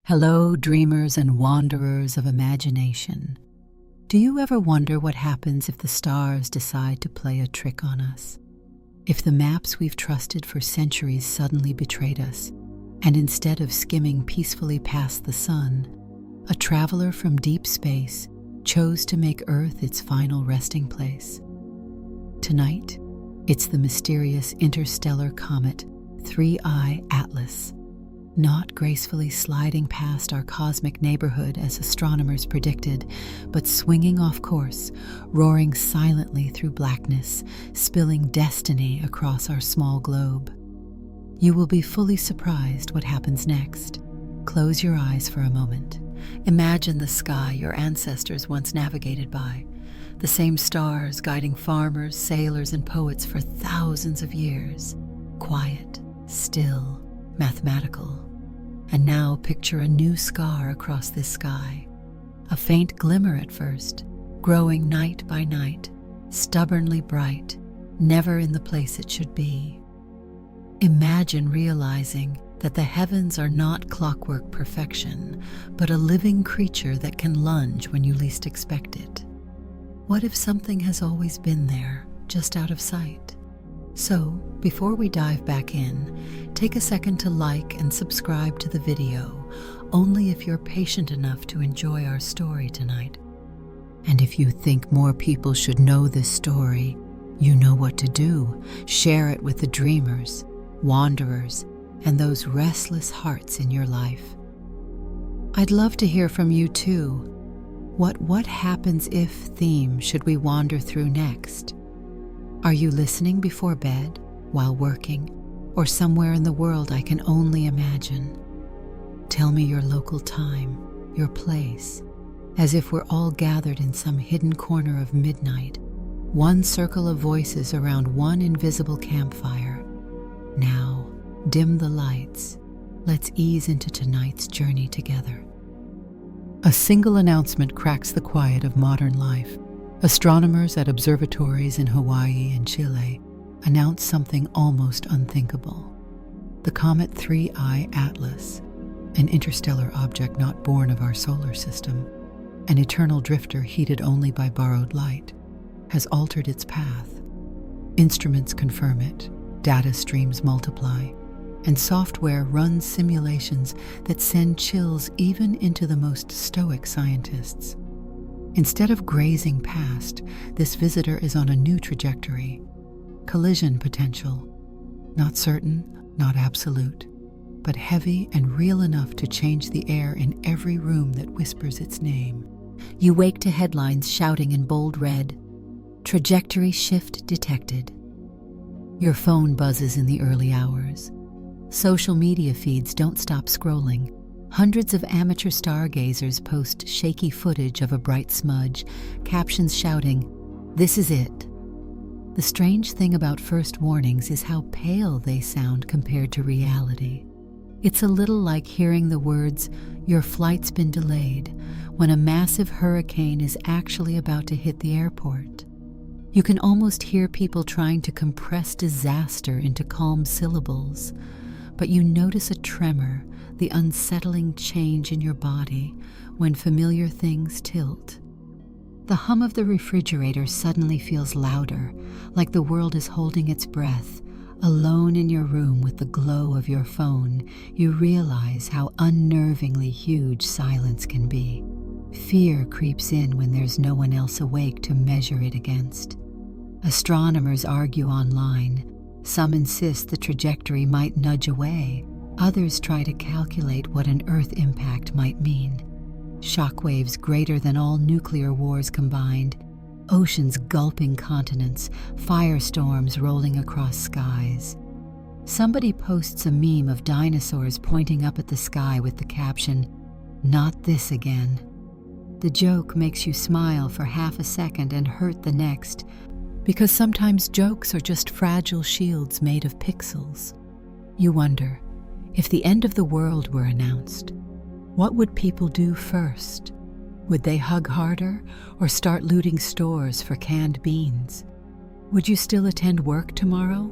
Hello, dreamers and wanderers of imagination. Do you ever wonder what happens if the stars decide to play a trick on us? If the maps we've trusted for centuries suddenly betrayed us, and instead of skimming peacefully past the sun, a traveler from deep space chose to make Earth its final resting place? Tonight, it's the mysterious interstellar comet 3I Atlas, not gracefully sliding past our cosmic neighborhood as astronomers predicted, but swinging off course, roaring silently through blackness, spilling destiny across our small globe. You will be fully surprised what happens next. Close your eyes for a moment. Imagine the sky your ancestors once navigated by, the same stars guiding farmers, sailors, and poets for thousands of years. Quiet, still, mathematical. And now picture a new scar across this sky. A faint glimmer at first, growing night by night, stubbornly bright, never in the place it should be. Imagine realizing that the heavens are not clockwork perfection, but a living creature that can lunge when you least expect it. What if something has always been there, just out of sight? So, before we dive back in, take a second to like and subscribe to the video, only if you're patient enough to enjoy our story tonight. And if you think more people should know this story, you know what to do. Share it with the dreamers, wanderers, and those restless hearts in your life. I'd love to hear from you too. What happens if theme should we wander through next? Are you listening before bed, while working, or somewhere in the world I can only imagine? Tell me your local time, your place, as if we're all gathered in some hidden corner of midnight, one circle of voices around one invisible campfire. Now, dim the lights. Let's ease into tonight's journey together. A single announcement cracks the quiet of modern life. Astronomers at observatories in Hawaii and Chile announced something almost unthinkable. The comet 3I Atlas, an interstellar object not born of our solar system, an eternal drifter heated only by borrowed light, has altered its path. Instruments confirm it, data streams multiply, and software runs simulations that send chills even into the most stoic scientists. Instead of grazing past, this visitor is on a new trajectory. Collision potential. Not certain, not absolute, but heavy and real enough to change the air in every room that whispers its name. You wake to headlines shouting in bold red, "Trajectory shift detected." Your phone buzzes in the early hours. Social media feeds don't stop scrolling. Hundreds of amateur stargazers post shaky footage of a bright smudge, captions shouting, "This is it." The strange thing about first warnings is how pale they sound compared to reality. It's a little like hearing the words, "Your flight's been delayed," when a massive hurricane is actually about to hit the airport. You can almost hear people trying to compress disaster into calm syllables, but you notice a tremor, the unsettling change in your body when familiar things tilt. The hum of the refrigerator suddenly feels louder, like the world is holding its breath. Alone in your room with the glow of your phone, you realize how unnervingly huge silence can be. Fear creeps in when there's no one else awake to measure it against. Astronomers argue online. Some insist the trajectory might nudge away. Others try to calculate what an Earth impact might mean. Shockwaves greater than all nuclear wars combined, oceans gulping continents, firestorms rolling across skies. Somebody posts a meme of dinosaurs pointing up at the sky with the caption, "Not this again." The joke makes you smile for half a second and hurt the next, because sometimes jokes are just fragile shields made of pixels. You wonder, if the end of the world were announced, what would people do first? Would they hug harder or start looting stores for canned beans? Would you still attend work tomorrow?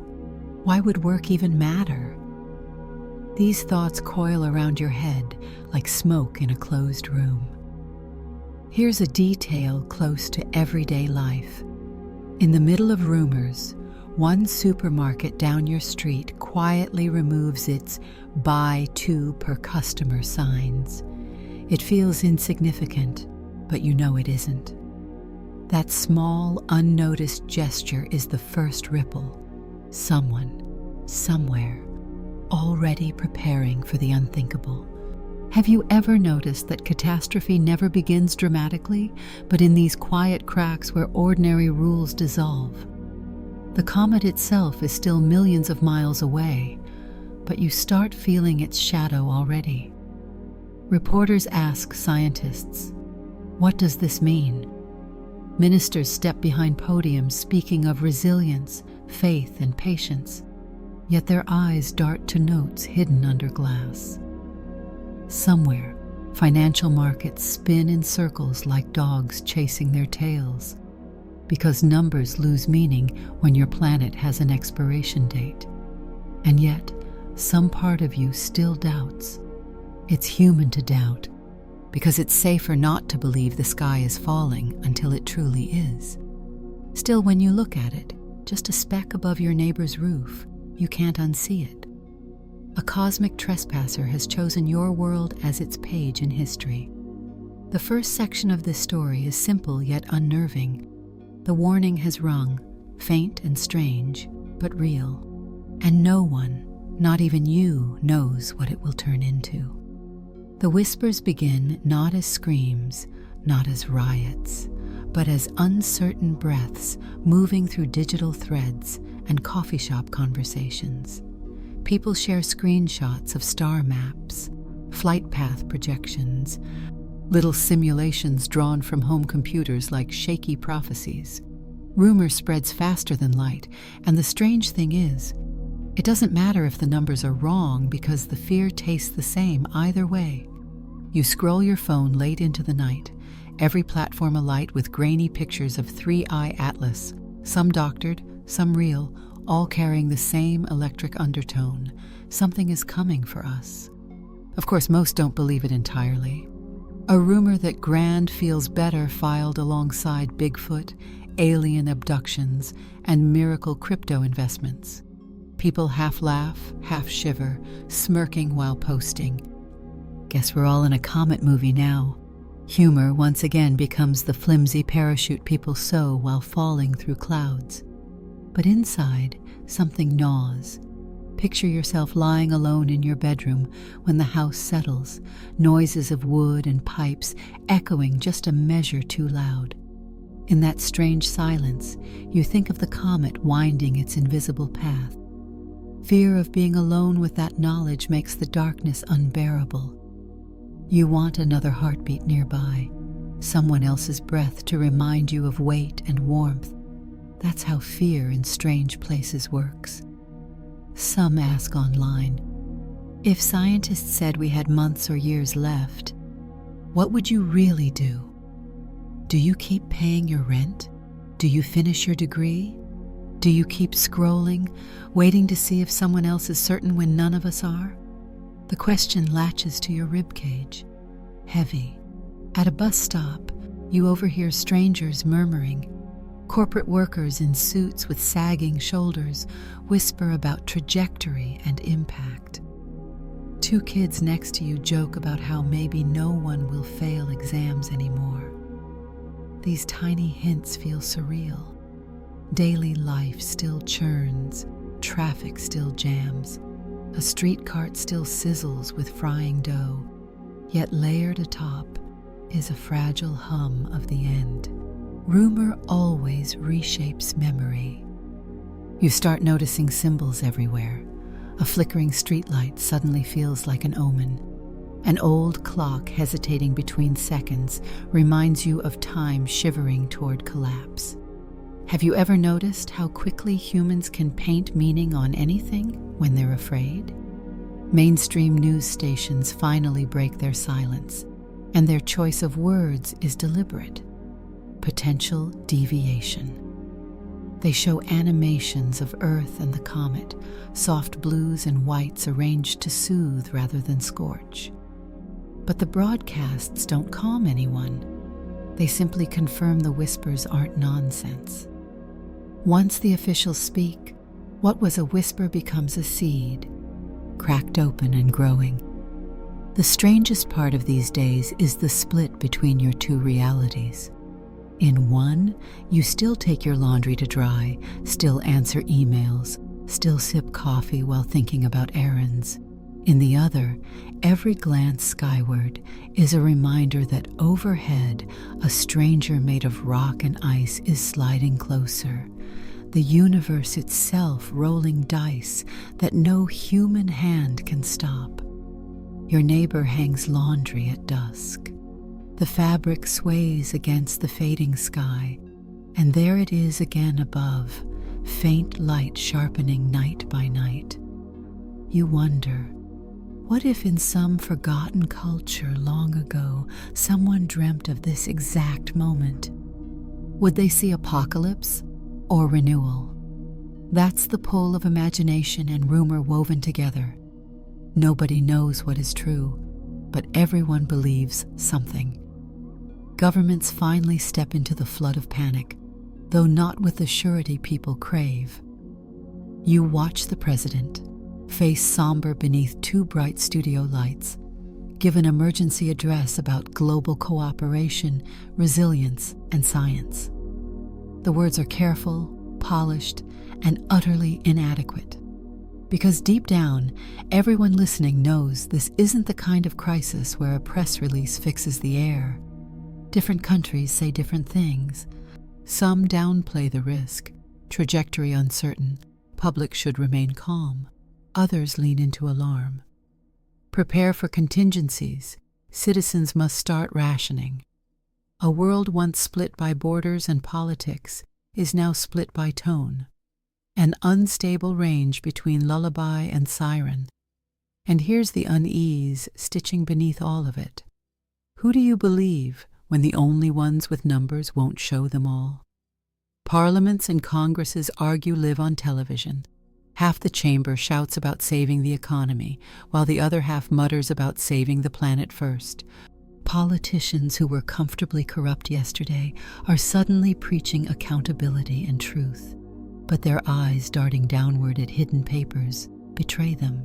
Why would work even matter? These thoughts coil around your head like smoke in a closed room. Here's a detail close to everyday life. In the middle of rumors, one supermarket down your street quietly removes its "buy two per customer" signs. It feels insignificant, but you know it isn't. That small, unnoticed gesture is the first ripple. Someone, somewhere, already preparing for the unthinkable. Have you ever noticed that catastrophe never begins dramatically, but in these quiet cracks where ordinary rules dissolve? The comet itself is still millions of miles away, but you start feeling its shadow already. Reporters ask scientists, "What does this mean?" Ministers step behind podiums speaking of resilience, faith, and patience, yet their eyes dart to notes hidden under glass. Somewhere, financial markets spin in circles like dogs chasing their tails, because numbers lose meaning when your planet has an expiration date. And yet, some part of you still doubts. It's human to doubt, because it's safer not to believe the sky is falling until it truly is. Still, when you look at it, just a speck above your neighbor's roof, you can't unsee it. A cosmic trespasser has chosen your world as its page in history. The first section of this story is simple yet unnerving. The warning has rung, faint and strange, but real. And no one, not even you, knows what it will turn into. The whispers begin not as screams, not as riots, but as uncertain breaths moving through digital threads and coffee shop conversations. People share screenshots of star maps, flight path projections, little simulations drawn from home computers like shaky prophecies. Rumor spreads faster than light, and the strange thing is, it doesn't matter if the numbers are wrong because the fear tastes the same either way. You scroll your phone late into the night, every platform alight with grainy pictures of 3-eye Atlas, some doctored, some real, all carrying the same electric undertone. Something is coming for us. Of course, most don't believe it entirely. A rumor that grand feels better filed alongside Bigfoot, alien abductions, and miracle crypto investments. People half laugh, half shiver, smirking while posting. Guess we're all in a comet movie now. Humor once again becomes the flimsy parachute people sew while falling through clouds. But inside, something gnaws. Picture yourself lying alone in your bedroom when the house settles, noises of wood and pipes echoing just a measure too loud. In that strange silence, you think of the comet winding its invisible path. Fear of being alone with that knowledge makes the darkness unbearable. You want another heartbeat nearby, someone else's breath to remind you of weight and warmth. That's how fear in strange places works. Some ask online, if scientists said we had months or years left, what would you really do? Do you keep paying your rent? Do you finish your degree? Do you keep scrolling, waiting to see if someone else is certain when none of us are? The question latches to your ribcage, heavy. At a bus stop, you overhear strangers murmuring. Corporate workers in suits with sagging shoulders whisper about trajectory and impact. Two kids next to you joke about how maybe no one will fail exams anymore. These tiny hints feel surreal. Daily life still churns, traffic still jams, a street cart still sizzles with frying dough, yet layered atop is a fragile hum of the end. Rumor always reshapes memory. You start noticing symbols everywhere. A flickering streetlight suddenly feels like an omen. An old clock hesitating between seconds reminds you of time shivering toward collapse. Have you ever noticed how quickly humans can paint meaning on anything when they're afraid? Mainstream news stations finally break their silence, and their choice of words is deliberate. Potential deviation. They show animations of Earth and the comet, soft blues and whites arranged to soothe rather than scorch. But the broadcasts don't calm anyone. They simply confirm the whispers aren't nonsense. Once the officials speak, what was a whisper becomes a seed, cracked open and growing. The strangest part of these days is the split between your two realities. In one, you still take your laundry to dry, still answer emails, still sip coffee while thinking about errands. In the other, every glance skyward is a reminder that overhead, a stranger made of rock and ice is sliding closer. The universe itself rolling dice that no human hand can stop. Your neighbor hangs laundry at dusk. The fabric sways against the fading sky, and there it is again above, faint light sharpening night by night. You wonder, what if in some forgotten culture long ago someone dreamt of this exact moment? Would they see apocalypse or renewal? That's the pull of imagination and rumor woven together. Nobody knows what is true, but everyone believes something. Governments finally step into the flood of panic, though not with the surety people crave. You watch the president, face somber beneath two bright studio lights, give an emergency address about global cooperation, resilience, and science. The words are careful, polished, and utterly inadequate. Because deep down, everyone listening knows this isn't the kind of crisis where a press release fixes the air. Different countries say different things. Some downplay the risk, trajectory uncertain, public should remain calm. Others lean into alarm. Prepare for contingencies. Citizens must start rationing. A world once split by borders and politics is now split by tone. An unstable range between lullaby and siren. And here's the unease stitching beneath all of it. Who do you believe when the only ones with numbers won't show them all? Parliaments and Congresses argue live on television. Half the chamber shouts about saving the economy, while the other half mutters about saving the planet first. Politicians who were comfortably corrupt yesterday are suddenly preaching accountability and truth. But their eyes darting downward at hidden papers betray them.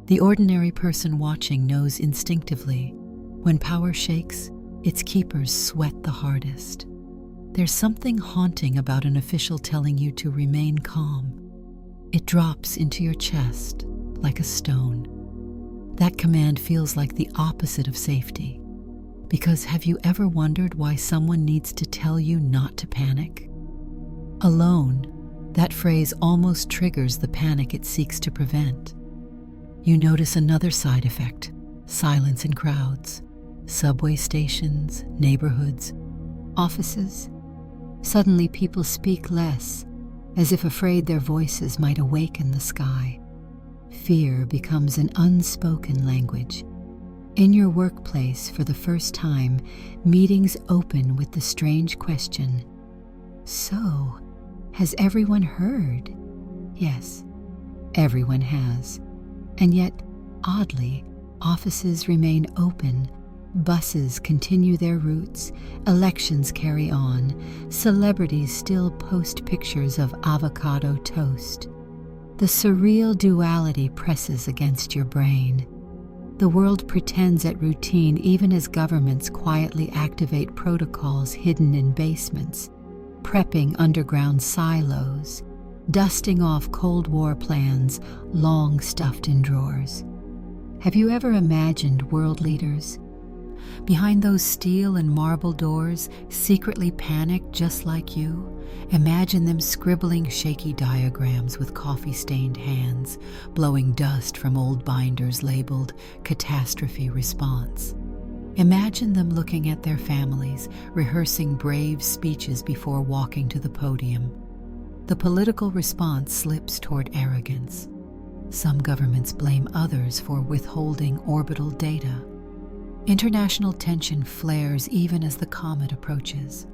The ordinary person watching knows instinctively, when power shakes, its keepers sweat the hardest. There's something haunting about an official telling you to remain calm. It drops into your chest like a stone. That command feels like the opposite of safety. Because have you ever wondered why someone needs to tell you not to panic? Alone, that phrase almost triggers the panic it seeks to prevent. You notice another side effect: silence in crowds, subway stations, neighborhoods, offices. Suddenly people speak less, as if afraid their voices might awaken the sky. Fear becomes an unspoken language. In your workplace, for the first time, meetings open with the strange question, "So, has everyone heard?" Yes, everyone has. And yet, oddly, offices remain open, buses continue their routes, elections carry on, celebrities still post pictures of avocado toast. The surreal duality presses against your brain. The world pretends at routine even as governments quietly activate protocols hidden in basements, prepping underground silos, dusting off Cold War plans long stuffed in drawers. Have you ever imagined world leaders? Behind those steel and marble doors, secretly panicked just like you? Imagine them scribbling shaky diagrams with coffee-stained hands, blowing dust from old binders labeled "Catastrophe Response." Imagine them looking at their families, rehearsing brave speeches before walking to the podium. The political response slips toward arrogance. Some governments blame others for withholding orbital data. International tension flares even as the comet approaches.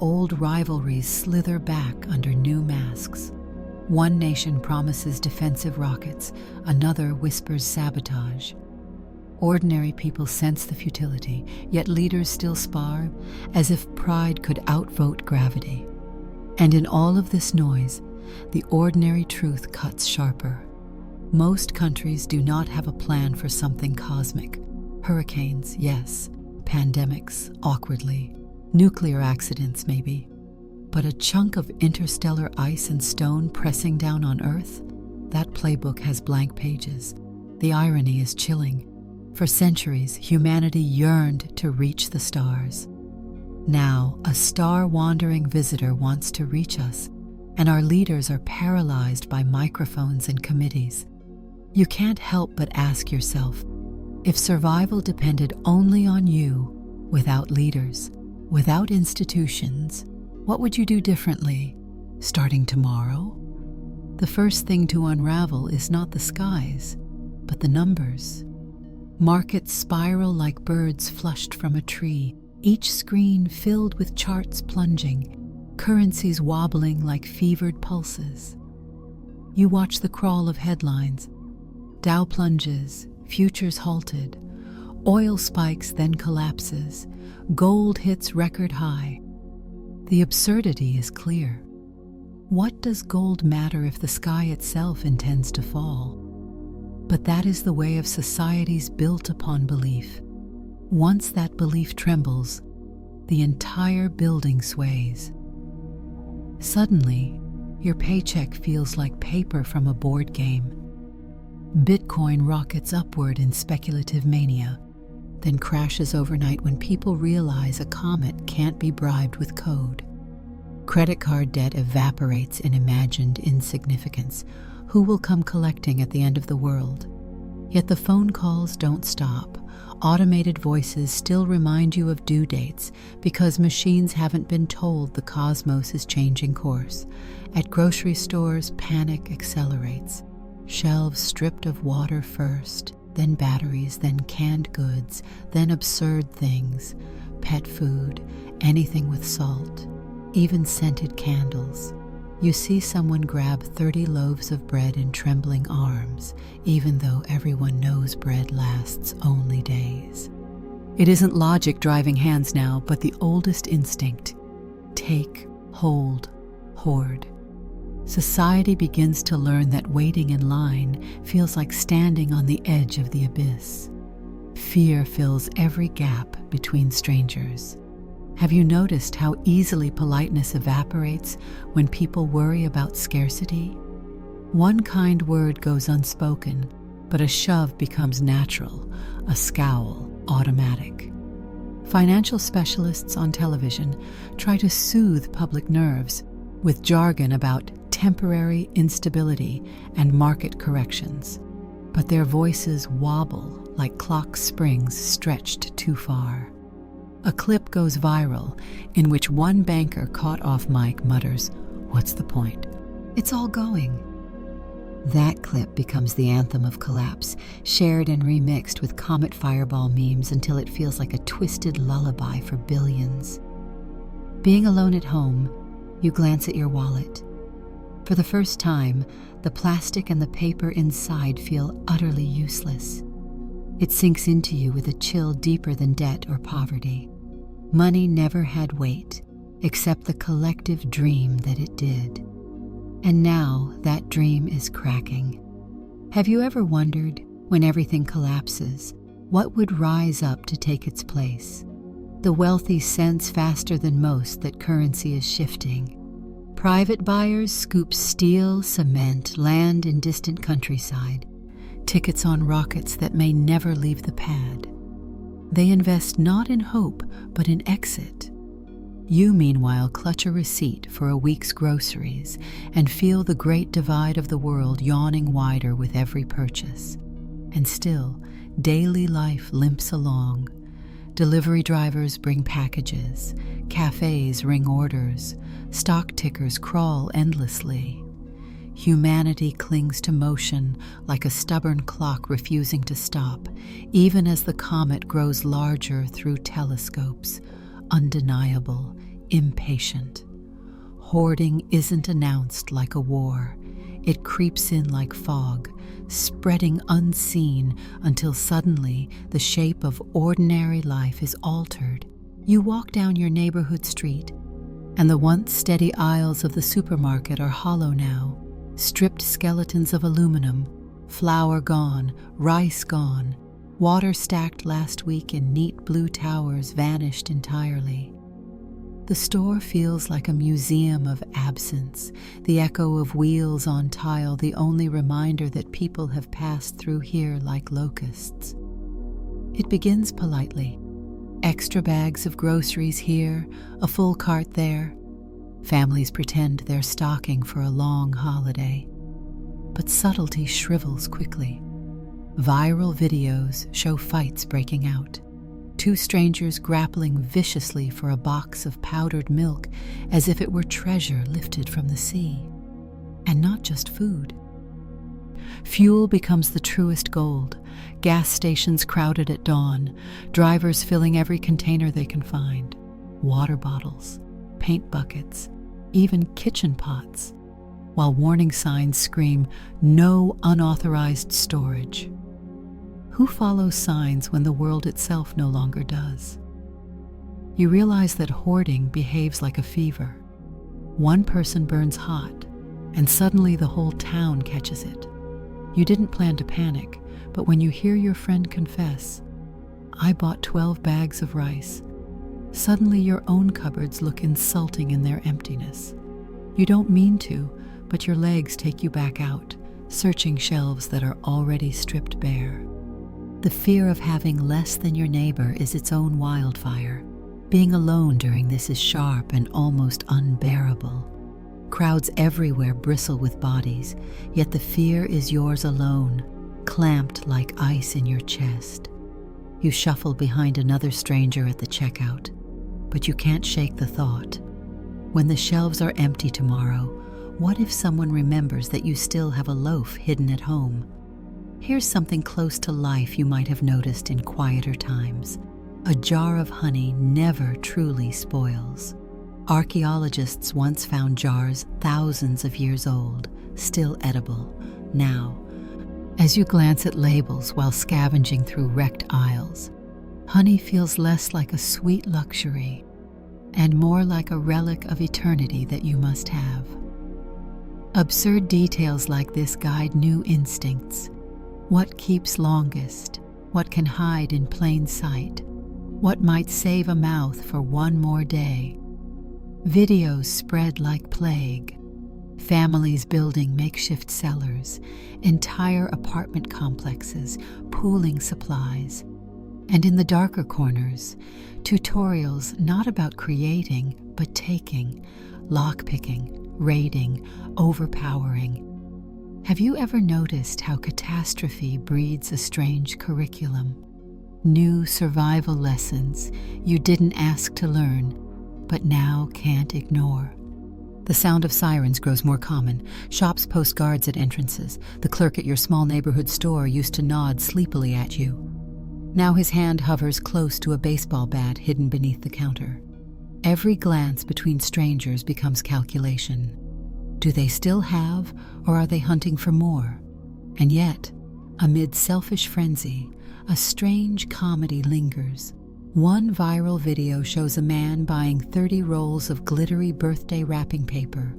old rivalries slither back under new masks. One nation promises defensive rockets, another whispers sabotage. Ordinary people sense the futility, yet leaders still spar, as if pride could outvote gravity. And in all of this noise, the ordinary truth cuts sharper. Most countries do not have a plan for something cosmic. Hurricanes, yes. Pandemics, awkwardly. Nuclear accidents, maybe. But a chunk of interstellar ice and stone pressing down on Earth? That playbook has blank pages. The irony is chilling. For centuries, humanity yearned to reach the stars. Now, a star-wandering visitor wants to reach us, and our leaders are paralyzed by microphones and committees. You can't help but ask yourself, if survival depended only on you, without leaders, without institutions, what would you do differently, starting tomorrow? The first thing to unravel is not the skies, but the numbers. Markets spiral like birds flushed from a tree, each screen filled with charts plunging, currencies wobbling like fevered pulses. You watch the crawl of headlines. Dow plunges, futures halted, oil spikes then collapses, gold hits record high. The absurdity is clear. What does gold matter if the sky itself intends to fall? But that is the way of societies built upon belief. Once that belief trembles, the entire building sways. Suddenly, your paycheck feels like paper from a board game. Bitcoin rockets upward in speculative mania, then crashes overnight when people realize a comet can't be bribed with code. Credit card debt evaporates in imagined insignificance. Who will come collecting at the end of the world? Yet the phone calls don't stop. Automated voices still remind you of due dates because machines haven't been told the cosmos is changing course. At grocery stores, panic accelerates. Shelves stripped of water first, then batteries, then canned goods, then absurd things, pet food, anything with salt, even scented candles. You see someone grab 30 loaves of bread in trembling arms, even though everyone knows bread lasts only days. It isn't logic driving hands now, but the oldest instinct. Take, hold, hoard. Society begins to learn that waiting in line feels like standing on the edge of the abyss. Fear fills every gap between strangers. Have you noticed how easily politeness evaporates when people worry about scarcity? One kind word goes unspoken, but a shove becomes natural, a scowl automatic. Financial specialists on television try to soothe public nerves with jargon about temporary instability and market corrections, but their voices wobble like clock springs stretched too far. A clip goes viral in which one banker caught off mic mutters, "What's the point? It's all going." That clip becomes the anthem of collapse, shared and remixed with comet fireball memes until it feels like a twisted lullaby for billions. Being alone at home, you glance at your wallet. For the first time, the plastic and the paper inside feel utterly useless. It sinks into you with a chill deeper than debt or poverty. Money never had weight, except the collective dream that it did. And now that dream is cracking. Have you ever wondered, when everything collapses, what would rise up to take its place? The wealthy sense faster than most that currency is shifting. Private buyers scoop steel, cement, land in distant countryside, tickets on rockets that may never leave the pad. They invest not in hope, but in exit. You, meanwhile, clutch a receipt for a week's groceries and feel the great divide of the world yawning wider with every purchase. And still, daily life limps along. Delivery drivers bring packages, cafes ring orders, stock tickers crawl endlessly. Humanity clings to motion like a stubborn clock refusing to stop, even as the comet grows larger through telescopes, undeniable, impatient. Hoarding isn't announced like a war. It creeps in like fog, spreading unseen until suddenly the shape of ordinary life is altered. You walk down your neighborhood street, and the once steady aisles of the supermarket are hollow now, stripped skeletons of aluminum, flour gone, rice gone, water stacked last week in neat blue towers vanished entirely. The store feels like a museum of absence, the echo of wheels on tile, the only reminder that people have passed through here like locusts. It begins politely. Extra bags of groceries here, a full cart there. Families pretend they're stocking for a long holiday. But subtlety shrivels quickly. Viral videos show fights breaking out. Two strangers grappling viciously for a box of powdered milk as if it were treasure lifted from the sea. And not just food. Fuel becomes the truest gold. Gas stations crowded at dawn, drivers filling every container they can find. Water bottles, paint buckets, even kitchen pots, while warning signs scream, "No unauthorized storage." Who follows signs when the world itself no longer does? You realize that hoarding behaves like a fever. One person burns hot, and suddenly the whole town catches it. You didn't plan to panic, but when you hear your friend confess, "I bought 12 bags of rice," suddenly your own cupboards look insulting in their emptiness. You don't mean to, but your legs take you back out, searching shelves that are already stripped bare. The fear of having less than your neighbor is its own wildfire. Being alone during this is sharp and almost unbearable. Crowds everywhere bristle with bodies, yet the fear is yours alone, clamped like ice in your chest. You shuffle behind another stranger at the checkout, but you can't shake the thought. When the shelves are empty tomorrow, what if someone remembers that you still have a loaf hidden at home? Here's something close to life you might have noticed in quieter times. A jar of honey never truly spoils. Archaeologists once found jars thousands of years old, still edible. Now, as you glance at labels while scavenging through wrecked aisles, honey feels less like a sweet luxury and more like a relic of eternity that you must have. Absurd details like this guide new instincts. What keeps longest? What can hide in plain sight? What might save a mouth for one more day? Videos spread like plague. Families building makeshift cellars, entire apartment complexes pooling supplies. And in the darker corners, tutorials not about creating but taking, lockpicking, raiding, overpowering. Have you ever noticed how catastrophe breeds a strange curriculum? New survival lessons you didn't ask to learn, but now can't ignore. The sound of sirens grows more common. Shops post guards at entrances. The clerk at your small neighborhood store used to nod sleepily at you. Now his hand hovers close to a baseball bat hidden beneath the counter. Every glance between strangers becomes calculation. Do they still have, or are they hunting for more? And yet, amid selfish frenzy, a strange comedy lingers. One viral video shows a man buying 30 rolls of glittery birthday wrapping paper.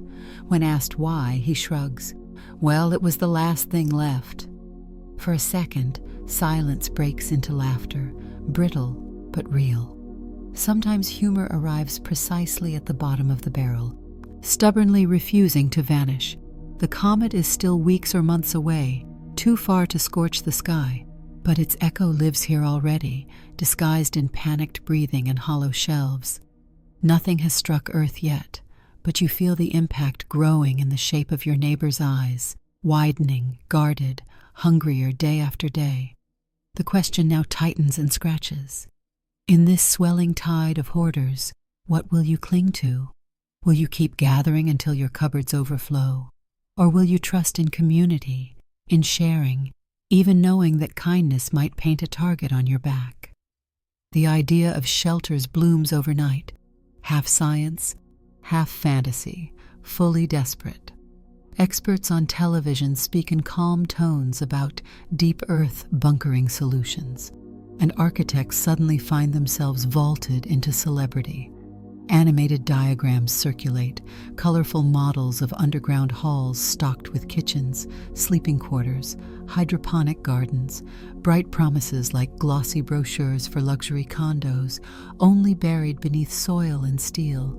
When asked why, he shrugs. Well, it was the last thing left. For a second, silence breaks into laughter, brittle but real. Sometimes humor arrives precisely at the bottom of the barrel, stubbornly refusing to vanish. The comet is still weeks or months away, too far to scorch the sky, but its echo lives here already, disguised in panicked breathing and hollow shelves. Nothing has struck Earth yet, but you feel the impact growing in the shape of your neighbor's eyes, widening, guarded, hungrier day after day. The question now tightens and scratches. In this swelling tide of hoarders, what will you cling to? Will you keep gathering until your cupboards overflow? Or will you trust in community, in sharing, even knowing that kindness might paint a target on your back? The idea of shelters blooms overnight. half science, half fantasy, fully desperate. Experts on television speak in calm tones about deep earth bunkering solutions, and architects suddenly find themselves vaulted into celebrity. Animated diagrams circulate, colorful models of underground halls stocked with kitchens, sleeping quarters, hydroponic gardens, bright promises like glossy brochures for luxury condos, only buried beneath soil and steel.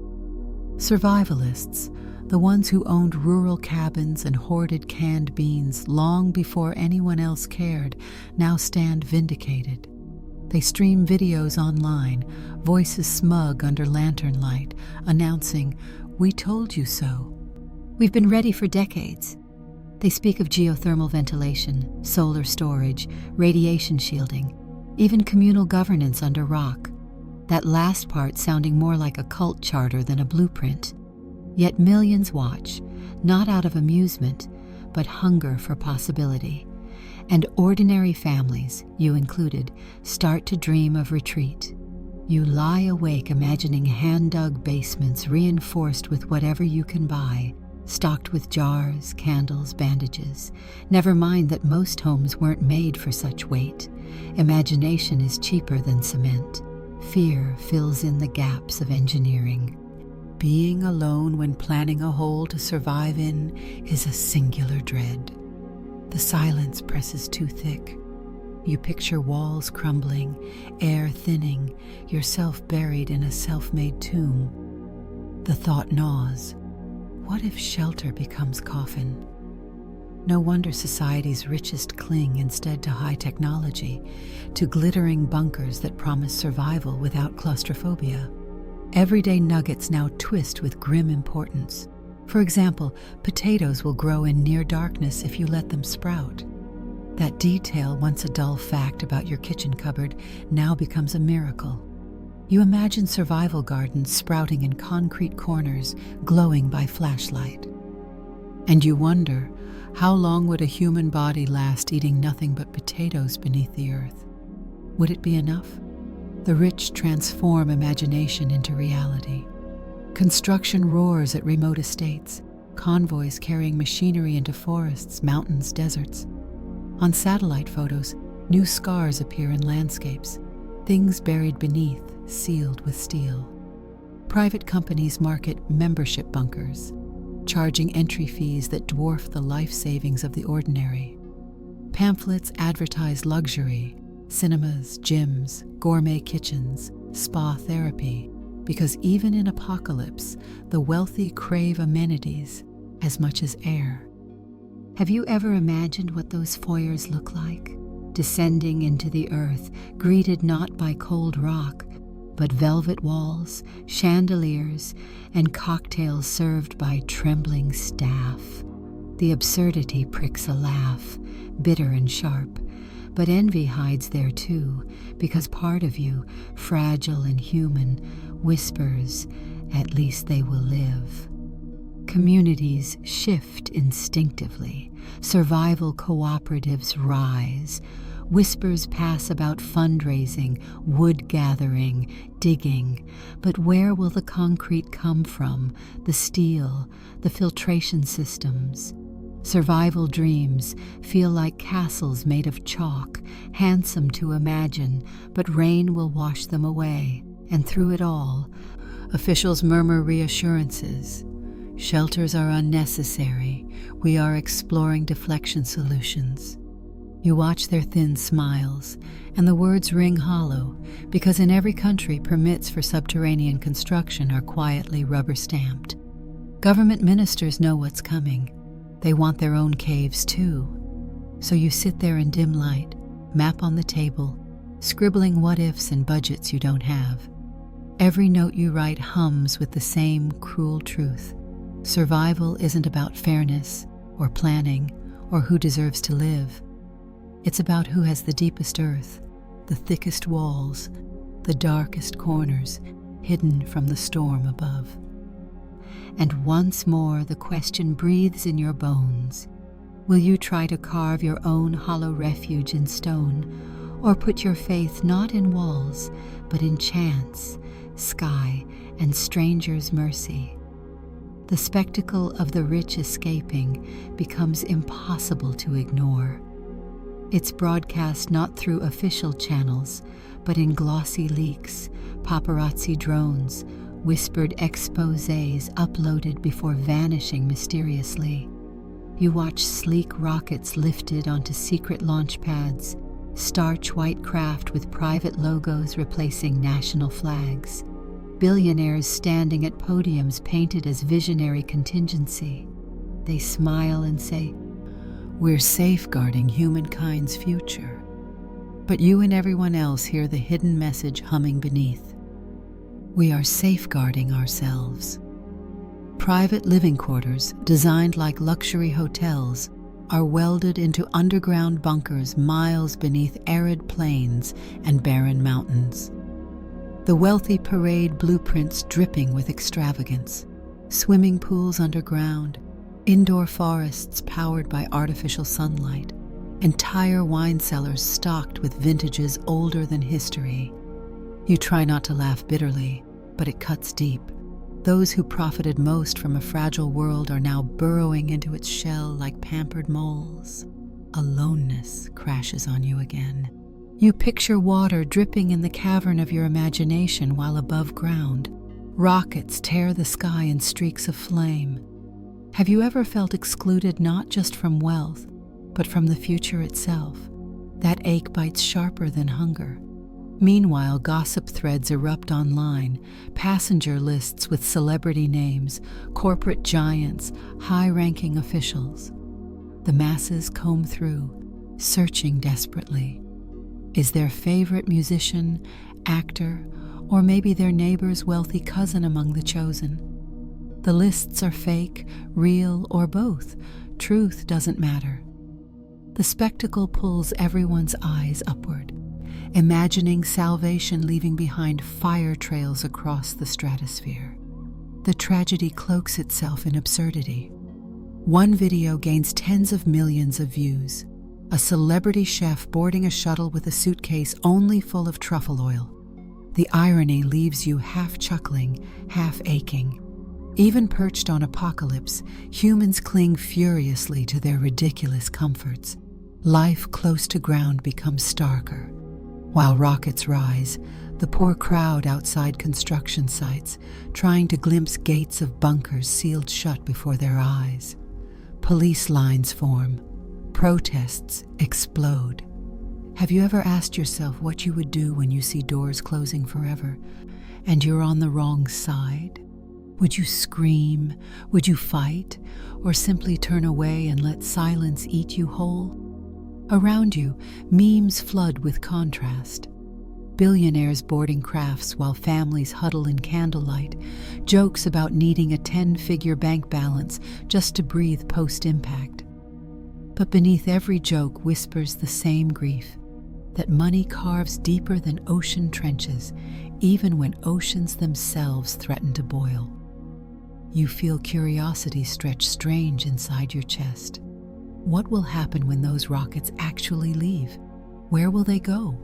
Survivalists, the ones who owned rural cabins and hoarded canned beans long before anyone else cared, now stand vindicated. They stream videos online, voices smug under lantern light, announcing, "We told you so." We've been ready for decades. They speak of geothermal ventilation, solar storage, radiation shielding, even communal governance under rock. That last part sounding more like a cult charter than a blueprint. Yet millions watch, not out of amusement, but hunger for possibility. And ordinary families, you included, start to dream of retreat. You lie awake imagining hand-dug basements reinforced with whatever you can buy, stocked with jars, candles, bandages. Never mind that most homes weren't made for such weight. Imagination is cheaper than cement. Fear fills in the gaps of engineering. Being alone when planning a hole to survive in is a singular dread. The silence presses too thick. You picture walls crumbling, air thinning, yourself buried in a self-made tomb. The thought gnaws. What if shelter becomes coffin? No wonder society's richest cling instead to high technology, to glittering bunkers that promise survival without claustrophobia. Everyday nuggets now twist with grim importance. For example, potatoes will grow in near darkness if you let them sprout. That detail, once a dull fact about your kitchen cupboard, now becomes a miracle. You imagine survival gardens sprouting in concrete corners, glowing by flashlight. And you wonder, how long would a human body last eating nothing but potatoes beneath the earth? Would it be enough? The rich transform imagination into reality. Construction roars at remote estates, convoys carrying machinery into forests, mountains, deserts. On satellite photos, new scars appear in landscapes, things buried beneath, sealed with steel. Private companies market membership bunkers, charging entry fees that dwarf the life savings of the ordinary. Pamphlets advertise luxury, cinemas, gyms, gourmet kitchens, spa therapy, because even in apocalypse, the wealthy crave amenities as much as air. Have you ever imagined what those foyers look like? Descending into the earth, greeted not by cold rock, but velvet walls, chandeliers, and cocktails served by trembling staff. The absurdity pricks a laugh, bitter and sharp, but envy hides there too, because part of you, fragile and human, whispers, "At least they will live." Communities shift instinctively. Survival cooperatives rise. Whispers pass about fundraising, wood gathering, digging. But where will the concrete come from? The steel, the filtration systems? Survival dreams feel like castles made of chalk, handsome to imagine, but rain will wash them away. And through it all, officials murmur reassurances. Shelters are unnecessary. We are exploring deflection solutions. You watch their thin smiles, and the words ring hollow, because in every country permits for subterranean construction are quietly rubber-stamped. Government ministers know what's coming. They want their own caves too. So you sit there in dim light, map on the table, scribbling what-ifs and budgets you don't have. Every note you write hums with the same cruel truth. Survival isn't about fairness, or planning, or who deserves to live. It's about who has the deepest earth, the thickest walls, the darkest corners, hidden from the storm above. And once more the question breathes in your bones. Will you try to carve your own hollow refuge in stone, or put your faith not in walls, but in chance, sky, and strangers' mercy. The spectacle of the rich escaping becomes impossible to ignore. It's broadcast not through official channels, but in glossy leaks, paparazzi drones, whispered exposés uploaded before vanishing mysteriously. You watch sleek rockets lifted onto secret launch pads, starch white craft with private logos replacing national flags, billionaires standing at podiums painted as visionary contingency. They smile and say, "We're safeguarding humankind's future." But you and everyone else hear the hidden message humming beneath. We are safeguarding ourselves. Private living quarters, designed like luxury hotels, are welded into underground bunkers miles beneath arid plains and barren mountains. The wealthy parade blueprints dripping with extravagance, swimming pools underground, indoor forests powered by artificial sunlight, entire wine cellars stocked with vintages older than history. You try not to laugh bitterly, but it cuts deep. Those who profited most from a fragile world are now burrowing into its shell like pampered moles. Aloneness crashes on you again. You picture water dripping in the cavern of your imagination while above ground. Rockets tear the sky in streaks of flame. Have you ever felt excluded not just from wealth, but from the future itself? That ache bites sharper than hunger. Meanwhile, gossip threads erupt online, passenger lists with celebrity names, corporate giants, high-ranking officials. The masses comb through, searching desperately. Is their favorite musician, actor, or maybe their neighbor's wealthy cousin among the chosen? The lists are fake, real, or both. Truth doesn't matter. The spectacle pulls everyone's eyes upward, imagining salvation leaving behind fire trails across the stratosphere. The tragedy cloaks itself in absurdity. One video gains tens of millions of views. A celebrity chef boarding a shuttle with a suitcase only full of truffle oil. The irony leaves you half chuckling, half aching. Even perched on Apocalypse, humans cling furiously to their ridiculous comforts. Life close to ground becomes starker. While rockets rise, the poor crowd outside construction sites, trying to glimpse gates of bunkers sealed shut before their eyes. Police lines form. Protests explode. Have you ever asked yourself what you would do when you see doors closing forever and you're on the wrong side? Would you scream? Would you fight? Or simply turn away and let silence eat you whole? Around you, memes flood with contrast. Billionaires boarding crafts while families huddle in candlelight, jokes about needing a 10-figure bank balance just to breathe post-impact. But beneath every joke whispers the same grief, that money carves deeper than ocean trenches, even when oceans themselves threaten to boil. You feel curiosity stretch strange inside your chest. What will happen when those rockets actually leave? Where will they go?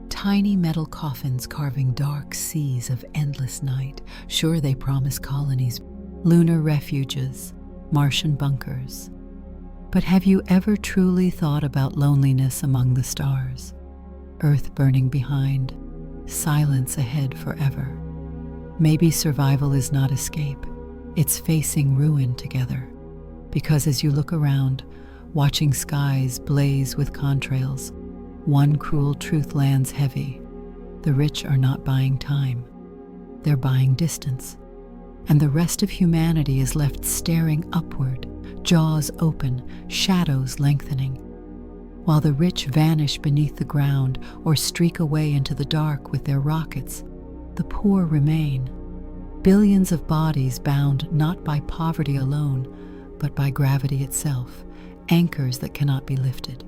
Tiny metal coffins carving dark seas of endless night. Sure, they promise colonies, lunar refuges, Martian bunkers. But have you ever truly thought about loneliness among the stars? Earth burning behind, silence ahead forever. Maybe survival is not escape. It's facing ruin together. Because as you look around, watching skies blaze with contrails, one cruel truth lands heavy. The rich are not buying time. They're buying distance. And the rest of humanity is left staring upward, jaws open, shadows lengthening. While the rich vanish beneath the ground or streak away into the dark with their rockets, the poor remain. Billions of bodies bound not by poverty alone, but by gravity itself, anchors that cannot be lifted.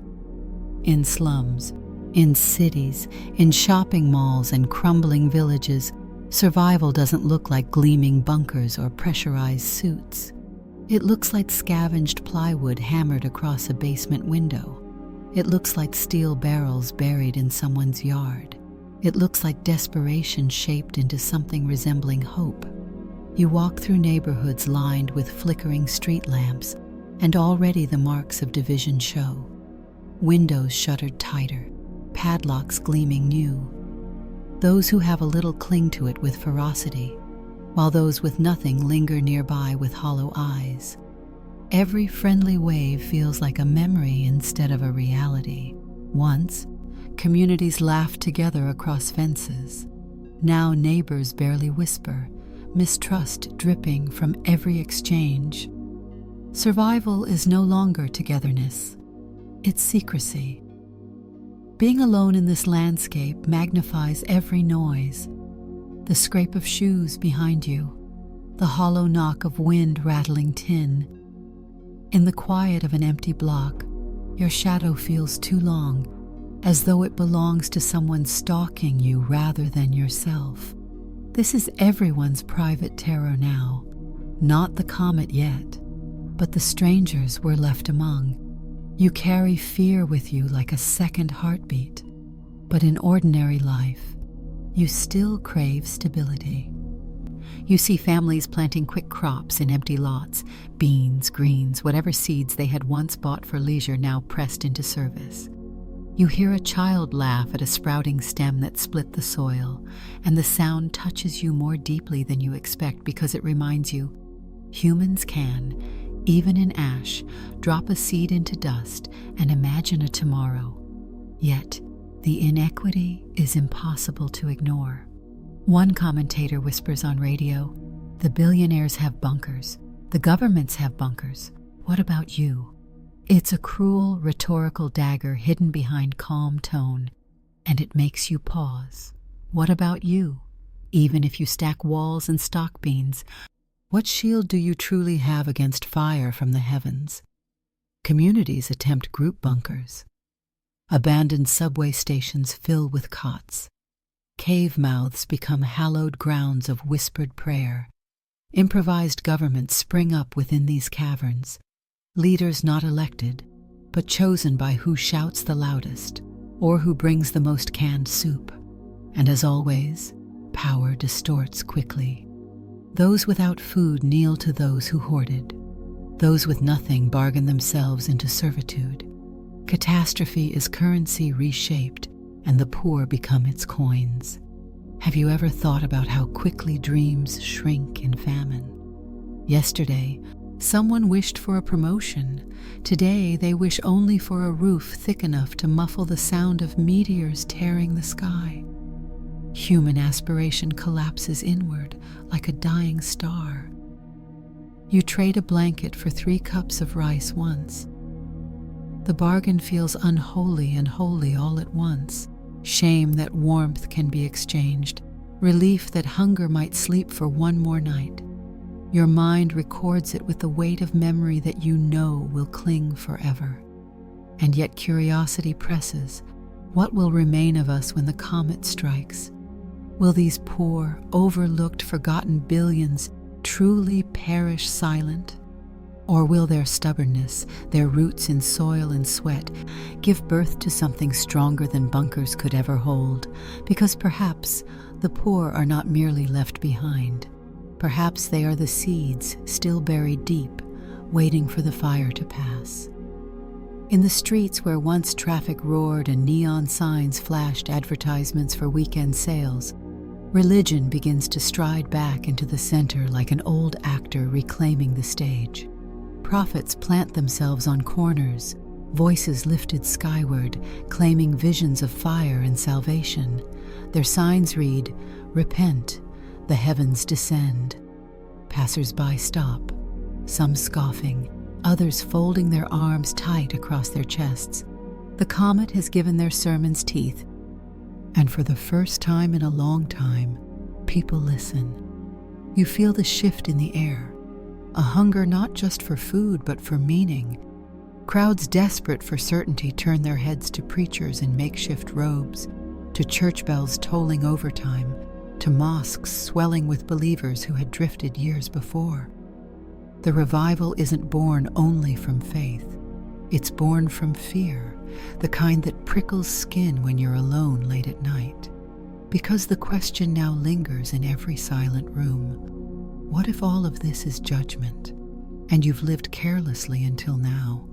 In slums, in cities, in shopping malls and crumbling villages, survival doesn't look like gleaming bunkers or pressurized suits. It looks like scavenged plywood hammered across a basement window. It looks like steel barrels buried in someone's yard. It looks like desperation shaped into something resembling hope. You walk through neighborhoods lined with flickering street lamps, and already the marks of division show. Windows shuttered tighter, padlocks gleaming new. Those who have a little cling to it with ferocity, while those with nothing linger nearby with hollow eyes. Every friendly wave feels like a memory instead of a reality. Once, communities laughed together across fences. Now neighbors barely whisper, mistrust dripping from every exchange. Survival is no longer togetherness. It's secrecy. Being alone in this landscape magnifies every noise. The scrape of shoes behind you, the hollow knock of wind rattling tin. In the quiet of an empty block, your shadow feels too long, as though it belongs to someone stalking you rather than yourself. This is everyone's private terror now, not the comet yet, but the strangers we're left among. You carry fear with you like a second heartbeat, but in ordinary life, you still crave stability. You see families planting quick crops in empty lots, beans, greens, whatever seeds they had once bought for leisure now pressed into service. You hear a child laugh at a sprouting stem that split the soil, and the sound touches you more deeply than you expect because it reminds you, humans can, even in ash, drop a seed into dust and imagine a tomorrow. Yet, the inequity is impossible to ignore. One commentator whispers on radio, "The billionaires have bunkers. The governments have bunkers. What about you?" It's a cruel, rhetorical dagger hidden behind calm tone, and it makes you pause. What about you? Even if you stack walls and stock beans, what shield do you truly have against fire from the heavens? Communities attempt group bunkers. Abandoned subway stations fill with cots. Cave mouths become hallowed grounds of whispered prayer. Improvised governments spring up within these caverns. Leaders not elected, but chosen by who shouts the loudest, or who brings the most canned soup. And as always, power distorts quickly. Those without food kneel to those who hoarded. Those with nothing bargain themselves into servitude. Catastrophe is currency reshaped, and the poor become its coins. Have you ever thought about how quickly dreams shrink in famine? Yesterday, someone wished for a promotion. Today, they wish only for a roof thick enough to muffle the sound of meteors tearing the sky. Human aspiration collapses inward like a dying star. You trade a blanket for 3 cups of rice once. The bargain feels unholy and holy all at once. Shame that warmth can be exchanged. Relief that hunger might sleep for one more night. Your mind records it with the weight of memory that you know will cling forever. And yet curiosity presses. What will remain of us when the comet strikes? Will these poor, overlooked, forgotten billions truly perish silent? Or will their stubbornness, their roots in soil and sweat, give birth to something stronger than bunkers could ever hold? Because perhaps the poor are not merely left behind. Perhaps they are the seeds still buried deep, waiting for the fire to pass. In the streets where once traffic roared and neon signs flashed advertisements for weekend sales, religion begins to stride back into the center like an old actor reclaiming the stage. Prophets plant themselves on corners, voices lifted skyward, claiming visions of fire and salvation. Their signs read, "Repent, the heavens descend." Passers-by stop, some scoffing, others folding their arms tight across their chests. The comet has given their sermons teeth, and for the first time in a long time, people listen. You feel the shift in the air. A hunger not just for food, but for meaning. Crowds desperate for certainty turn their heads to preachers in makeshift robes, to church bells tolling overtime, to mosques swelling with believers who had drifted years before. The revival isn't born only from faith. It's born from fear, the kind that prickles skin when you're alone late at night. Because the question now lingers in every silent room. What if all of this is judgment, and you've lived carelessly until now?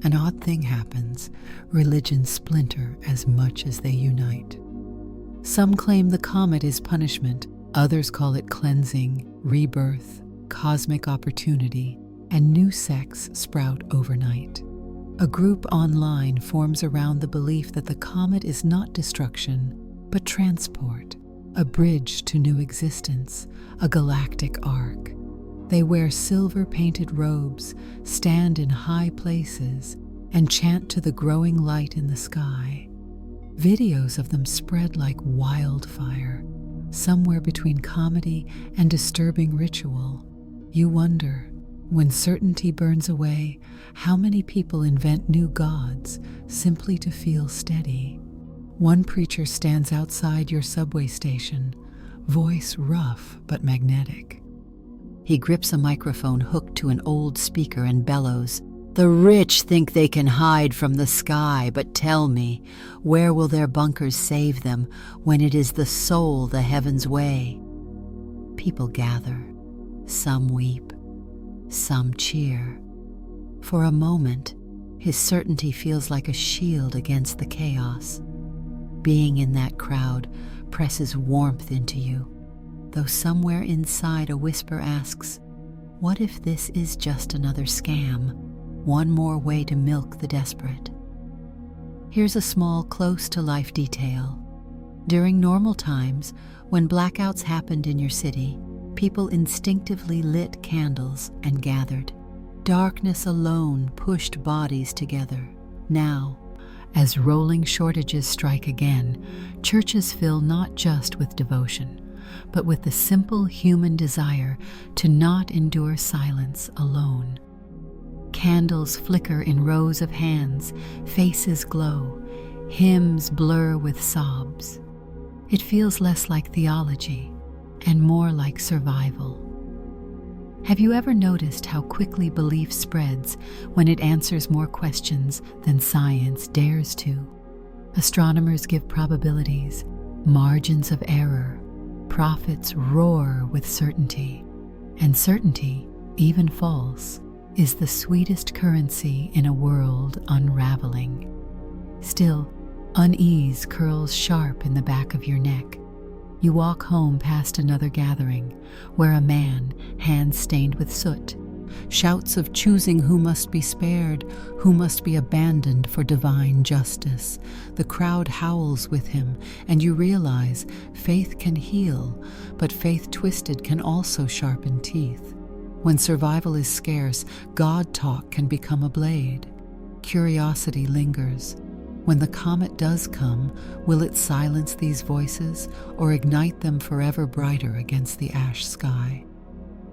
An odd thing happens. Religions splinter as much as they unite. Some claim the comet is punishment, others call it cleansing, rebirth, cosmic opportunity, and new sects sprout overnight. A group online forms around the belief that the comet is not destruction, but transport, a bridge to new existence, a galactic arc. They wear silver-painted robes, stand in high places, and chant to the growing light in the sky. Videos of them spread like wildfire, somewhere between comedy and disturbing ritual. You wonder, when certainty burns away, how many people invent new gods simply to feel steady? One preacher stands outside your subway station, voice rough but magnetic. He grips a microphone hooked to an old speaker and bellows, "The rich think they can hide from the sky, but tell me, where will their bunkers save them when it is the soul the heaven's way?" People gather. Some weep. Some cheer. For a moment, his certainty feels like a shield against the chaos. Being in that crowd presses warmth into you, though somewhere inside a whisper asks, what if this is just another scam, one more way to milk the desperate? Here's a small, close-to-life detail. During normal times, when blackouts happened in your city, people instinctively lit candles and gathered. Darkness alone pushed bodies together. Now, as rolling shortages strike again, churches fill not just with devotion, but with the simple human desire to not endure silence alone. Candles flicker in rows of hands, faces glow, hymns blur with sobs. It feels less like theology and more like survival. Have you ever noticed how quickly belief spreads when it answers more questions than science dares to? Astronomers give probabilities, margins of error. Prophets roar with certainty. And certainty, even false, is the sweetest currency in a world unraveling. Still, unease curls sharp in the back of your neck. You walk home past another gathering, where a man, hands stained with soot, shouts of choosing who must be spared, who must be abandoned for divine justice. The crowd howls with him, and you realize faith can heal, but faith twisted can also sharpen teeth. When survival is scarce, God talk can become a blade. Curiosity lingers. When the comet does come, will it silence these voices or ignite them forever brighter against the ash sky?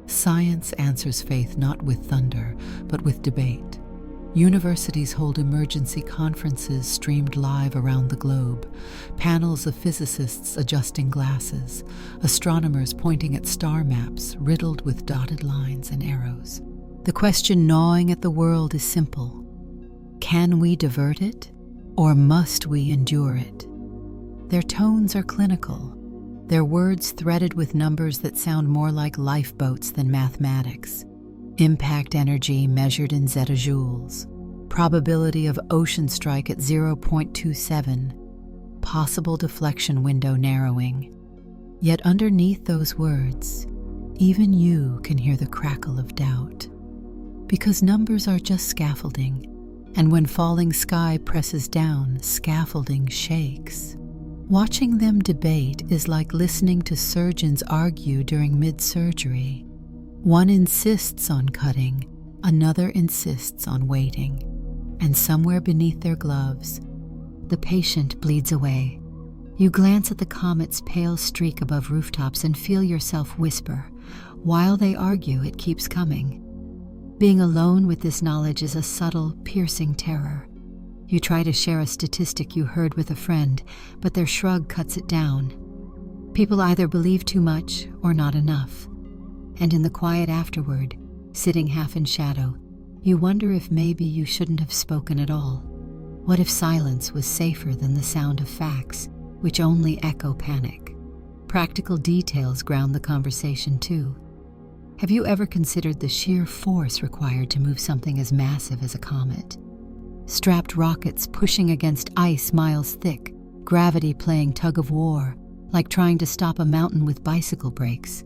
Science answers faith not with thunder, but with debate. Universities hold emergency conferences streamed live around the globe, panels of physicists adjusting glasses, astronomers pointing at star maps riddled with dotted lines and arrows. The question gnawing at the world is simple. Can we divert it? Or must we endure it? Their tones are clinical, their words threaded with numbers that sound more like lifeboats than mathematics. Impact energy measured in zettajoules, probability of ocean strike at 0.27, possible deflection window narrowing. Yet underneath those words, even you can hear the crackle of doubt. Because numbers are just scaffolding, and when falling sky presses down, scaffolding shakes. Watching them debate is like listening to surgeons argue during mid-surgery. One insists on cutting, another insists on waiting, and somewhere beneath their gloves, the patient bleeds away. You glance at the comet's pale streak above rooftops and feel yourself whisper, while they argue, it keeps coming. Being alone with this knowledge is a subtle, piercing terror. You try to share a statistic you heard with a friend, but their shrug cuts it down. People either believe too much or not enough. And in the quiet afterward, sitting half in shadow, you wonder if maybe you shouldn't have spoken at all. What if silence was safer than the sound of facts? which only echo panic. Practical details ground the conversation too. Have you ever considered the sheer force required to move something as massive as a comet? Strapped rockets pushing against ice miles thick, gravity playing tug of war, like trying to stop a mountain with bicycle brakes.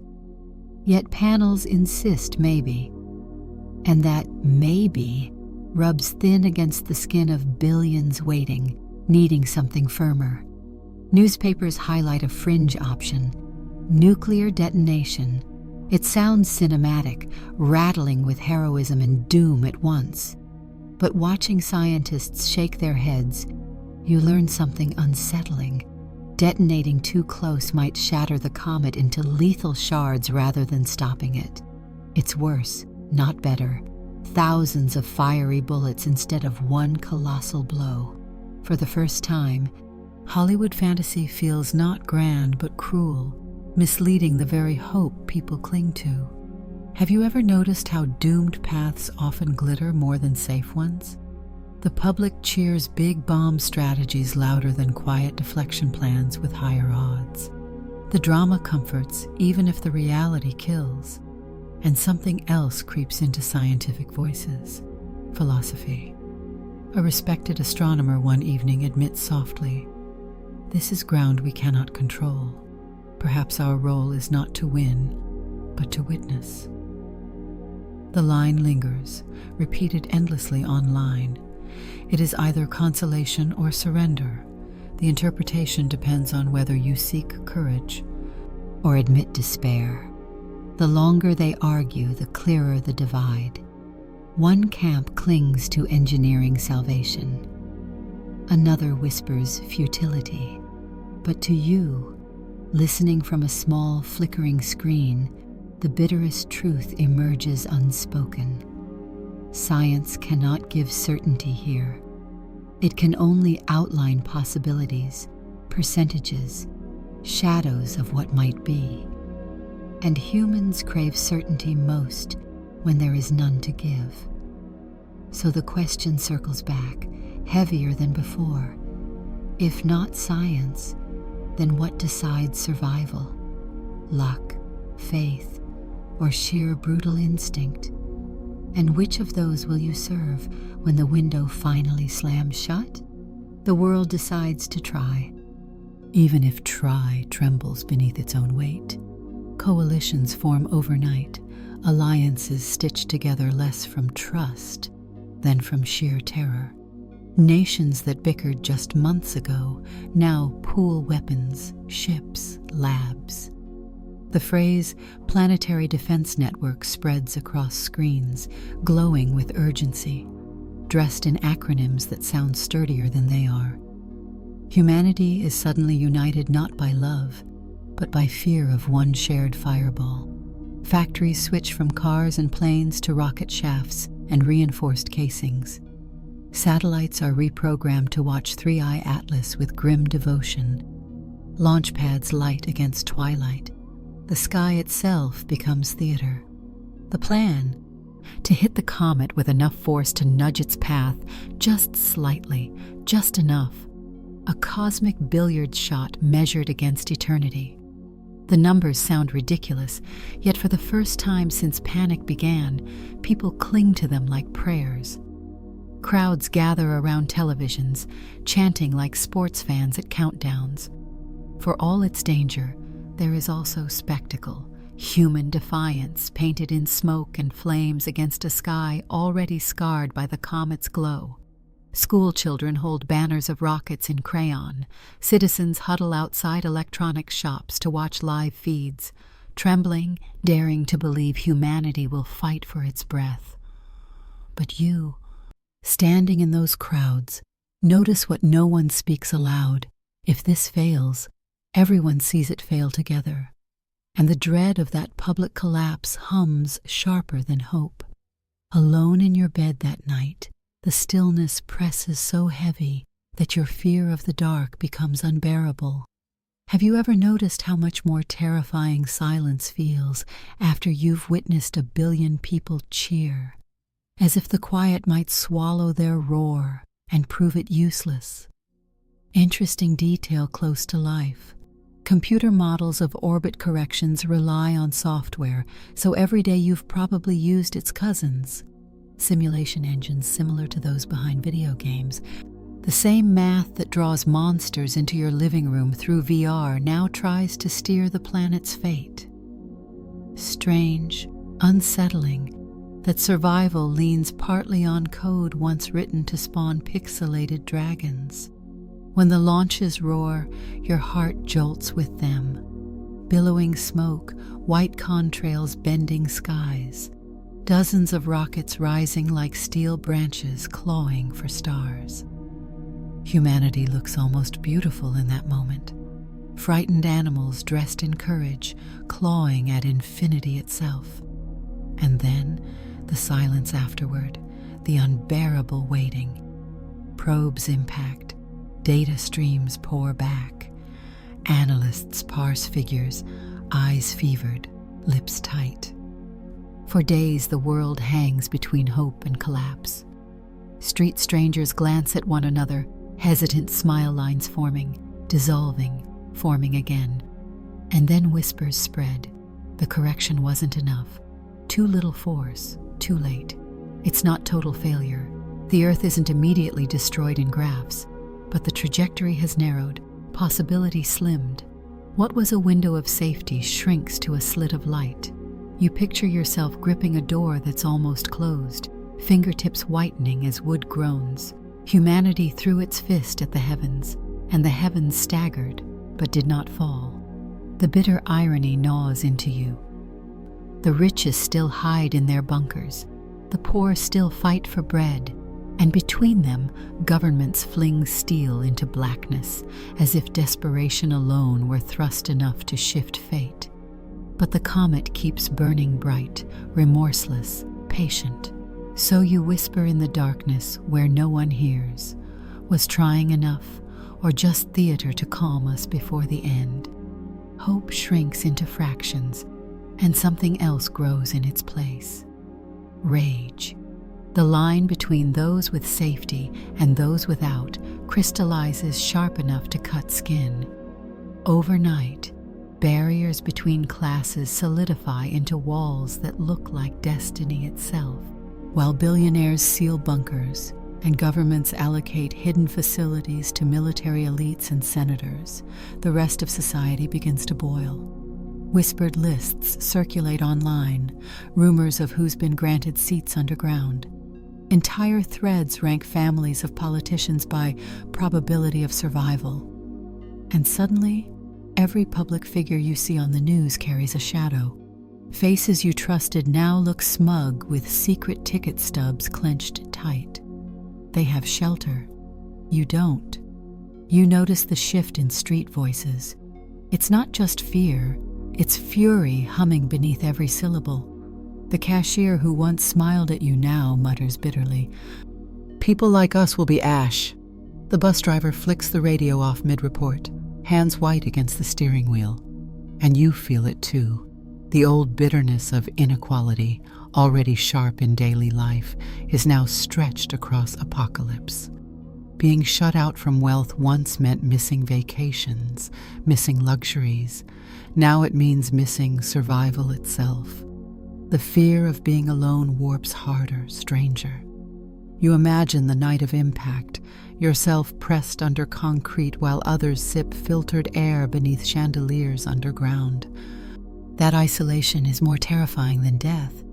Yet panels insist maybe, and that maybe rubs thin against the skin of billions waiting, needing something firmer. Newspapers highlight a fringe option: nuclear detonation. It sounds cinematic, rattling with heroism and doom at once. But watching scientists shake their heads, you learn something unsettling. Detonating too close might shatter the comet into lethal shards rather than stopping it. It's worse, not better. Thousands of fiery bullets instead of one colossal blow. For the first time, Hollywood fantasy feels not grand but cruel, misleading the very hope people cling to. Have you ever noticed how doomed paths often glitter more than safe ones? The public cheers big bomb strategies louder than quiet deflection plans with higher odds. The drama comforts even if the reality kills, and something else creeps into scientific voices: philosophy. A respected astronomer one evening admits softly, "This is ground we cannot control. Perhaps our role is not to win, but to witness." The line lingers, repeated endlessly online. It is either consolation or surrender. The interpretation depends on whether you seek courage or admit despair. The longer they argue, the clearer the divide. One camp clings to engineering salvation. Another whispers futility. But to you, listening from a small flickering screen, the bitterest truth emerges unspoken. Science cannot give certainty here. It can only outline possibilities, percentages, shadows of what might be. And humans crave certainty most when there is none to give. So the question circles back, heavier than before. If not science, then what decides survival? Luck, faith, or sheer brutal instinct? And which of those will you serve when the window finally slams shut? The world decides to try. Even if try trembles beneath its own weight. Coalitions form overnight, alliances stitched together less from trust than from sheer terror. Nations that bickered just months ago now pool weapons, ships, labs. The phrase planetary defense network spreads across screens, glowing with urgency, dressed in acronyms that sound sturdier than they are. Humanity is suddenly united not by love, but by fear of one shared fireball. Factories switch from cars and planes to rocket shafts and reinforced casings. Satellites are reprogrammed to watch Three-Eye Atlas with grim devotion. Launch pads light against twilight. The sky itself becomes theater. The plan? To hit the comet with enough force to nudge its path, just slightly, just enough. A cosmic billiard shot measured against eternity. The numbers sound ridiculous, yet for the first time since panic began, people cling to them like prayers. Crowds gather around televisions, chanting like sports fans at countdowns. For all its danger, there is also spectacle, human defiance painted in smoke and flames against a sky already scarred by the comet's glow. School children hold banners of rockets in crayon. Citizens huddle outside electronics shops to watch live feeds, trembling, daring to believe humanity will fight for its breath. But you, standing in those crowds, notice what no one speaks aloud. If this fails, everyone sees it fail together, and the dread of that public collapse hums sharper than hope. Alone in your bed that night, the stillness presses so heavy that your fear of the dark becomes unbearable. Have you ever noticed how much more terrifying silence feels after you've witnessed a billion people cheer, as if the quiet might swallow their roar and prove it useless? Interesting detail close to life. Computer models of orbit corrections rely on software, so every day you've probably used its cousins. Simulation engines similar to those behind video games. The same math that draws monsters into your living room through VR now tries to steer the planet's fate. Strange, unsettling, that survival leans partly on code once written to spawn pixelated dragons. When the launches roar, your heart jolts with them. Billowing smoke, white contrails bending skies. Dozens of rockets rising like steel branches clawing for stars. Humanity looks almost beautiful in that moment. Frightened animals dressed in courage, clawing at infinity itself. And then, the silence afterward, the unbearable waiting. Probes impact, data streams pour back. Analysts parse figures, eyes fevered, lips tight. For days the world hangs between hope and collapse. Street strangers glance at one another, hesitant smile lines forming, dissolving, forming again. And then whispers spread. The correction wasn't enough. Too little force, too late. It's not total failure. The Earth isn't immediately destroyed in graphs, but the trajectory has narrowed, possibility slimmed. What was a window of safety shrinks to a slit of light. You picture yourself gripping a door that's almost closed, fingertips whitening as wood groans. Humanity threw its fist at the heavens, and the heavens staggered, but did not fall. The bitter irony gnaws into you. The richest still hide in their bunkers. The poor still fight for bread. And between them, governments fling steel into blackness, as if desperation alone were thrust enough to shift fate. But the comet keeps burning bright, remorseless, patient. So you whisper in the darkness where no one hears. Was trying enough, or just theater to calm us before the end? Hope shrinks into fractions, and something else grows in its place. Rage. The line between those with safety and those without crystallizes sharp enough to cut skin. Overnight, barriers between classes solidify into walls that look like destiny itself. While billionaires seal bunkers and governments allocate hidden facilities to military elites and senators, the rest of society begins to boil. Whispered lists circulate online, rumors of who's been granted seats underground. Entire threads rank families of politicians by probability of survival. And suddenly, every public figure you see on the news carries a shadow. Faces you trusted now look smug with secret ticket stubs clenched tight. They have shelter. You don't. You notice the shift in street voices. It's not just fear, it's fury humming beneath every syllable. The cashier who once smiled at you now mutters bitterly, "People like us will be ash." The bus driver flicks the radio off mid-report, hands white against the steering wheel. And you feel it too. The old bitterness of inequality, already sharp in daily life, is now stretched across apocalypse. Being shut out from wealth once meant missing vacations, missing luxuries. Now it means missing survival itself. The fear of being alone warps harder, stranger. You imagine the night of impact, yourself pressed under concrete while others sip filtered air beneath chandeliers underground. That isolation is more terrifying than death.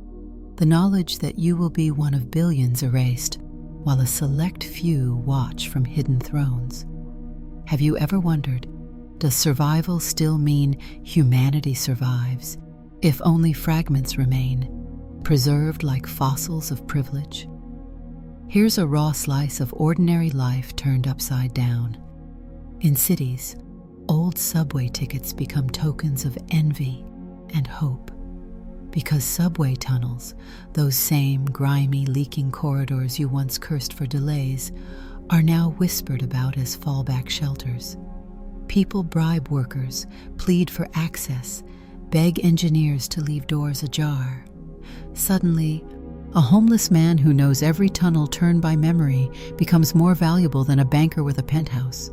The knowledge that you will be one of billions erased, while a select few watch from hidden thrones. Have you ever wondered, does survival still mean humanity survives, if only fragments remain, preserved like fossils of privilege? Here's a raw slice of ordinary life turned upside down. In cities, old subway tickets become tokens of envy and hope. Because subway tunnels, those same grimy, leaking corridors you once cursed for delays, are now whispered about as fallback shelters. People bribe workers, plead for access, beg engineers to leave doors ajar. Suddenly, a homeless man who knows every tunnel turn by memory becomes more valuable than a banker with a penthouse.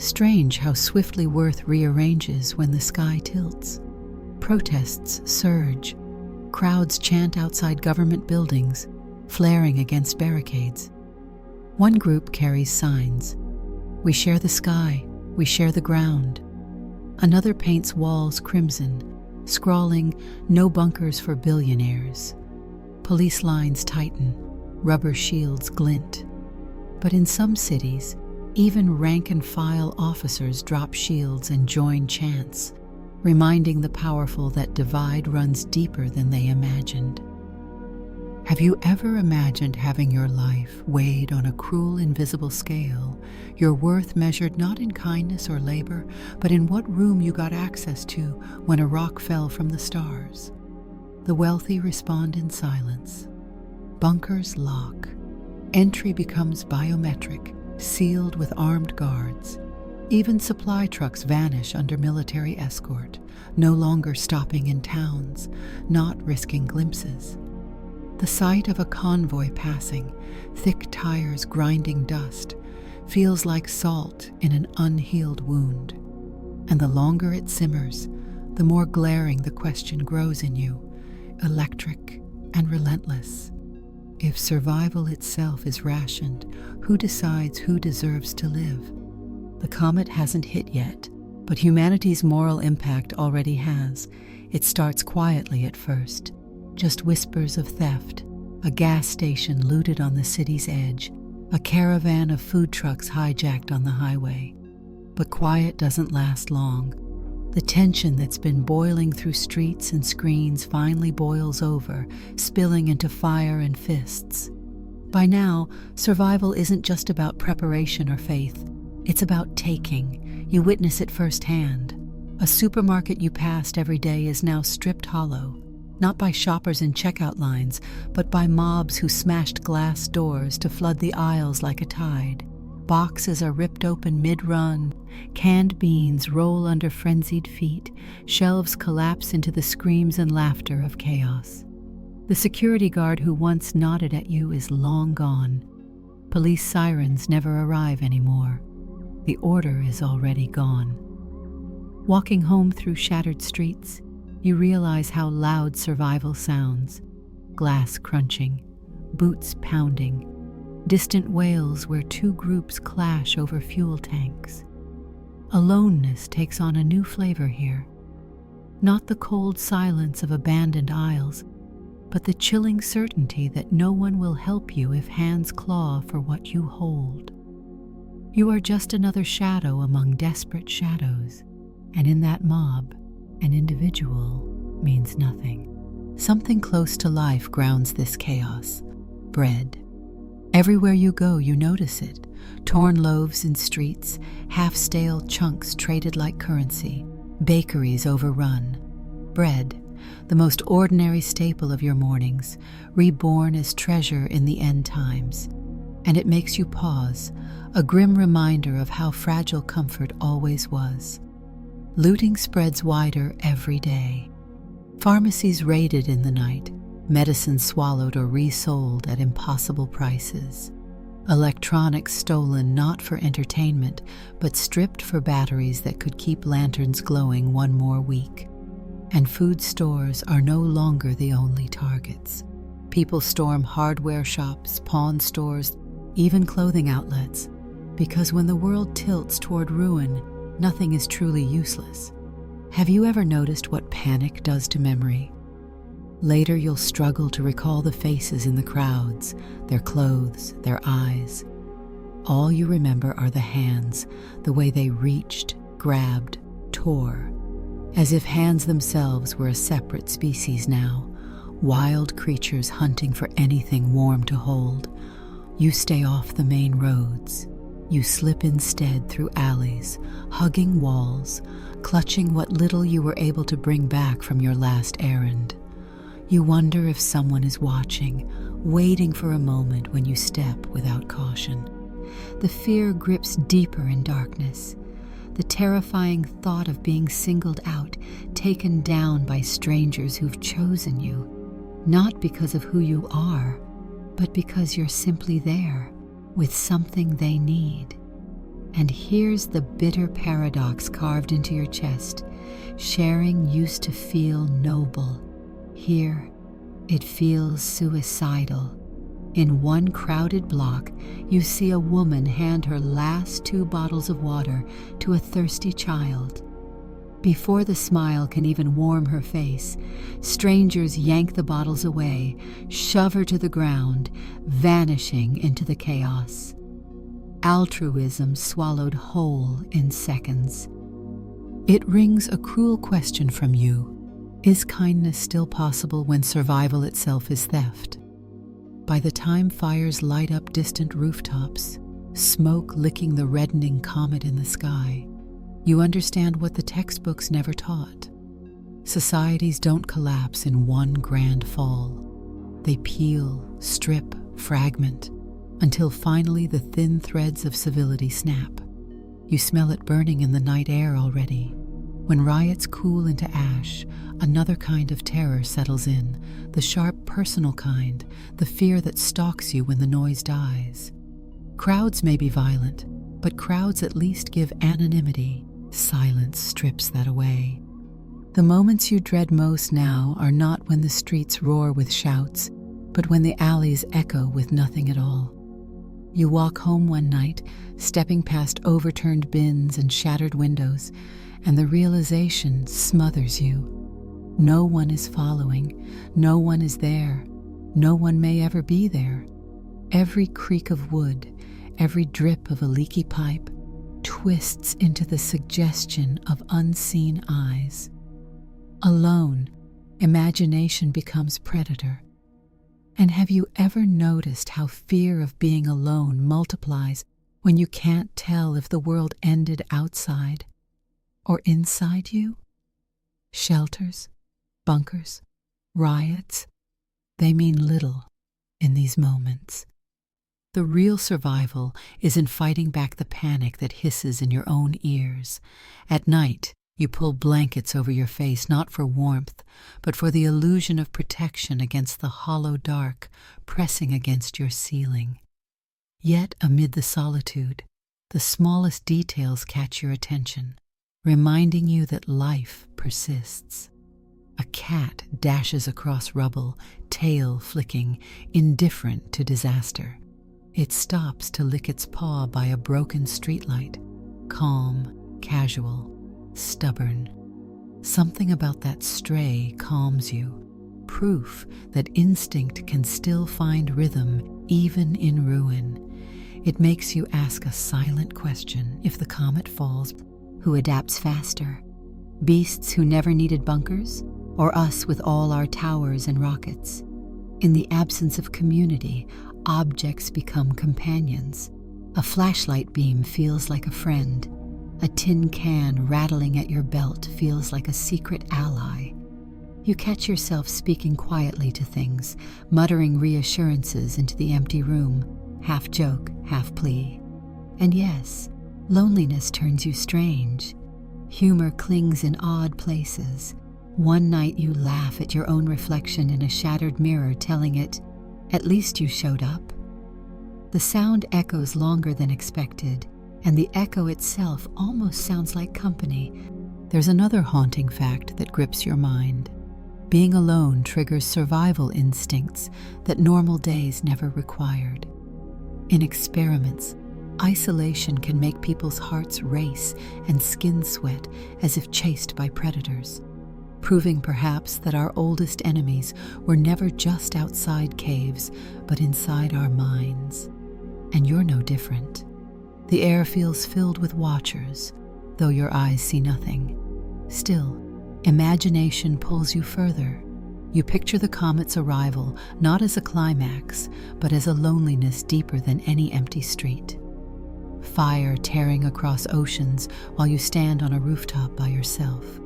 Strange how swiftly Worth rearranges when the sky tilts. Protests surge. Crowds chant outside government buildings, flaring against barricades. One group carries signs. We share the sky, we share the ground. Another paints walls crimson, scrawling, "No bunkers for billionaires." Police lines tighten, rubber shields glint. But in some cities, even rank-and-file officers drop shields and join chants, reminding the powerful that divide runs deeper than they imagined. Have you ever imagined having your life weighed on a cruel, invisible scale, your worth measured not in kindness or labor, but in what room you got access to when a rock fell from the stars? The wealthy respond in silence. Bunkers lock. Entry becomes biometric, sealed with armed guards. Even supply trucks vanish under military escort, no longer stopping in towns, not risking glimpses. The sight of a convoy passing, thick tires grinding dust, feels like salt in an unhealed wound. And the longer it simmers, the more glaring the question grows in you, electric and relentless. If survival itself is rationed, who decides who deserves to live? The comet hasn't hit yet, but humanity's moral impact already has. It starts quietly at first. Just whispers of theft, a gas station looted on the city's edge, a caravan of food trucks hijacked on the highway. But quiet doesn't last long. The tension that's been boiling through streets and screens finally boils over, spilling into fire and fists. By now, survival isn't just about preparation or faith. It's about taking. You witness it firsthand. A supermarket you passed every day is now stripped hollow, not by shoppers in checkout lines, but by mobs who smashed glass doors to flood the aisles like a tide. Boxes are ripped open mid-run, canned beans roll under frenzied feet, shelves collapse into the screams and laughter of chaos. The security guard who once nodded at you is long gone. Police sirens never arrive anymore. The order is already gone. Walking home through shattered streets, you realize how loud survival sounds. Glass crunching, boots pounding, distant wails where two groups clash over fuel tanks. Aloneness takes on a new flavor here. Not the cold silence of abandoned aisles, but the chilling certainty that no one will help you if hands claw for what you hold. You are just another shadow among desperate shadows, and in that mob, an individual means nothing. Something close to life grounds this chaos: bread. Everywhere you go, you notice it. Torn loaves in streets, half-stale chunks traded like currency, bakeries overrun. Bread, the most ordinary staple of your mornings, reborn as treasure in the end times. And it makes you pause, a grim reminder of how fragile comfort always was. Looting spreads wider every day. Pharmacies raided in the night, medicines swallowed or resold at impossible prices. Electronics stolen not for entertainment, but stripped for batteries that could keep lanterns glowing one more week. And food stores are no longer the only targets. People storm hardware shops, pawn stores, even clothing outlets, because when the world tilts toward ruin, nothing is truly useless. Have you ever noticed what panic does to memory? Later you'll struggle to recall the faces in the crowds, their clothes, their eyes. All you remember are the hands, the way they reached, grabbed, tore, as if hands themselves were a separate species now, wild creatures hunting for anything warm to hold. You stay off the main roads. You slip instead through alleys, hugging walls, clutching what little you were able to bring back from your last errand. You wonder if someone is watching, waiting for a moment when you step without caution. The fear grips deeper in darkness. The terrifying thought of being singled out, taken down by strangers who've chosen you, not because of who you are, but because you're simply there, with something they need. And here's the bitter paradox carved into your chest. Sharing used to feel noble. Here, it feels suicidal. In one crowded block, you see a woman hand her last 2 bottles of water to a thirsty child. Before the smile can even warm her face, strangers yank the bottles away, shove her to the ground, vanishing into the chaos. Altruism swallowed whole in seconds. It rings a cruel question from you. Is kindness still possible when survival itself is theft? By the time fires light up distant rooftops, smoke licking the reddening comet in the sky, you understand what the textbooks never taught. Societies don't collapse in one grand fall. They peel, strip, fragment, until finally the thin threads of civility snap. You smell it burning in the night air already. When riots cool into ash, another kind of terror settles in, the sharp personal kind, the fear that stalks you when the noise dies. Crowds may be violent, but crowds at least give anonymity. Silence strips that away. The moments you dread most now are not when the streets roar with shouts, but when the alleys echo with nothing at all. You walk home one night, stepping past overturned bins and shattered windows, and the realization smothers you. No one is following, no one is there, no one may ever be there. Every creak of wood, every drip of a leaky pipe, twists into the suggestion of unseen eyes. Alone, imagination becomes predator. And have you ever noticed how fear of being alone multiplies when you can't tell if the world ended outside or inside you? Shelters, bunkers, riots, they mean little in these moments. The real survival is in fighting back the panic that hisses in your own ears. At night, you pull blankets over your face not for warmth, but for the illusion of protection against the hollow dark pressing against your ceiling. Yet amid the solitude, the smallest details catch your attention, reminding you that life persists. A cat dashes across rubble, tail flicking, indifferent to disaster. It stops to lick its paw by a broken streetlight, calm, casual, stubborn. Something about that stray calms you, proof that instinct can still find rhythm even in ruin. It makes you ask a silent question: if the comet falls, who adapts faster? Beasts who never needed bunkers, or us with all our towers and rockets? In the absence of community, objects become companions. A flashlight beam feels like a friend. A tin can rattling at your belt feels like a secret ally. You catch yourself speaking quietly to things, muttering reassurances into the empty room, half joke, half plea. And yes, loneliness turns you strange. Humor clings in odd places. One night you laugh at your own reflection in a shattered mirror, telling it, "At least you showed up." The sound echoes longer than expected, and the echo itself almost sounds like company. There's another haunting fact that grips your mind. Being alone triggers survival instincts that normal days never required. In experiments, isolation can make people's hearts race and skin sweat as if chased by predators, proving perhaps that our oldest enemies were never just outside caves, but inside our minds. And you're no different. The air feels filled with watchers, though your eyes see nothing. Still, imagination pulls you further. You picture the comet's arrival not as a climax, but as a loneliness deeper than any empty street. Fire tearing across oceans while you stand on a rooftop by yourself.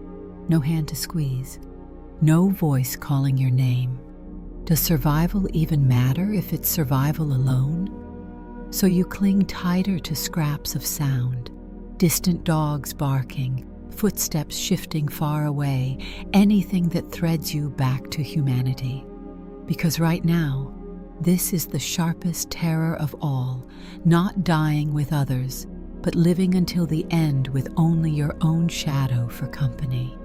No hand to squeeze. No voice calling your name. Does survival even matter if it's survival alone? So you cling tighter to scraps of sound. Distant dogs barking, footsteps shifting far away, anything that threads you back to humanity. Because right now, this is the sharpest terror of all, not dying with others, but living until the end with only your own shadow for company.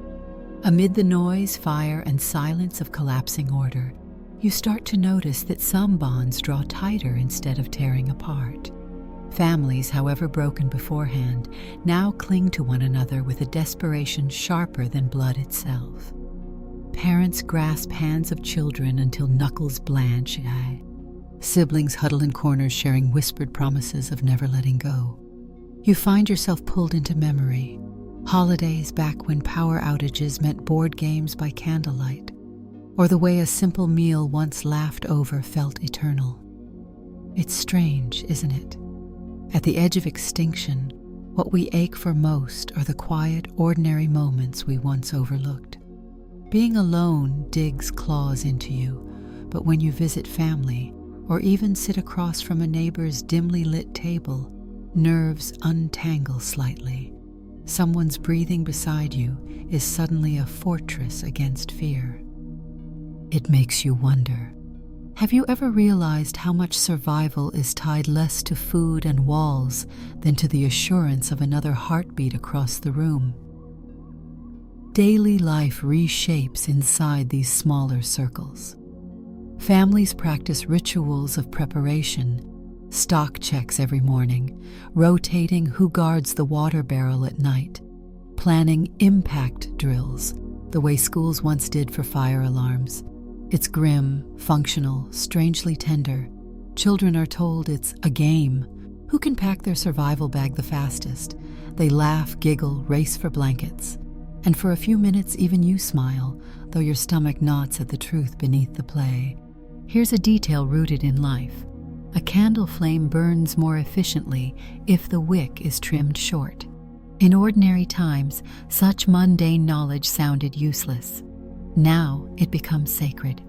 Amid the noise, fire, and silence of collapsing order, you start to notice that some bonds draw tighter instead of tearing apart. Families, however broken beforehand, now cling to one another with a desperation sharper than blood itself. Parents grasp hands of children until knuckles blanch. Siblings huddle in corners sharing whispered promises of never letting go. You find yourself pulled into memory. Holidays back when power outages meant board games by candlelight, or the way a simple meal once laughed over felt eternal. It's strange, isn't it? At the edge of extinction, what we ache for most are the quiet, ordinary moments we once overlooked. Being alone digs claws into you, but when you visit family, or even sit across from a neighbor's dimly lit table, nerves untangle slightly. Someone's breathing beside you is suddenly a fortress against fear. It makes you wonder, have you ever realized how much survival is tied less to food and walls than to the assurance of another heartbeat across the room? Daily life reshapes inside these smaller circles. Families practice rituals of preparation, stock checks every morning, rotating who guards the water barrel at night, planning impact drills, the way schools once did for fire alarms. It's grim, functional, strangely tender. Children are told it's a game. Who can pack their survival bag the fastest? They laugh, giggle, race for blankets. And for a few minutes even you smile, though your stomach knots at the truth beneath the play. Here's a detail rooted in life. A candle flame burns more efficiently if the wick is trimmed short. In ordinary times, such mundane knowledge sounded useless. Now it becomes sacred.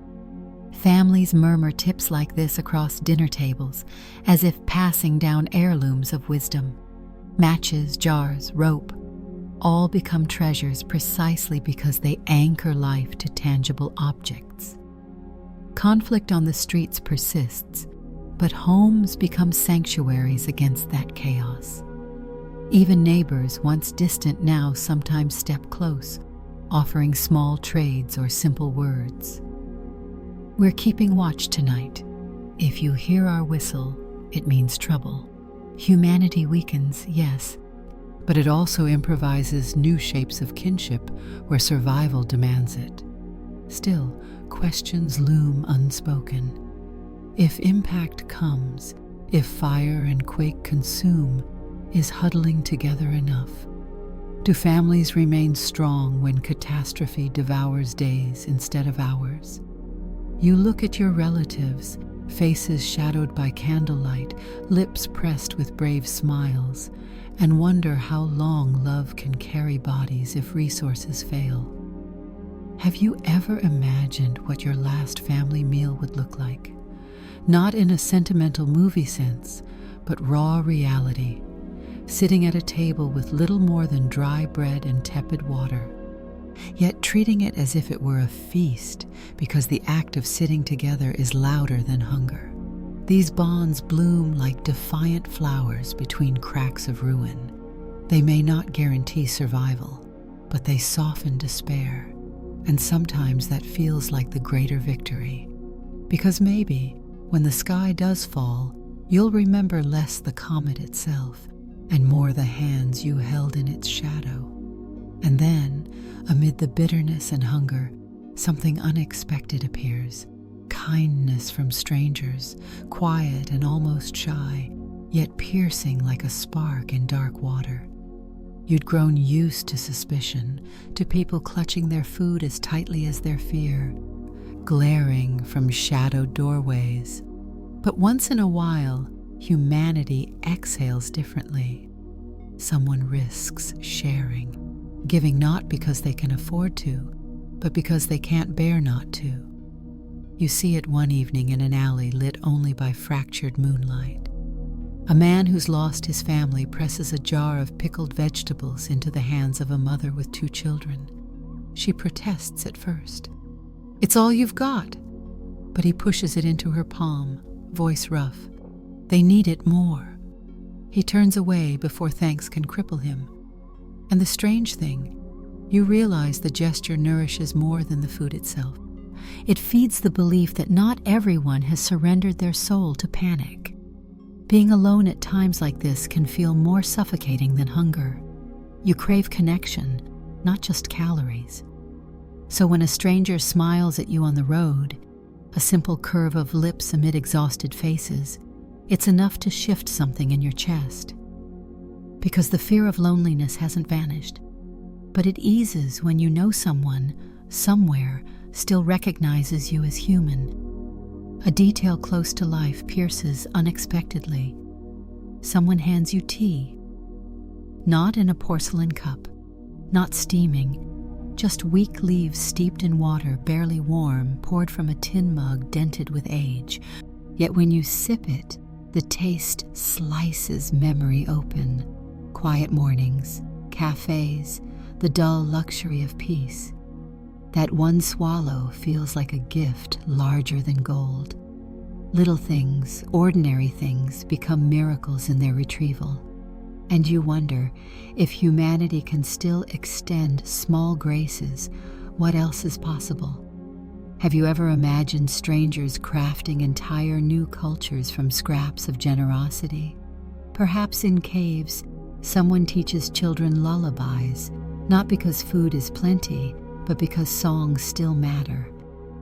Families murmur tips like this across dinner tables, as if passing down heirlooms of wisdom. Matches, jars, rope, all become treasures precisely because they anchor life to tangible objects. Conflict on the streets persists, but homes become sanctuaries against that chaos. Even neighbors, once distant, now sometimes step close, offering small trades or simple words. We're keeping watch tonight. If you hear our whistle, it means trouble. Humanity weakens, yes, but it also improvises new shapes of kinship where survival demands it. Still, questions loom unspoken. If impact comes, if fire and quake consume, is huddling together enough? Do families remain strong when catastrophe devours days instead of hours? You look at your relatives, faces shadowed by candlelight, lips pressed with brave smiles, and wonder how long love can carry bodies if resources fail. Have you ever imagined what your last family meal would look like? Not in a sentimental movie sense, but raw reality. Sitting at a table with little more than dry bread and tepid water, yet treating it as if it were a feast because the act of sitting together is louder than hunger. These bonds bloom like defiant flowers between cracks of ruin. They may not guarantee survival, but they soften despair, and sometimes that feels like the greater victory. Because maybe, when the sky does fall, you'll remember less the comet itself, and more the hands you held in its shadow. And then, amid the bitterness and hunger, something unexpected appears. Kindness from strangers, quiet and almost shy, yet piercing like a spark in dark water. You'd grown used to suspicion, to people clutching their food as tightly as their fear, glaring from shadowed doorways. But once in a while, humanity exhales differently. Someone risks sharing, giving not because they can afford to, but because they can't bear not to. You see it one evening in an alley lit only by fractured moonlight. A man who's lost his family presses a jar of pickled vegetables into the hands of a mother with 2 children. She protests at first. "It's all you've got." But he pushes it into her palm, voice rough. "They need it more." He turns away before thanks can cripple him. And the strange thing, you realize the gesture nourishes more than the food itself. It feeds the belief that not everyone has surrendered their soul to panic. Being alone at times like this can feel more suffocating than hunger. You crave connection, not just calories. So when a stranger smiles at you on the road, a simple curve of lips amid exhausted faces, it's enough to shift something in your chest. Because the fear of loneliness hasn't vanished, but it eases when you know someone, somewhere, still recognizes you as human. A detail close to life pierces unexpectedly. Someone hands you tea. Not in a porcelain cup, not steaming, just weak leaves steeped in water, barely warm, poured from a tin mug dented with age. Yet when you sip it, the taste slices memory open. Quiet mornings, cafes, the dull luxury of peace. That one swallow feels like a gift larger than gold. Little things, ordinary things, become miracles in their retrieval. And you wonder, if humanity can still extend small graces, what else is possible? Have you ever imagined strangers crafting entire new cultures from scraps of generosity? Perhaps in caves, someone teaches children lullabies, not because food is plenty, but because songs still matter.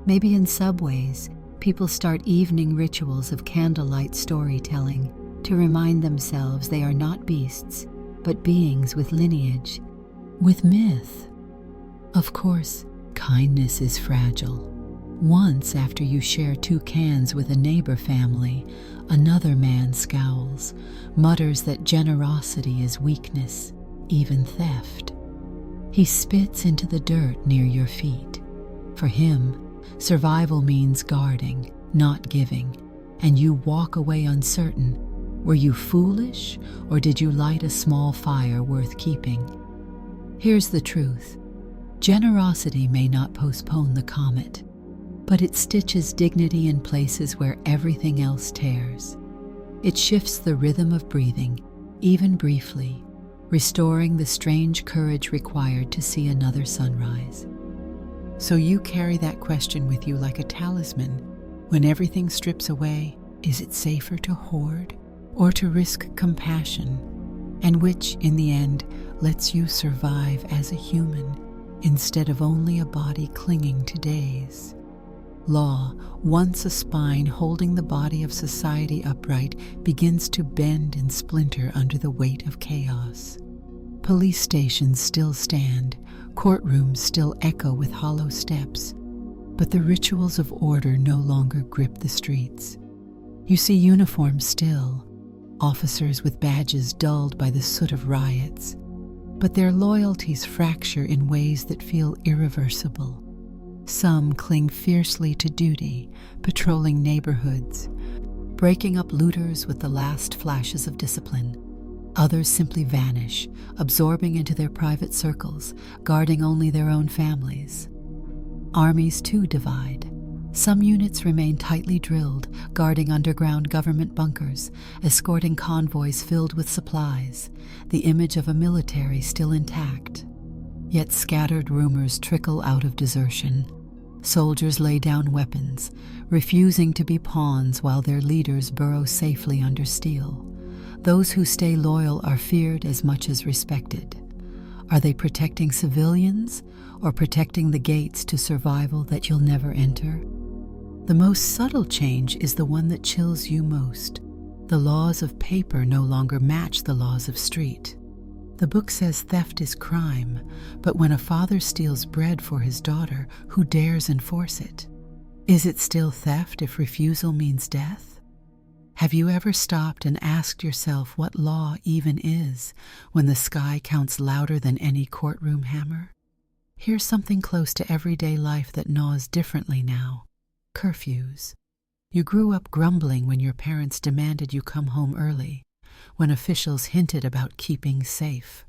Maybe in subways, people start evening rituals of candlelight storytelling to remind themselves they are not beasts, but beings with lineage, with myth. Of course, kindness is fragile. Once after you share 2 cans with a neighbor family, another man scowls, mutters that generosity is weakness, even theft. He spits into the dirt near your feet. For him, survival means guarding, not giving, and you walk away uncertain. Were you foolish, or did you light a small fire worth keeping? Here's the truth. Generosity may not postpone the comet, but it stitches dignity in places where everything else tears. It shifts the rhythm of breathing, even briefly, restoring the strange courage required to see another sunrise. So you carry that question with you like a talisman. When everything strips away, is it safer to hoard or to risk compassion? And which, in the end, lets you survive as a human instead of only a body clinging to days? Law, once a spine holding the body of society upright, begins to bend and splinter under the weight of chaos. Police stations still stand, courtrooms still echo with hollow steps, but the rituals of order no longer grip the streets. You see uniforms still, officers with badges dulled by the soot of riots, but their loyalties fracture in ways that feel irreversible. Some cling fiercely to duty, patrolling neighborhoods, breaking up looters with the last flashes of discipline. Others simply vanish, absorbing into their private circles, guarding only their own families. Armies too divide. Some units remain tightly drilled, guarding underground government bunkers, escorting convoys filled with supplies, the image of a military still intact. Yet scattered rumors trickle out of desertion. Soldiers lay down weapons, refusing to be pawns while their leaders burrow safely under steel. Those who stay loyal are feared as much as respected. Are they protecting civilians or protecting the gates to survival that you'll never enter? The most subtle change is the one that chills you most. The laws of paper no longer match the laws of street. The book says theft is crime, but when a father steals bread for his daughter, who dares enforce it? Is it still theft if refusal means death? Have you ever stopped and asked yourself what law even is when the sky counts louder than any courtroom hammer? Here's something close to everyday life that gnaws differently now: curfews. You grew up grumbling when your parents demanded you come home early, when officials hinted about keeping safe.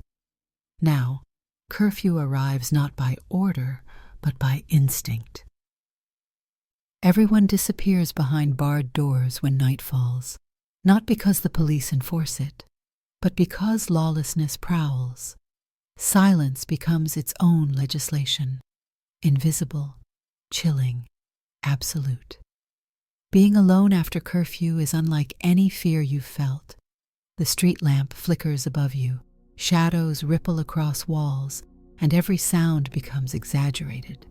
Now, curfew arrives not by order, but by instinct. Everyone disappears behind barred doors when night falls, not because the police enforce it, But because lawlessness prowls, silence becomes its own legislation, invisible, chilling, absolute. Being alone after curfew is unlike any fear you've felt. The street lamp flickers above you, shadows ripple across walls, and every sound becomes exaggerated.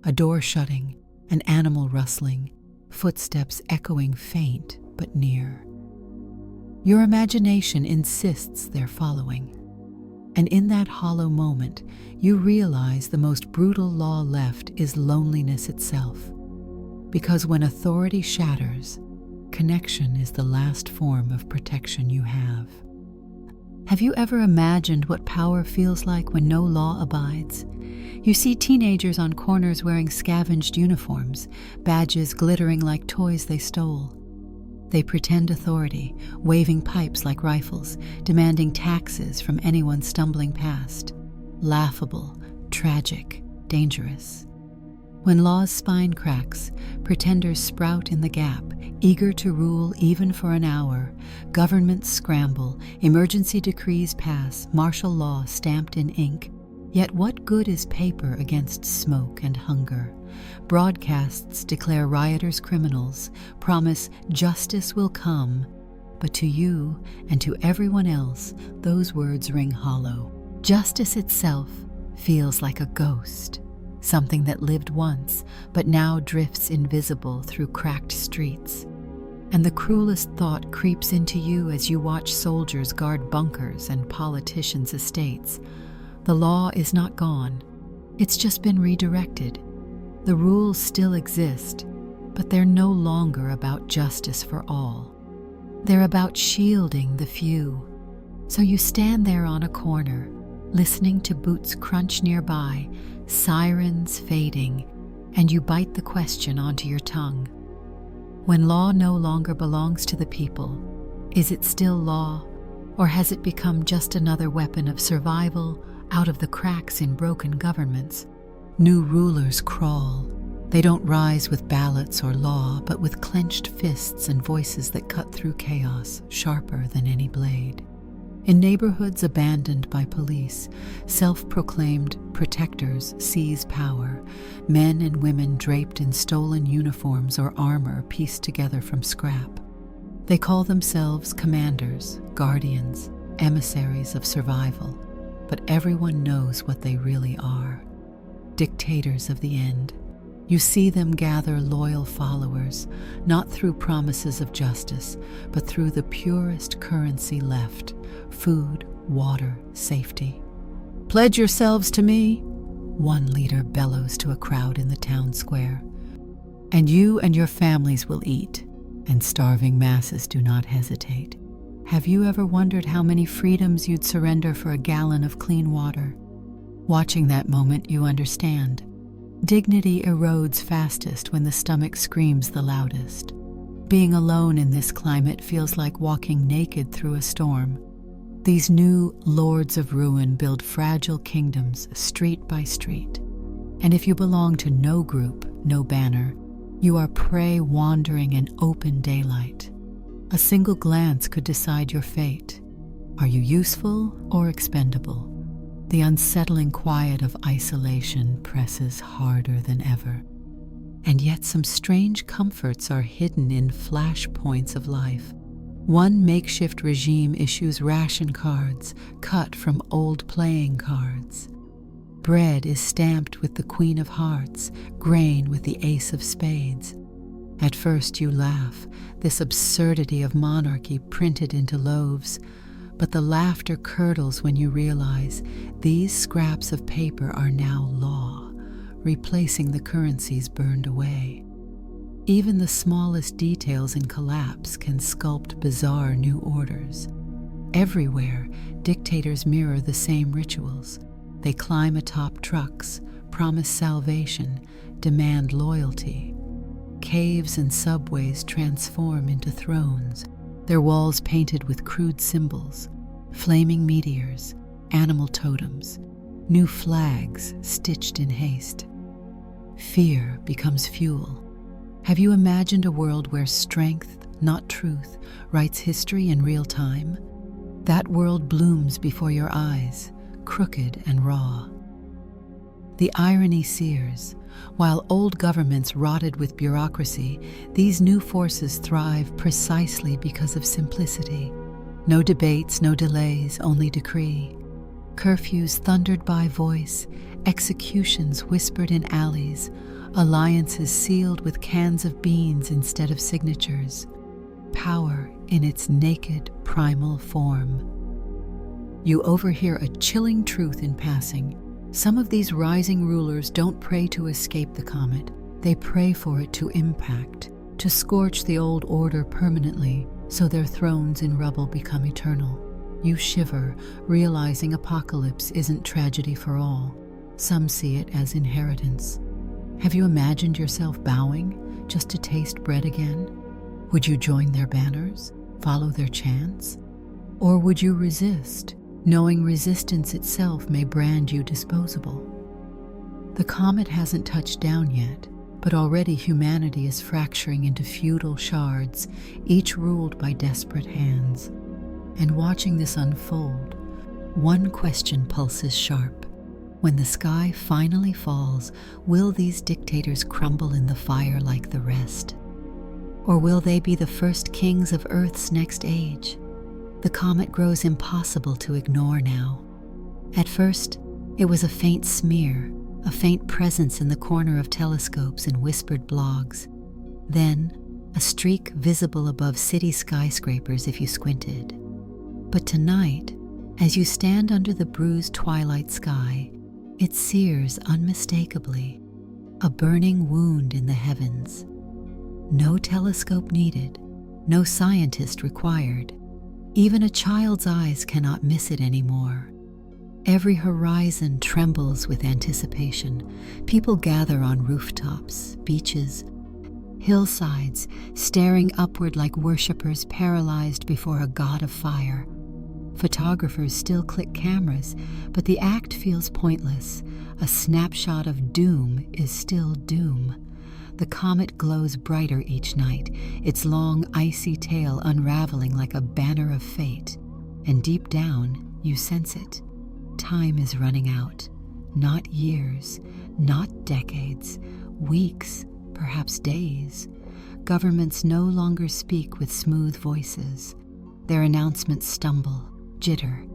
A door shutting, an animal rustling, footsteps echoing faint but near. Your imagination insists they're following. And in that hollow moment, you realize the most brutal law left is loneliness itself. Because when authority shatters, connection is the last form of protection you have. Have you ever imagined what power feels like when no law abides? You see teenagers on corners wearing scavenged uniforms, badges glittering like toys they stole. They pretend authority, waving pipes like rifles, demanding taxes from anyone stumbling past. Laughable, tragic, dangerous. When law's spine cracks, pretenders sprout in the gap, eager to rule even for an hour. Governments scramble, emergency decrees pass, martial law stamped in ink. Yet what good is paper against smoke and hunger? Broadcasts declare rioters criminals, promise justice will come, but to you and to everyone else, those words ring hollow. Justice itself feels like a ghost, something that lived once, but now drifts invisible through cracked streets. And the cruelest thought creeps into you as you watch soldiers guard bunkers and politicians' estates. The law is not gone. It's just been redirected. The rules still exist, but they're no longer about justice for all. They're about shielding the few. So you stand there on a corner, listening to boots crunch nearby, sirens fading, and you bite the question onto your tongue. When law no longer belongs to the people, is it still law, or has it become just another weapon of survival out of the cracks in broken governments? New rulers crawl. They don't rise with ballots or law, but with clenched fists and voices that cut through chaos, sharper than any blade. In neighborhoods abandoned by police, self-proclaimed protectors seize power, men and women draped in stolen uniforms or armor pieced together from scrap. They call themselves commanders, guardians, emissaries of survival, but everyone knows what they really are. Dictators of the end. You see them gather loyal followers, not through promises of justice, but through the purest currency left: food, water, safety. "Pledge yourselves to me," one leader bellows to a crowd in the town square. "And you and your families will eat," and starving masses do not hesitate. Have you ever wondered how many freedoms you'd surrender for a gallon of clean water? Watching that moment, you understand. Dignity erodes fastest when the stomach screams the loudest. Being alone in this climate feels like walking naked through a storm. These new lords of ruin build fragile kingdoms street by street. And if you belong to no group, no banner, you are prey wandering in open daylight. A single glance could decide your fate. Are you useful or expendable? The unsettling quiet of isolation presses harder than ever. And yet some strange comforts are hidden in flashpoints of life. One makeshift regime issues ration cards cut from old playing cards. Bread is stamped with the Queen of Hearts, grain with the Ace of Spades. At first you laugh, this absurdity of monarchy printed into loaves, but the laughter curdles when you realize these scraps of paper are now law, replacing the currencies burned away. Even the smallest details in collapse can sculpt bizarre new orders. Everywhere, dictators mirror the same rituals. They climb atop trucks, promise salvation, demand loyalty. Caves and subways transform into thrones, their walls painted with crude symbols, flaming meteors, animal totems, new flags stitched in haste. Fear becomes fuel. Have you imagined a world where strength, not truth, writes history in real time? That world blooms before your eyes, crooked and raw. The irony sears. While old governments rotted with bureaucracy, these new forces thrive precisely because of simplicity. No debates, no delays, only decree. Curfews thundered by voice, executions whispered in alleys, alliances sealed with cans of beans instead of signatures. Power in its naked, primal form. You overhear a chilling truth in passing. Some of these rising rulers don't pray to escape the comet. They pray for it to impact, to scorch the old order permanently, so their thrones in rubble become eternal. You shiver, realizing apocalypse isn't tragedy for all. Some see it as inheritance. Have you imagined yourself bowing just to taste bread again? Would you join their banners, follow their chants? Or would you resist, knowing resistance itself may brand you disposable? The comet hasn't touched down yet, but already humanity is fracturing into feudal shards, each ruled by desperate hands. And watching this unfold, one question pulses sharp. When the sky finally falls, will these dictators crumble in the fire like the rest? Or will they be the first kings of Earth's next age? The comet grows impossible to ignore now. At first, it was a faint smear, a faint presence in the corner of telescopes and whispered blogs. Then, a streak visible above city skyscrapers if you squinted. But tonight, as you stand under the bruised twilight sky, it sears unmistakably, a burning wound in the heavens. No telescope needed, no scientist required. Even a child's eyes cannot miss it anymore. Every horizon trembles with anticipation. People gather on rooftops, beaches, hillsides, staring upward like worshippers paralyzed before a god of fire. Photographers still click cameras, but the act feels pointless. A snapshot of doom is still doom. The comet glows brighter each night, its long, icy tail unraveling like a banner of fate. And deep down, you sense it. Time is running out. Not years, not decades, weeks, perhaps days. Governments no longer speak with smooth voices. Their announcements stumble, jitter.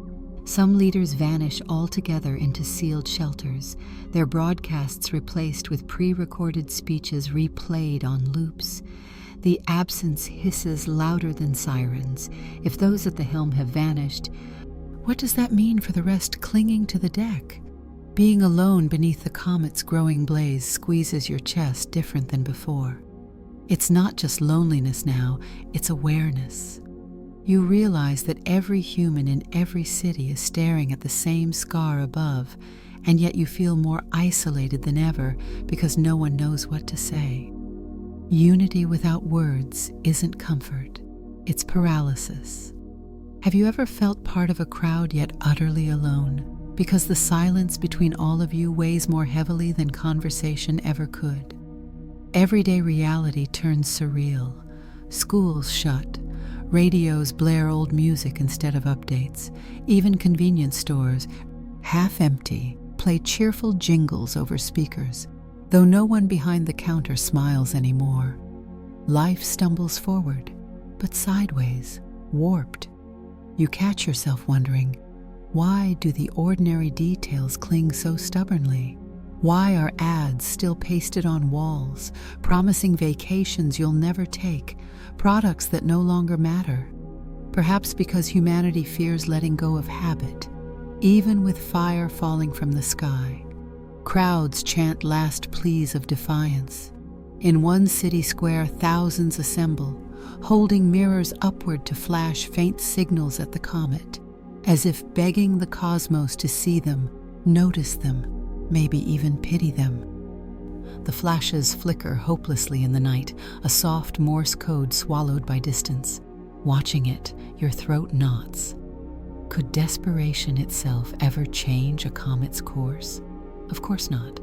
Some leaders vanish altogether into sealed shelters, their broadcasts replaced with pre-recorded speeches replayed on loops. The absence hisses louder than sirens. If those at the helm have vanished, what does that mean for the rest clinging to the deck? Being alone beneath the comet's growing blaze squeezes your chest different than before. It's not just loneliness now, it's awareness. You realize that every human in every city is staring at the same scar above, and yet you feel more isolated than ever because no one knows what to say. Unity without words isn't comfort, it's paralysis. Have you ever felt part of a crowd yet utterly alone, because the silence between all of you weighs more heavily than conversation ever could? Everyday reality turns surreal. Schools shut. Radios blare old music instead of updates. Even convenience stores, half empty, play cheerful jingles over speakers, though no one behind the counter smiles anymore. Life stumbles forward, but sideways, warped. You catch yourself wondering, why do the ordinary details cling so stubbornly? Why are ads still pasted on walls, promising vacations you'll never take, products that no longer matter? Perhaps because humanity fears letting go of habit, even with fire falling from the sky. Crowds chant last pleas of defiance. In one city square, thousands assemble, holding mirrors upward to flash faint signals at the comet, as if begging the cosmos to see them, notice them, maybe even pity them. The flashes flicker hopelessly in the night, a soft Morse code swallowed by distance. Watching it, your throat knots. Could desperation itself ever change a comet's course? Of course not.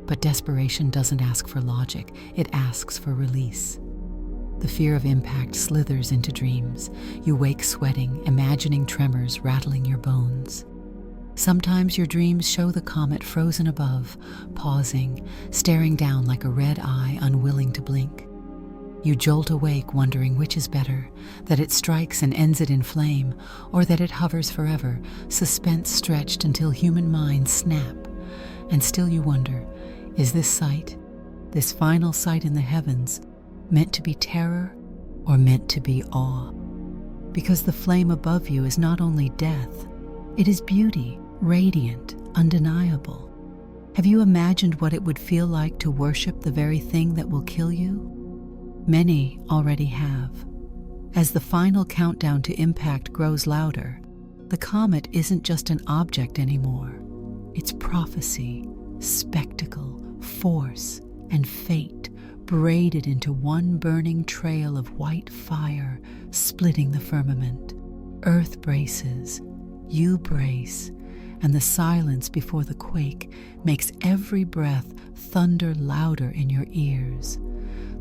But desperation doesn't ask for logic, it asks for release. The fear of impact slithers into dreams. You wake sweating, imagining tremors rattling your bones. Sometimes your dreams show the comet frozen above, pausing, staring down like a red eye unwilling to blink. You jolt awake wondering which is better, that it strikes and ends it in flame, or that it hovers forever, suspense stretched until human minds snap. And still you wonder, is this sight, this final sight in the heavens, meant to be terror or meant to be awe? Because the flame above you is not only death, it is beauty, radiant, undeniable. Have you imagined what it would feel like to worship the very thing that will kill you? Many already have. As the final countdown to impact grows louder, the comet isn't just an object anymore. It's prophecy, spectacle, force, and fate braided into one burning trail of white fire splitting the firmament. Earth braces, you brace, and the silence before the quake makes every breath thunder louder in your ears.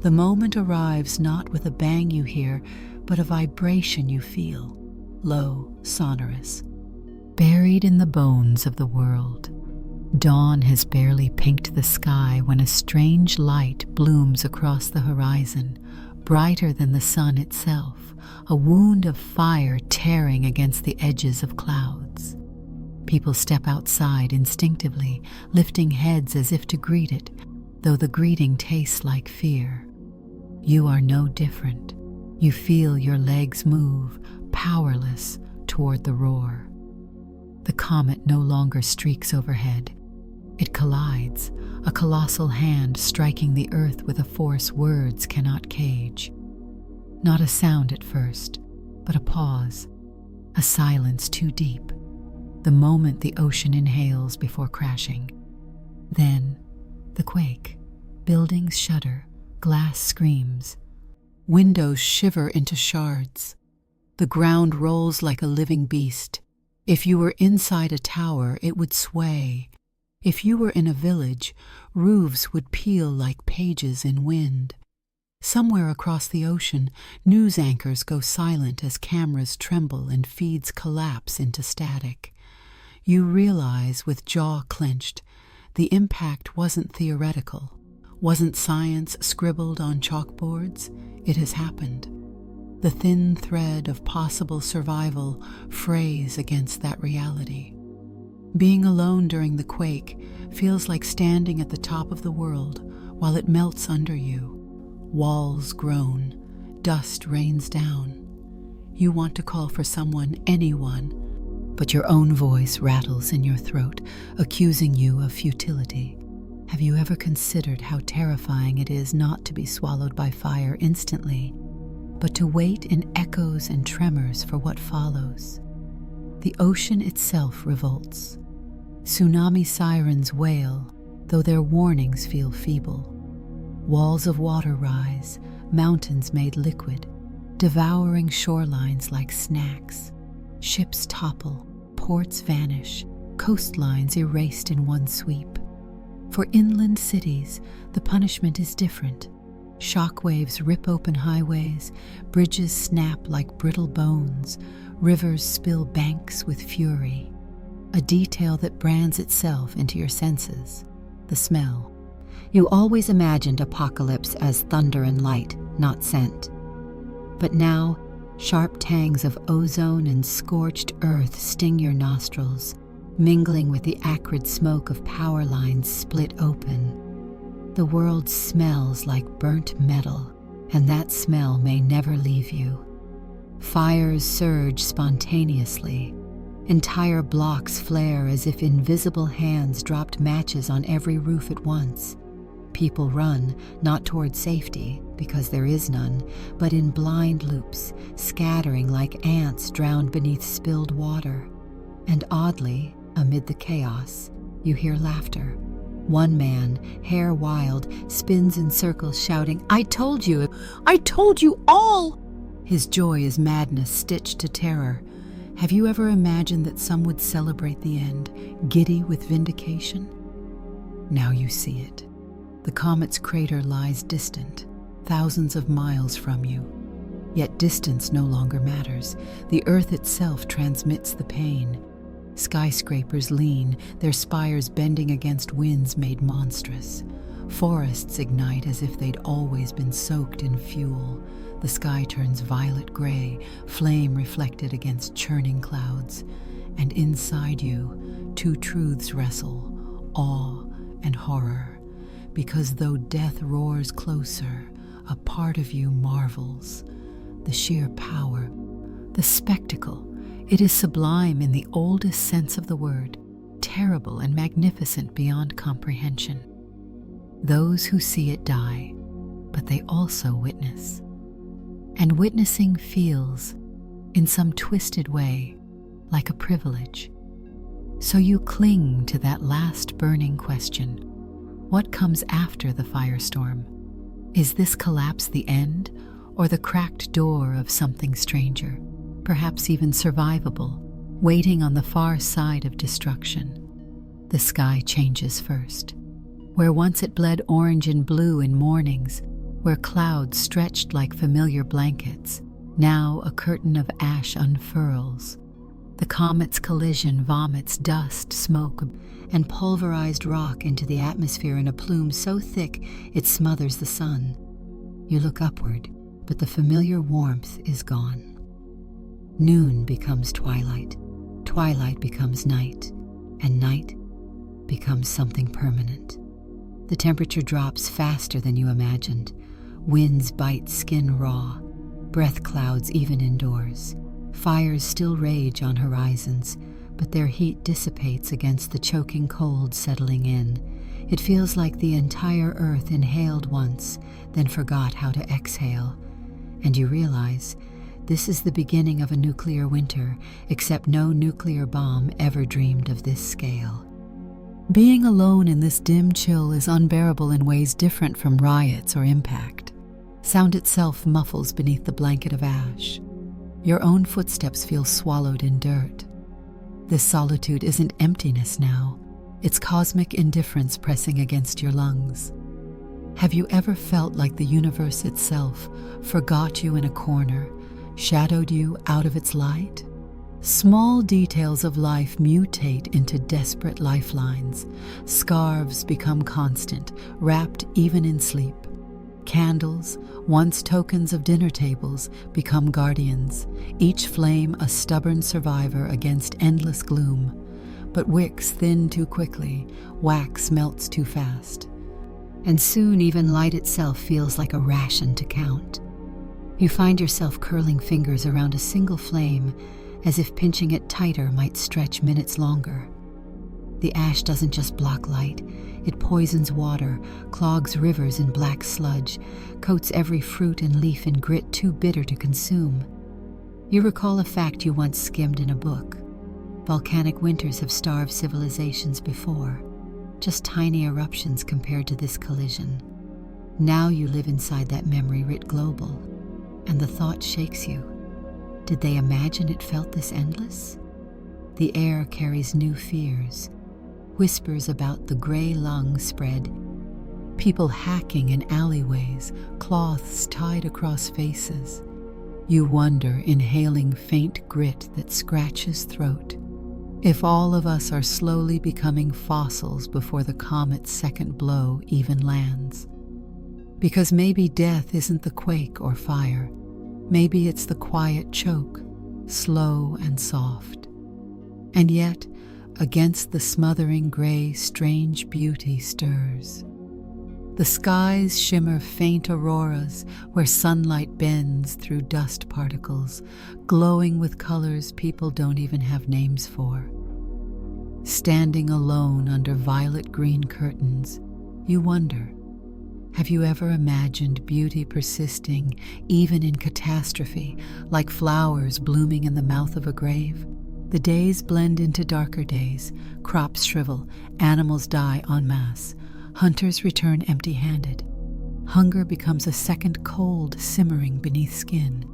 The moment arrives not with a bang you hear, but a vibration you feel, low, sonorous. Buried in the bones of the world, dawn has barely pinked the sky when a strange light blooms across the horizon, brighter than the sun itself, a wound of fire tearing against the edges of clouds. People step outside instinctively, lifting heads as if to greet it, though the greeting tastes like fear. You are no different. You feel your legs move, powerless, toward the roar. The comet no longer streaks overhead. It collides, a colossal hand striking the earth with a force words cannot cage. Not a sound at first, but a pause, a silence too deep, the moment the ocean inhales before crashing. Then, the quake. Buildings shudder, glass screams. Windows shiver into shards. The ground rolls like a living beast. If you were inside a tower, it would sway. If you were in a village, roofs would peel like pages in wind. Somewhere across the ocean, news anchors go silent as cameras tremble and feeds collapse into static. You realize, with jaw clenched, the impact wasn't theoretical, wasn't science scribbled on chalkboards. It has happened. The thin thread of possible survival frays against that reality. Being alone during the quake feels like standing at the top of the world while it melts under you. Walls groan, dust rains down. You want to call for someone, anyone, but your own voice rattles in your throat, accusing you of futility. Have you ever considered how terrifying it is not to be swallowed by fire instantly, but to wait in echoes and tremors for what follows? The ocean itself revolts. Tsunami sirens wail, though their warnings feel feeble. Walls of water rise, mountains made liquid, devouring shorelines like snacks. Ships topple, ports vanish, coastlines erased in one sweep. For inland cities, the punishment is different. Shockwaves rip open highways, bridges snap like brittle bones, rivers spill banks with fury. A detail that brands itself into your senses, the smell. You always imagined apocalypse as thunder and light, not scent. But now, sharp tangs of ozone and scorched earth sting your nostrils, mingling with the acrid smoke of power lines split open. The world smells like burnt metal, and that smell may never leave you. Fires surge spontaneously. Entire blocks flare as if invisible hands dropped matches on every roof at once. People run, not toward safety, because there is none, but in blind loops, scattering like ants drowned beneath spilled water. And oddly, amid the chaos, you hear laughter. One man, hair wild, spins in circles shouting, "I told you! I told you all!" His joy is madness stitched to terror. Have you ever imagined that some would celebrate the end, giddy with vindication? Now you see it. The comet's crater lies distant, thousands of miles from you. Yet distance no longer matters. The earth itself transmits the pain. Skyscrapers lean, their spires bending against winds made monstrous. Forests ignite as if they'd always been soaked in fuel. The sky turns violet gray, flame reflected against churning clouds. And inside you, two truths wrestle, awe and horror. Because though death roars closer, a part of you marvels. The sheer power, the spectacle, it is sublime in the oldest sense of the word, terrible and magnificent beyond comprehension. Those who see it die, but they also witness. And witnessing feels, in some twisted way, like a privilege. So you cling to that last burning question. What comes after the firestorm? Is this collapse the end, or the cracked door of something stranger, perhaps even survivable, waiting on the far side of destruction? The sky changes first. Where once it bled orange and blue in mornings, where clouds stretched like familiar blankets, now a curtain of ash unfurls. The comet's collision vomits dust, smoke, and pulverized rock into the atmosphere in a plume so thick it smothers the sun. You look upward, but the familiar warmth is gone. Noon becomes twilight, twilight becomes night, and night becomes something permanent. The temperature drops faster than you imagined. Winds bite skin raw, breath clouds even indoors. Fires still rage on horizons, but their heat dissipates against the choking cold settling in. It feels like the entire earth inhaled once, then forgot how to exhale. And you realize this is the beginning of a nuclear winter, except no nuclear bomb ever dreamed of this scale. Being alone in this dim chill is unbearable in ways different from riots or impact. Sound itself muffles beneath the blanket of ash. Your own footsteps feel swallowed in dirt. This solitude isn't emptiness now. It's cosmic indifference pressing against your lungs. Have you ever felt like the universe itself forgot you in a corner, shadowed you out of its light? Small details of life mutate into desperate lifelines. Scarves become constant, wrapped even in sleep. Candles, once tokens of dinner tables, become guardians, each flame a stubborn survivor against endless gloom. But wicks thin too quickly, wax melts too fast. And soon even light itself feels like a ration to count. You find yourself curling fingers around a single flame, as if pinching it tighter might stretch minutes longer. The ash doesn't just block light, it poisons water, clogs rivers in black sludge, coats every fruit and leaf in grit too bitter to consume. You recall a fact you once skimmed in a book. Volcanic winters have starved civilizations before, just tiny eruptions compared to this collision. Now you live inside that memory-writ global, and the thought shakes you. Did they imagine it felt this endless? The air carries new fears. Whispers about the gray lung spread. People hacking in alleyways, cloths tied across faces. You wonder, inhaling faint grit that scratches throat. If all of us are slowly becoming fossils before the comet's second blow even lands. Because maybe death isn't the quake or fire. Maybe it's the quiet choke, slow and soft. And yet, against the smothering gray, strange beauty stirs. The skies shimmer faint auroras where sunlight bends through dust particles, glowing with colors people don't even have names for. Standing alone under violet-green curtains, you wonder, have you ever imagined beauty persisting even in catastrophe, like flowers blooming in the mouth of a grave? The days blend into darker days, crops shrivel, animals die en masse, hunters return empty-handed. Hunger becomes a second cold simmering beneath skin.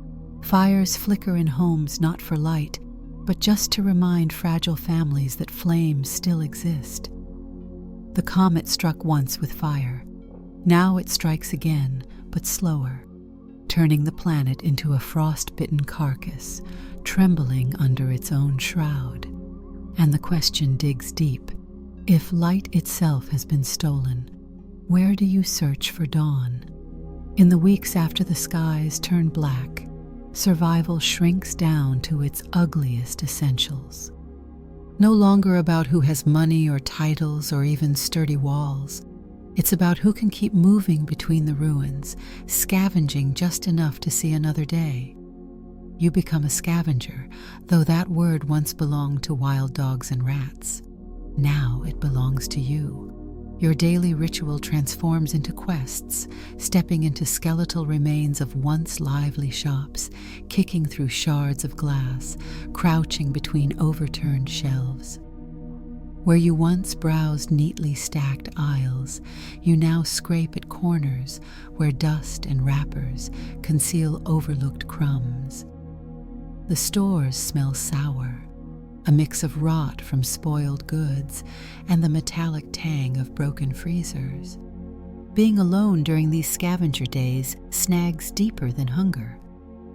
Fires flicker in homes not for light, but just to remind fragile families that flames still exist. The comet struck once with fire. Now it strikes again, but slower, turning the planet into a frost-bitten carcass, trembling under its own shroud. And the question digs deep. If light itself has been stolen, where do you search for dawn? In the weeks after the skies turn black, survival shrinks down to its ugliest essentials. No longer about who has money or titles or even sturdy walls. It's about who can keep moving between the ruins, scavenging just enough to see another day. You become a scavenger, though that word once belonged to wild dogs and rats. Now it belongs to you. Your daily ritual transforms into quests, stepping into skeletal remains of once lively shops, kicking through shards of glass, crouching between overturned shelves. Where you once browsed neatly stacked aisles, you now scrape at corners where dust and wrappers conceal overlooked crumbs. The stores smell sour, a mix of rot from spoiled goods and the metallic tang of broken freezers. Being alone during these scavenger days snags deeper than hunger.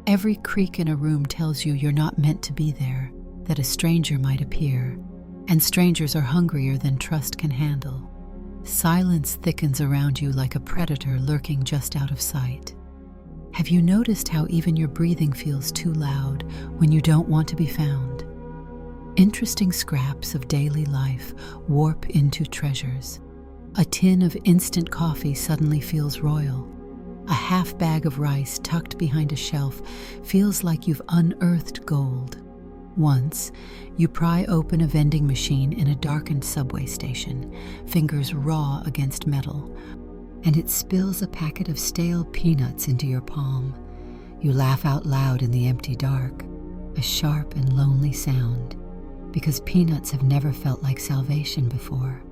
Every creak in a room tells you you're not meant to be there, that a stranger might appear, and strangers are hungrier than trust can handle. Silence thickens around you like a predator lurking just out of sight. Have you noticed how even your breathing feels too loud when you don't want to be found? Interesting scraps of daily life warp into treasures. A tin of instant coffee suddenly feels royal. A half bag of rice tucked behind a shelf feels like you've unearthed gold. Once, you pry open a vending machine in a darkened subway station, fingers raw against metal, and it spills a packet of stale peanuts into your palm. You laugh out loud in the empty dark, a sharp and lonely sound, because peanuts have never felt like salvation before.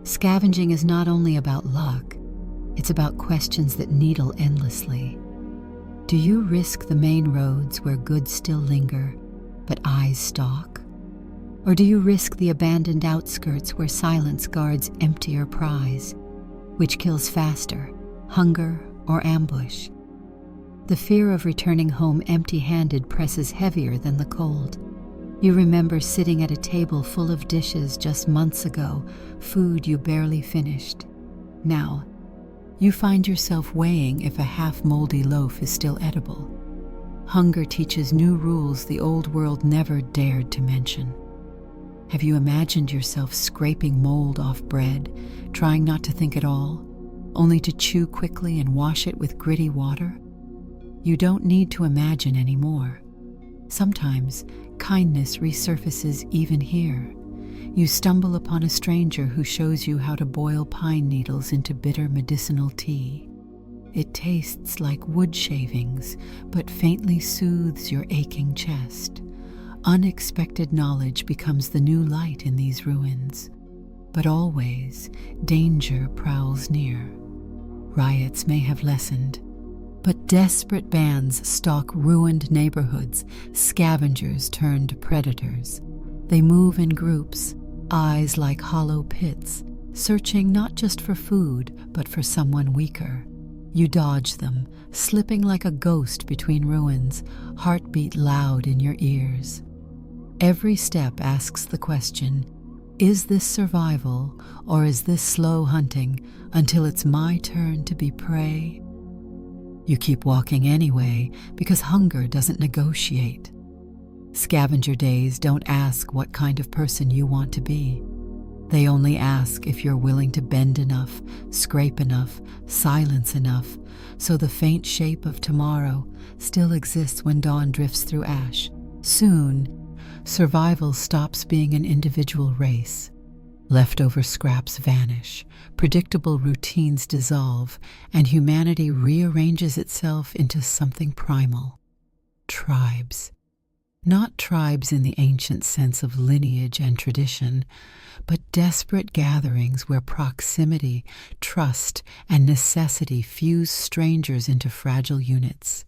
Scavenging is not only about luck, it's about questions that needle endlessly. Do you risk the main roads where goods still linger, but eyes stalk? Or do you risk the abandoned outskirts where silence guards emptier prize, which kills faster, hunger or ambush? The fear of returning home empty-handed presses heavier than the cold. You remember sitting at a table full of dishes just months ago, food you barely finished. Now, you find yourself weighing if a half-moldy loaf is still edible. Hunger teaches new rules the old world never dared to mention. Have you imagined yourself scraping mold off bread, trying not to think at all, only to chew quickly and wash it with gritty water? You don't need to imagine anymore. Sometimes, kindness resurfaces even here. You stumble upon a stranger who shows you how to boil pine needles into bitter medicinal tea. It tastes like wood shavings, but faintly soothes your aching chest. Unexpected knowledge becomes the new light in these ruins. But always, danger prowls near. Riots may have lessened, but desperate bands stalk ruined neighborhoods, scavengers turned predators. They move in groups, eyes like hollow pits, searching not just for food, but for someone weaker. You dodge them, slipping like a ghost between ruins, heartbeat loud in your ears. Every step asks the question, is this survival, or is this slow hunting until it's my turn to be prey? You keep walking anyway because hunger doesn't negotiate. Scavenger days don't ask what kind of person you want to be. They only ask if you're willing to bend enough, scrape enough, silence enough, so the faint shape of tomorrow still exists when dawn drifts through ash. Soon, survival stops being an individual race. Leftover scraps vanish, predictable routines dissolve, and humanity rearranges itself into something primal. Tribes. Not tribes in the ancient sense of lineage and tradition, but desperate gatherings where proximity, trust, and necessity fuse strangers into fragile units.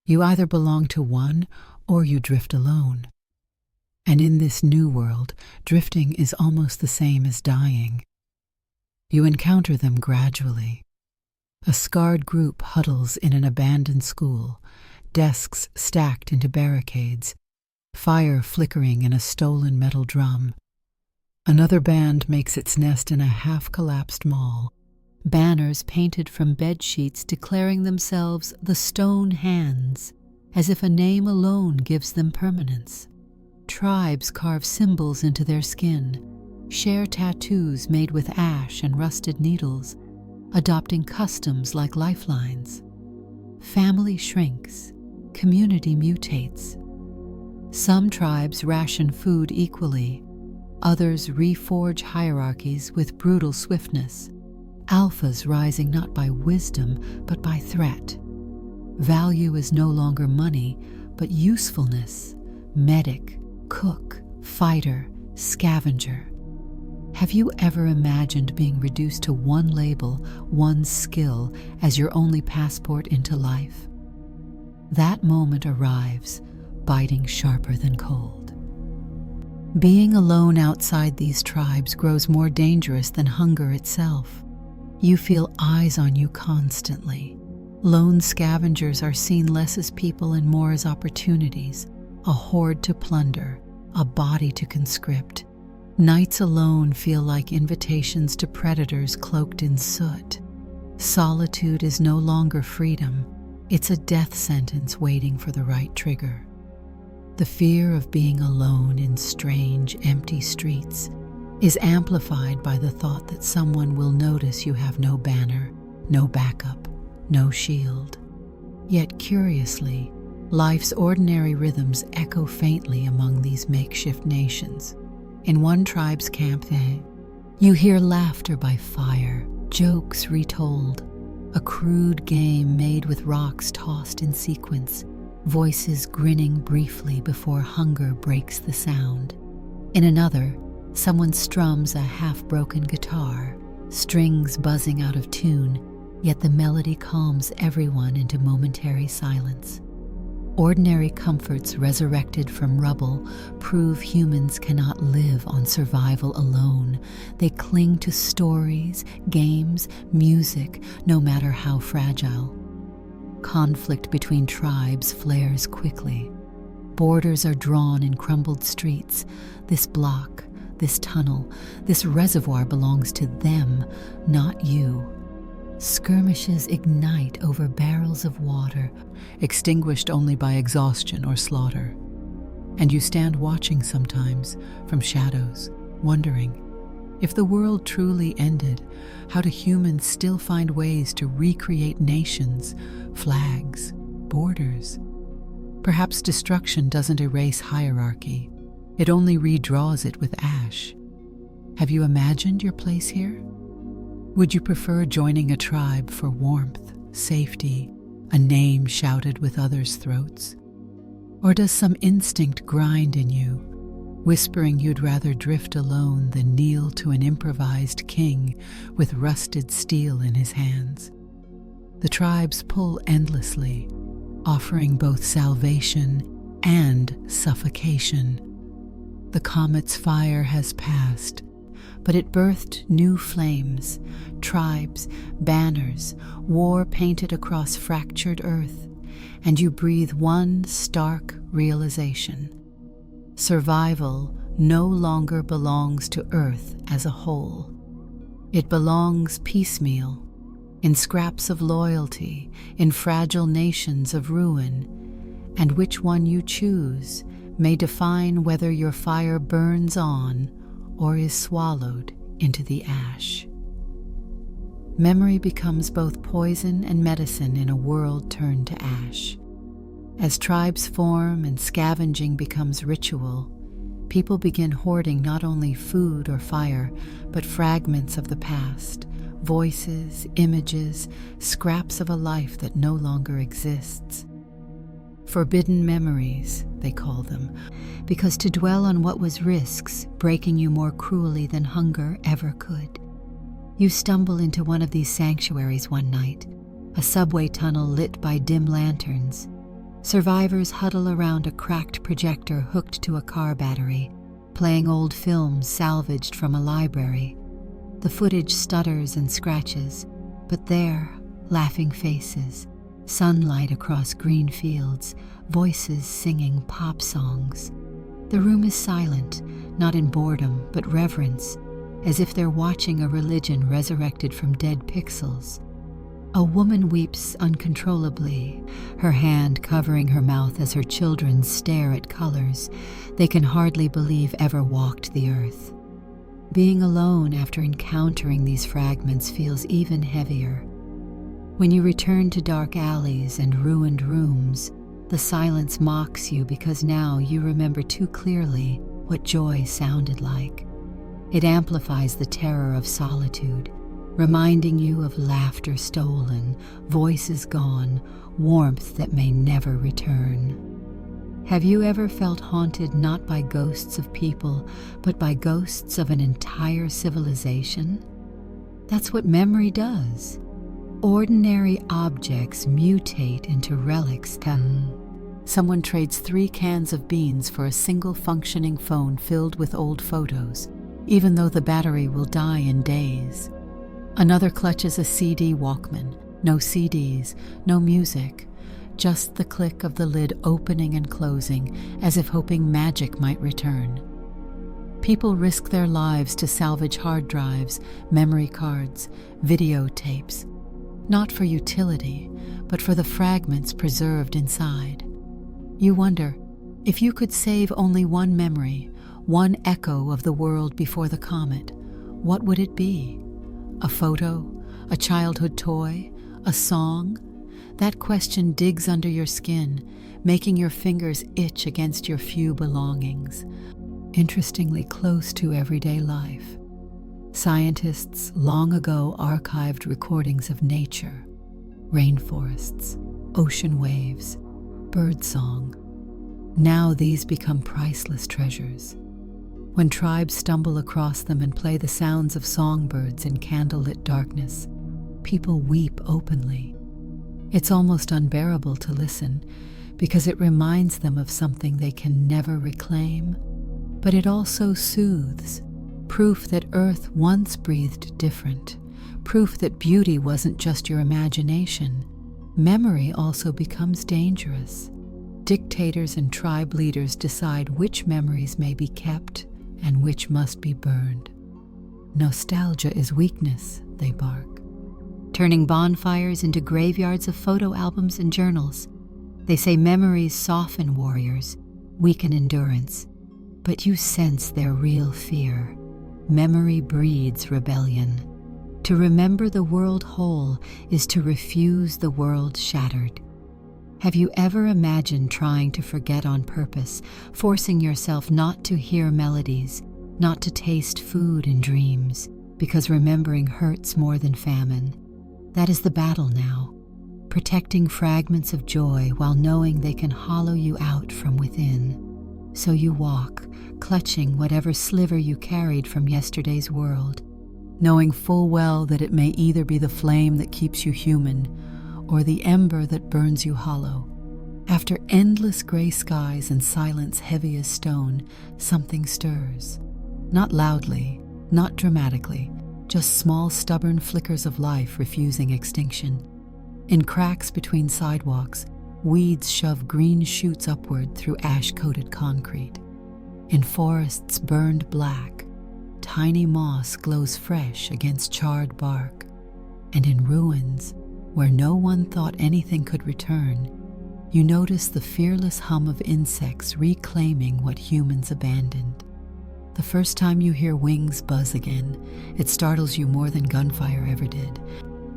You either belong to one or you drift alone. And in this new world, drifting is almost the same as dying. You encounter them gradually. A scarred group huddles in an abandoned school, desks stacked into barricades, fire flickering in a stolen metal drum. Another band makes its nest in a half-collapsed mall, banners painted from bed sheets declaring themselves the Stone Hands, as if a name alone gives them permanence. Tribes carve symbols into their skin, share tattoos made with ash and rusted needles, adopting customs like lifelines. Family shrinks, community mutates. Some tribes ration food equally, others reforge hierarchies with brutal swiftness, alphas rising not by wisdom but by threat. Value is no longer money, but usefulness, medic, cook, fighter, scavenger. Have you ever imagined being reduced to one label, one skill, as your only passport into life? That moment arrives, biting sharper than cold. Being alone outside these tribes grows more dangerous than hunger itself. You feel eyes on you constantly. Lone scavengers are seen less as people and more as opportunities, a horde to plunder, a body to conscript. Nights alone feel like invitations to predators cloaked in soot. Solitude is no longer freedom. It's a death sentence waiting for the right trigger. The fear of being alone in strange, empty streets is amplified by the thought that someone will notice you have no banner, no backup, no shield. Yet curiously, life's ordinary rhythms echo faintly among these makeshift nations. In one tribe's camp, you hear laughter by fire, jokes retold, a crude game made with rocks tossed in sequence, voices grinning briefly before hunger breaks the sound. In another, someone strums a half-broken guitar, strings buzzing out of tune, yet the melody calms everyone into momentary silence. Ordinary comforts resurrected from rubble prove humans cannot live on survival alone. They cling to stories, games, music, no matter how fragile. Conflict between tribes flares quickly. Borders are drawn in crumbled streets. This block, this tunnel, this reservoir belongs to them, not you. Skirmishes ignite over barrels of water, extinguished only by exhaustion or slaughter. And you stand watching sometimes from shadows, wondering, if the world truly ended, how do humans still find ways to recreate nations, flags, borders? Perhaps destruction doesn't erase hierarchy. It only redraws it with ash. Have you imagined your place here? Would you prefer joining a tribe for warmth, safety, a name shouted with others' throats? Or does some instinct grind in you, whispering you'd rather drift alone than kneel to an improvised king with rusted steel in his hands? The tribes pull endlessly, offering both salvation and suffocation. The comet's fire has passed, but it birthed new flames, tribes, banners, war painted across fractured earth, and you breathe one stark realization. Survival no longer belongs to Earth as a whole. It belongs piecemeal, in scraps of loyalty, in fragile nations of ruin, and which one you choose may define whether your fire burns on or is swallowed into the ash. Memory becomes both poison and medicine in a world turned to ash. As tribes form and scavenging becomes ritual, people begin hoarding not only food or fire, but fragments of the past, voices, images, scraps of a life that no longer exists. Forbidden memories, they call them, because to dwell on what was risks breaking you more cruelly than hunger ever could. You stumble into one of these sanctuaries one night, a subway tunnel lit by dim lanterns. Survivors huddle around a cracked projector hooked to a car battery, playing old films salvaged from a library. The footage stutters and scratches, but there, laughing faces, sunlight across green fields, voices singing pop songs. The room is silent, not in boredom, but reverence, as if they're watching a religion resurrected from dead pixels. A woman weeps uncontrollably, her hand covering her mouth as her children stare at colors they can hardly believe ever walked the earth. Being alone after encountering these fragments feels even heavier. When you return to dark alleys and ruined rooms, the silence mocks you because now you remember too clearly what joy sounded like. It amplifies the terror of solitude, reminding you of laughter stolen, voices gone, warmth that may never return. Have you ever felt haunted not by ghosts of people, but by ghosts of an entire civilization? That's what memory does. Ordinary objects mutate into relics. Someone trades 3 cans of beans for a single functioning phone filled with old photos, even though the battery will die in days. Another clutches a CD Walkman. No CDs, no music, just the click of the lid opening and closing, as if hoping magic might return. People risk their lives to salvage hard drives, memory cards, videotapes, not for utility, but for the fragments preserved inside. You wonder, if you could save only one memory, one echo of the world before the comet, what would it be? A photo? A childhood toy? A song? That question digs under your skin, making your fingers itch against your few belongings. Interestingly close to everyday life. Scientists long ago archived recordings of nature, rainforests, ocean waves, birdsong. Now these become priceless treasures. When tribes stumble across them and play the sounds of songbirds in candlelit darkness, people weep openly. It's almost unbearable to listen because it reminds them of something they can never reclaim, but it also soothes, proof that Earth once breathed different, proof that beauty wasn't just your imagination. Memory also becomes dangerous. Dictators and tribe leaders decide which memories may be kept and which must be burned. Nostalgia is weakness, they bark. Turning bonfires into graveyards of photo albums and journals. They say memories soften warriors, weaken endurance, but you sense their real fear. Memory breeds rebellion. To remember the world whole is to refuse the world shattered. Have you ever imagined trying to forget on purpose, forcing yourself not to hear melodies, not to taste food in dreams, because remembering hurts more than famine? That is the battle now, protecting fragments of joy while knowing they can hollow you out from within. So you walk, clutching whatever sliver you carried from yesterday's world, knowing full well that it may either be the flame that keeps you human, or the ember that burns you hollow. After endless gray skies and silence heavy as stone, something stirs. Not loudly, not dramatically, just small stubborn flickers of life refusing extinction. In cracks between sidewalks, weeds shove green shoots upward through ash-coated concrete. In forests burned black, tiny moss glows fresh against charred bark. And in ruins, where no one thought anything could return, you notice the fearless hum of insects reclaiming what humans abandoned. The first time you hear wings buzz again, it startles you more than gunfire ever did.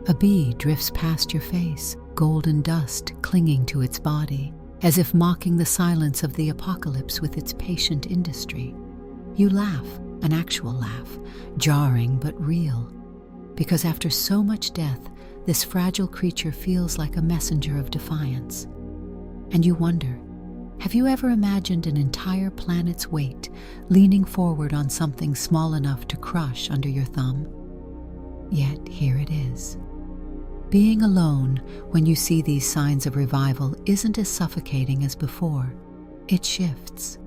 A bee drifts past your face, golden dust clinging to its body, as if mocking the silence of the apocalypse with its patient industry. You laugh, an actual laugh, jarring but real, because after so much death, this fragile creature feels like a messenger of defiance. And you wonder, have you ever imagined an entire planet's weight leaning forward on something small enough to crush under your thumb? Yet here it is. Being alone when you see these signs of revival isn't as suffocating as before. It shifts.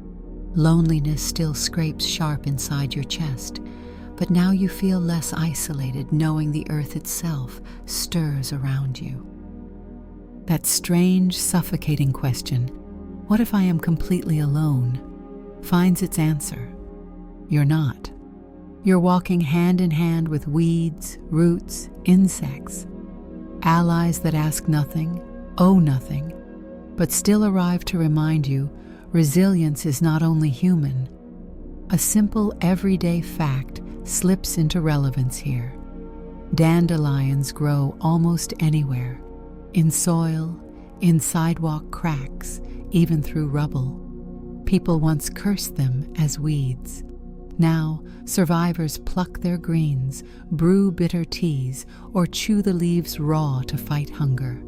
Loneliness still scrapes sharp inside your chest, But now you feel less isolated, knowing the earth itself stirs around you. That strange, suffocating question, what if I am completely alone, finds its answer. You're not. You're walking hand in hand with weeds, roots, insects, allies that ask nothing, owe nothing, but still arrive to remind you resilience is not only human. A simple, everyday fact slips into relevance here. Dandelions grow almost anywhere, in soil, in sidewalk cracks, even through rubble. People once cursed them as weeds. Now, survivors pluck their greens, brew bitter teas, or chew the leaves raw to fight hunger.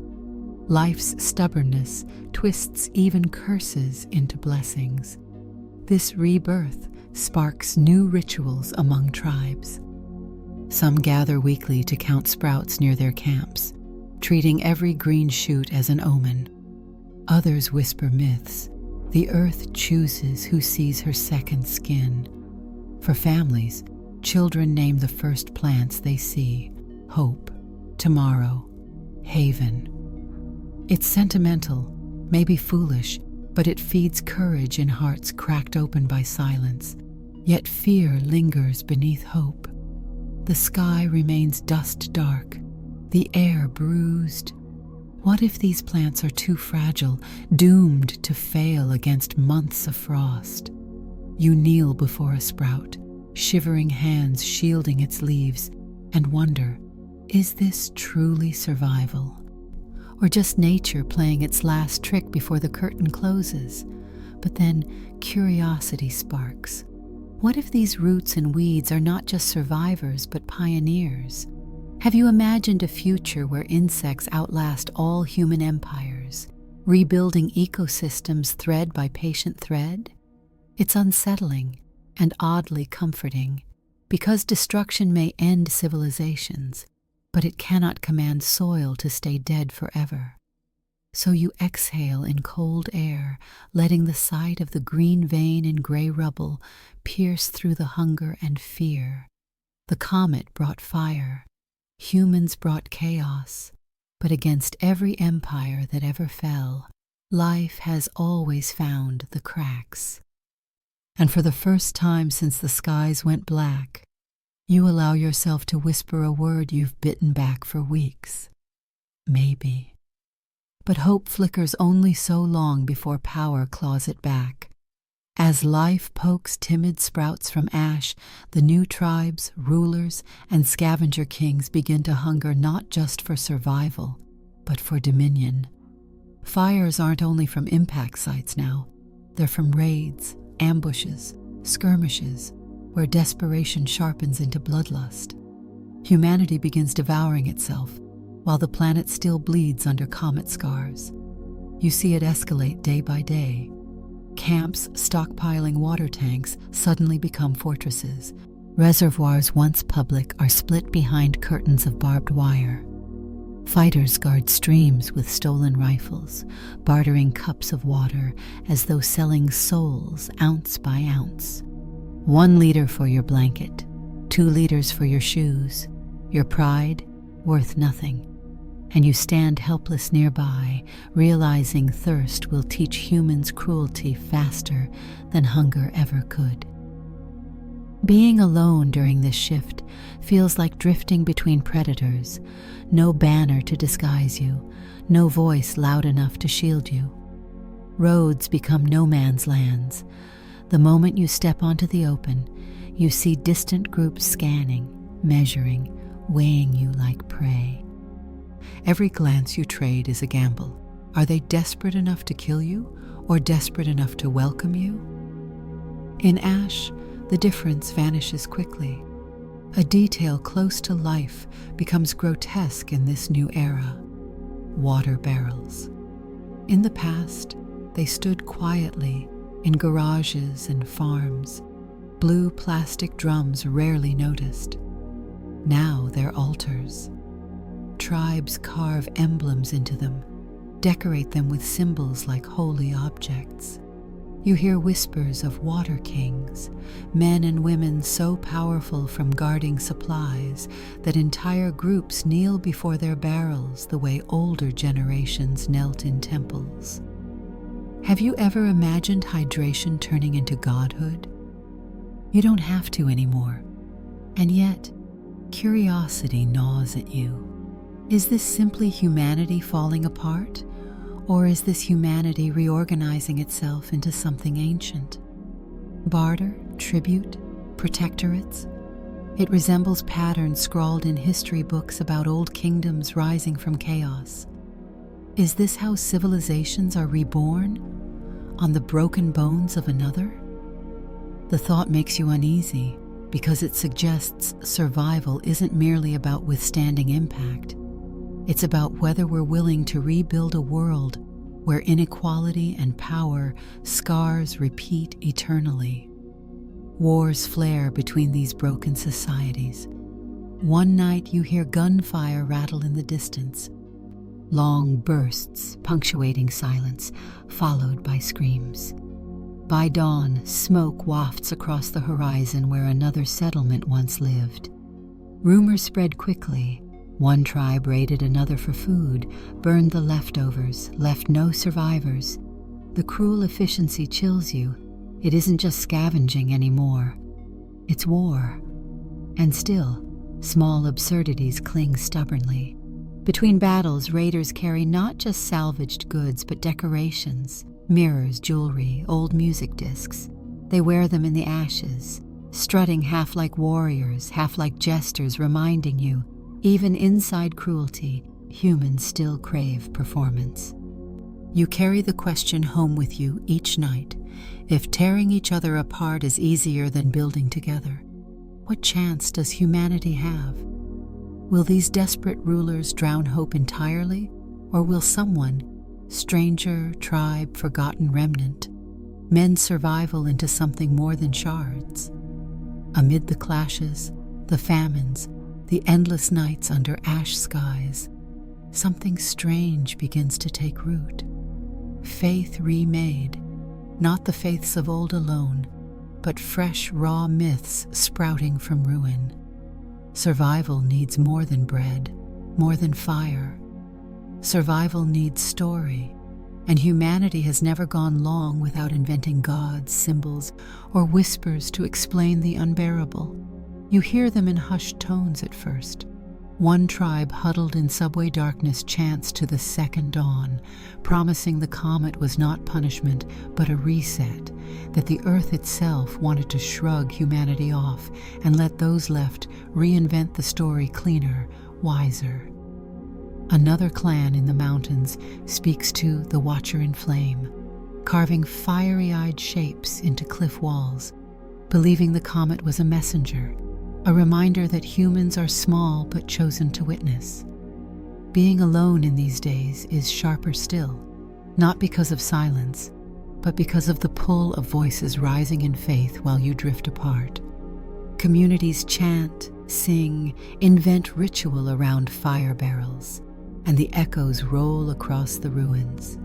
Life's stubbornness twists even curses into blessings. This rebirth sparks new rituals among tribes. Some gather weekly to count sprouts near their camps, treating every green shoot as an omen. Others whisper myths. The earth chooses who sees her second skin. For families, children name the first plants they see: hope, tomorrow, haven. It's sentimental, maybe foolish, but it feeds courage in hearts cracked open by silence. Yet fear lingers beneath hope. The sky remains dust dark, the air bruised. What if these plants are too fragile, doomed to fail against months of frost? You kneel before a sprout, shivering hands shielding its leaves, and wonder, is this truly survival? Or just nature playing its last trick before the curtain closes? But then curiosity sparks. What if these roots and weeds are not just survivors but pioneers? Have you imagined a future where insects outlast all human empires, rebuilding ecosystems thread by patient thread? It's unsettling and oddly comforting, because destruction may end civilizations, but it cannot command soil to stay dead forever. So you exhale in cold air, letting the sight of the green vein in gray rubble pierce through the hunger and fear. The comet brought fire. Humans brought chaos. But against every empire that ever fell, life has always found the cracks. And for the first time since the skies went black, you allow yourself to whisper a word you've bitten back for weeks. Maybe. But hope flickers only so long before power claws it back. As life pokes timid sprouts from ash, the new tribes, rulers, and scavenger kings begin to hunger not just for survival, but for dominion. Fires aren't only from impact sites now. They're from raids, ambushes, skirmishes, where desperation sharpens into bloodlust. Humanity begins devouring itself, while the planet still bleeds under comet scars. You see it escalate day by day. Camps stockpiling water tanks suddenly become fortresses. Reservoirs once public are split behind curtains of barbed wire. Fighters guard streams with stolen rifles, bartering cups of water as though selling souls ounce by ounce. 1 liter for your blanket, 2 liters for your shoes, your pride worth nothing. And you stand helpless nearby, realizing thirst will teach humans cruelty faster than hunger ever could. Being alone during this shift feels like drifting between predators. No banner to disguise you, no voice loud enough to shield you. Roads become no man's lands. The moment you step onto the open, you see distant groups scanning, measuring, weighing you like prey. Every glance you trade is a gamble. Are they desperate enough to kill you, or desperate enough to welcome you? In ash, the difference vanishes quickly. A detail close to life becomes grotesque in this new era. Water barrels. In the past, they stood quietly in garages and farms, blue plastic drums rarely noticed. Now they're altars. Tribes carve emblems into them, decorate them with symbols like holy objects. You hear whispers of water kings, men and women so powerful from guarding supplies that entire groups kneel before their barrels the way older generations knelt in temples. Have you ever imagined hydration turning into godhood? You don't have to anymore, and yet curiosity gnaws at you. Is this simply humanity falling apart? Or is this humanity reorganizing itself into something ancient? Barter, tribute, protectorates? It resembles patterns scrawled in history books about old kingdoms rising from chaos. Is this how civilizations are reborn? On the broken bones of another? The thought makes you uneasy because it suggests survival isn't merely about withstanding impact. It's about whether we're willing to rebuild a world where inequality and power scars repeat eternally. Wars flare between these broken societies. One night you hear gunfire rattle in the distance. Long bursts punctuating silence, followed by screams. By dawn, smoke wafts across the horizon where another settlement once lived. Rumors spread quickly. One tribe raided another for food, burned the leftovers, left no survivors. The cruel efficiency chills you. It isn't just scavenging anymore. It's war. And still, small absurdities cling stubbornly. Between battles, raiders carry not just salvaged goods, but decorations, mirrors, jewelry, old music discs. They wear them in the ashes, strutting half like warriors, half like jesters, reminding you, even inside cruelty, humans still crave performance. You carry the question home with you each night. If tearing each other apart is easier than building together, what chance does humanity have? Will these desperate rulers drown hope entirely, or will someone, stranger, tribe, forgotten remnant, mend survival into something more than shards? Amid the clashes, the famines, the endless nights under ash skies, something strange begins to take root. Faith remade, not the faiths of old alone, but fresh, raw myths sprouting from ruin. Survival needs more than bread, more than fire. Survival needs story, and humanity has never gone long without inventing gods, symbols, or whispers to explain the unbearable. You hear them in hushed tones at first. One tribe huddled in subway darkness chants to the second dawn, promising the comet was not punishment, but a reset, that the earth itself wanted to shrug humanity off and let those left reinvent the story cleaner, wiser. Another clan in the mountains speaks to the Watcher in Flame, carving fiery-eyed shapes into cliff walls, believing the comet was a messenger, a reminder that humans are small but chosen to witness. Being alone in these days is sharper still, not because of silence, but because of the pull of voices rising in faith while you drift apart. Communities chant, sing, invent ritual around fire barrels, and the echoes roll across the ruins.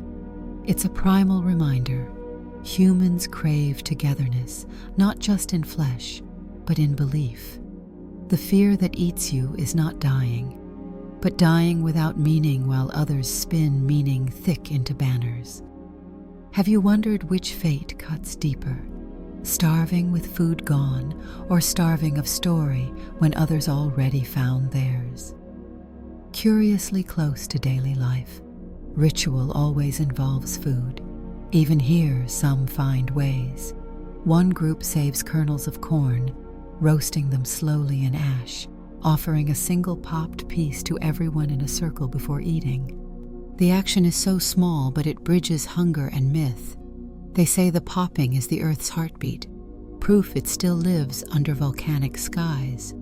It's a primal reminder. Humans crave togetherness, not just in flesh, but in belief. The fear that eats you is not dying, but dying without meaning while others spin meaning thick into banners. Have you wondered which fate cuts deeper? Starving with food gone, or starving of story when others already found theirs? Curiously close to daily life, ritual always involves food. Even here, some find ways. One group saves kernels of corn, roasting them slowly in ash, offering a single popped piece to everyone in a circle before eating. The action is so small, but it bridges hunger and myth. They say the popping is the Earth's heartbeat, proof it still lives under volcanic skies.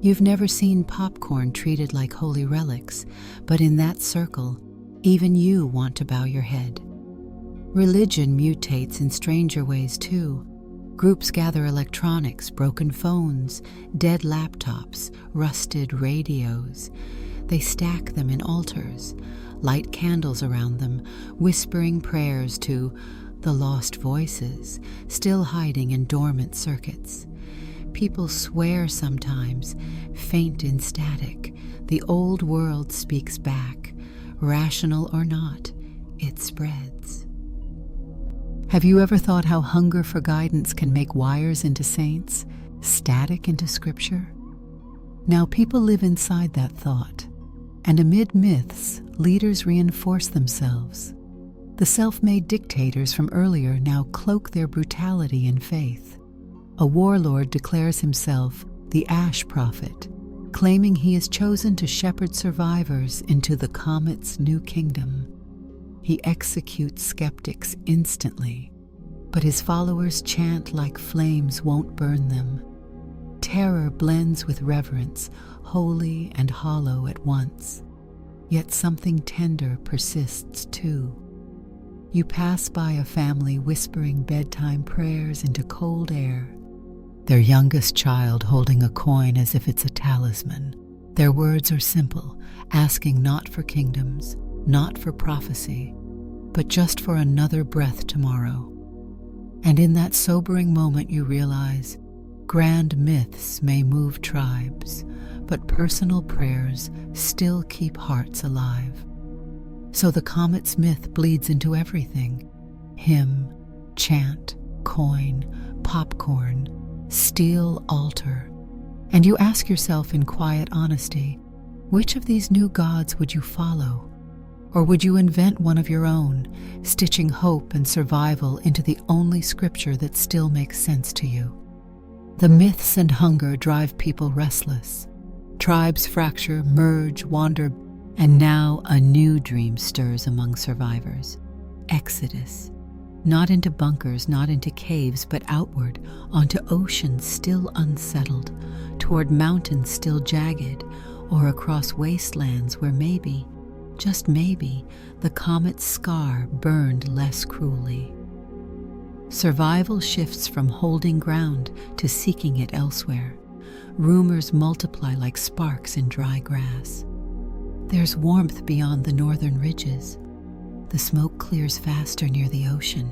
You've never seen popcorn treated like holy relics, but in that circle, even you want to bow your head. Religion mutates in stranger ways too. Groups gather electronics, broken phones, dead laptops, rusted radios. They stack them in altars, light candles around them, whispering prayers to the lost voices, still hiding in dormant circuits. People swear sometimes, faint in static, the old world speaks back. Rational or not, it spreads. Have you ever thought how hunger for guidance can make wires into saints, static into scripture? Now people live inside that thought, and amid myths, leaders reinforce themselves. The self-made dictators from earlier now cloak their brutality in faith. A warlord declares himself the Ash Prophet, claiming he is chosen to shepherd survivors into the comet's new kingdom. He executes skeptics instantly, but his followers chant like flames won't burn them. Terror blends with reverence, holy and hollow at once. Yet something tender persists too. You pass by a family whispering bedtime prayers into cold air, their youngest child holding a coin as if it's a talisman. Their words are simple, asking not for kingdoms, not for prophecy, but just for another breath tomorrow. And in that sobering moment you realize, grand myths may move tribes, but personal prayers still keep hearts alive. So the comet's myth bleeds into everything: hymn, chant, coin, popcorn, steel altar. And you ask yourself in quiet honesty, which of these new gods would you follow? Or would you invent one of your own, stitching hope and survival into the only scripture that still makes sense to you? The myths and hunger drive people restless. Tribes fracture, merge, wander, and now a new dream stirs among survivors. Exodus. Not into bunkers, not into caves, but outward, onto oceans still unsettled, toward mountains still jagged, or across wastelands where maybe, just maybe, the comet's scar burned less cruelly. Survival shifts from holding ground to seeking it elsewhere. Rumors multiply like sparks in dry grass. There's warmth beyond the northern ridges. The smoke clears faster near the ocean.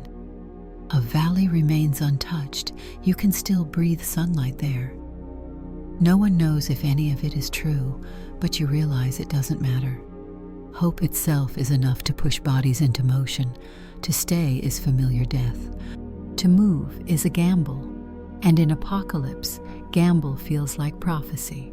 A valley remains untouched. You can still breathe sunlight there. No one knows if any of it is true, but you realize it doesn't matter. Hope itself is enough to push bodies into motion. To stay is familiar death. To move is a gamble. And in apocalypse, gamble feels like prophecy.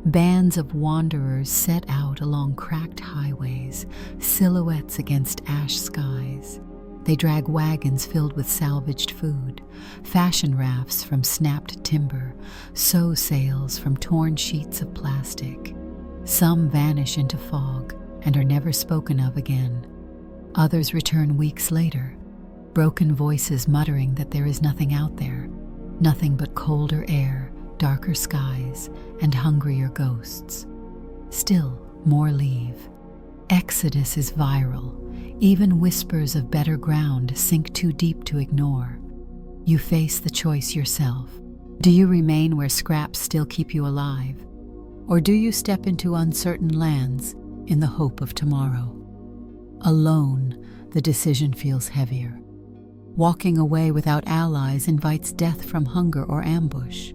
Bands of wanderers set out along cracked highways, silhouettes against ash skies. They drag wagons filled with salvaged food, fashion rafts from snapped timber, sew sails from torn sheets of plastic. Some vanish into fog and are never spoken of again. Others return weeks later, broken voices muttering that there is nothing out there, nothing but colder air, darker skies, and hungrier ghosts. Still, more leave. Exodus is viral. Even whispers of better ground sink too deep to ignore. You face the choice yourself. Do you remain where scraps still keep you alive? Or do you step into uncertain lands in the hope of tomorrow? Alone, the decision feels heavier. Walking away without allies invites death from hunger or ambush.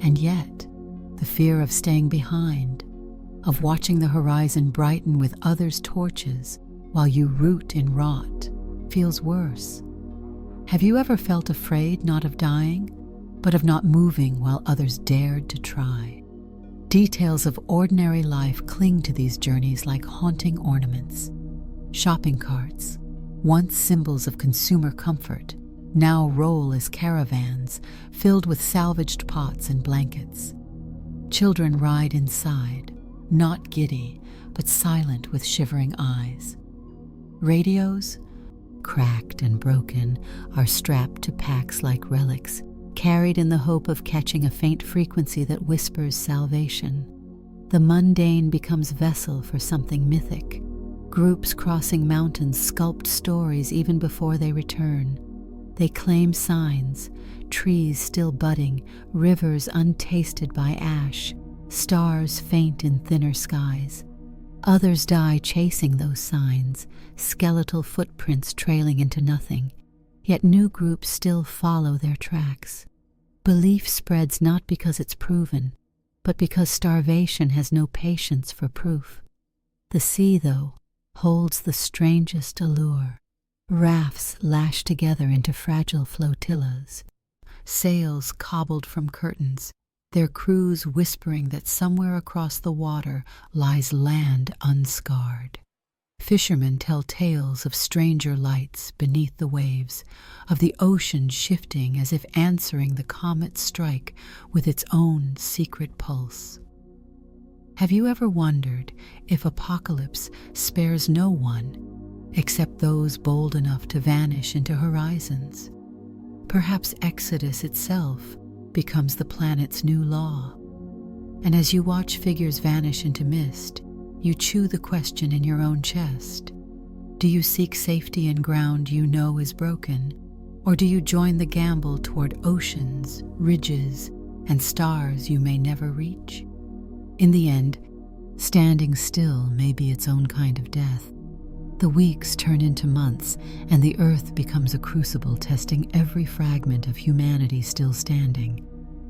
And yet, the fear of staying behind, of watching the horizon brighten with others' torches while you root in rot, feels worse. Have you ever felt afraid not of dying, but of not moving while others dared to try? Details of ordinary life cling to these journeys like haunting ornaments. Shopping carts, once symbols of consumer comfort, now roll as caravans filled with salvaged pots and blankets. Children ride inside, not giddy, but silent with shivering eyes. Radios, cracked and broken, are strapped to packs like relics, carried in the hope of catching a faint frequency that whispers salvation. The mundane becomes vessel for something mythic. Groups crossing mountains sculpt stories even before they return. They claim signs, trees still budding, rivers untasted by ash, stars faint in thinner skies. Others die chasing those signs, skeletal footprints trailing into nothing. Yet new groups still follow their tracks. Belief spreads not because it's proven, but because starvation has no patience for proof. The sea, though, holds the strangest allure. Rafts lashed together into fragile flotillas, sails cobbled from curtains, their crews whispering that somewhere across the water lies land unscarred. Fishermen tell tales of stranger lights beneath the waves, of the ocean shifting as if answering the comet's strike with its own secret pulse. Have you ever wondered if apocalypse spares no one except those bold enough to vanish into horizons? Perhaps Exodus itself becomes the planet's new law. And as you watch figures vanish into mist, you chew the question in your own chest. Do you seek safety in ground you know is broken, or do you join the gamble toward oceans, ridges, and stars you may never reach? In the end, standing still may be its own kind of death. The weeks turn into months, and the earth becomes a crucible testing every fragment of humanity still standing.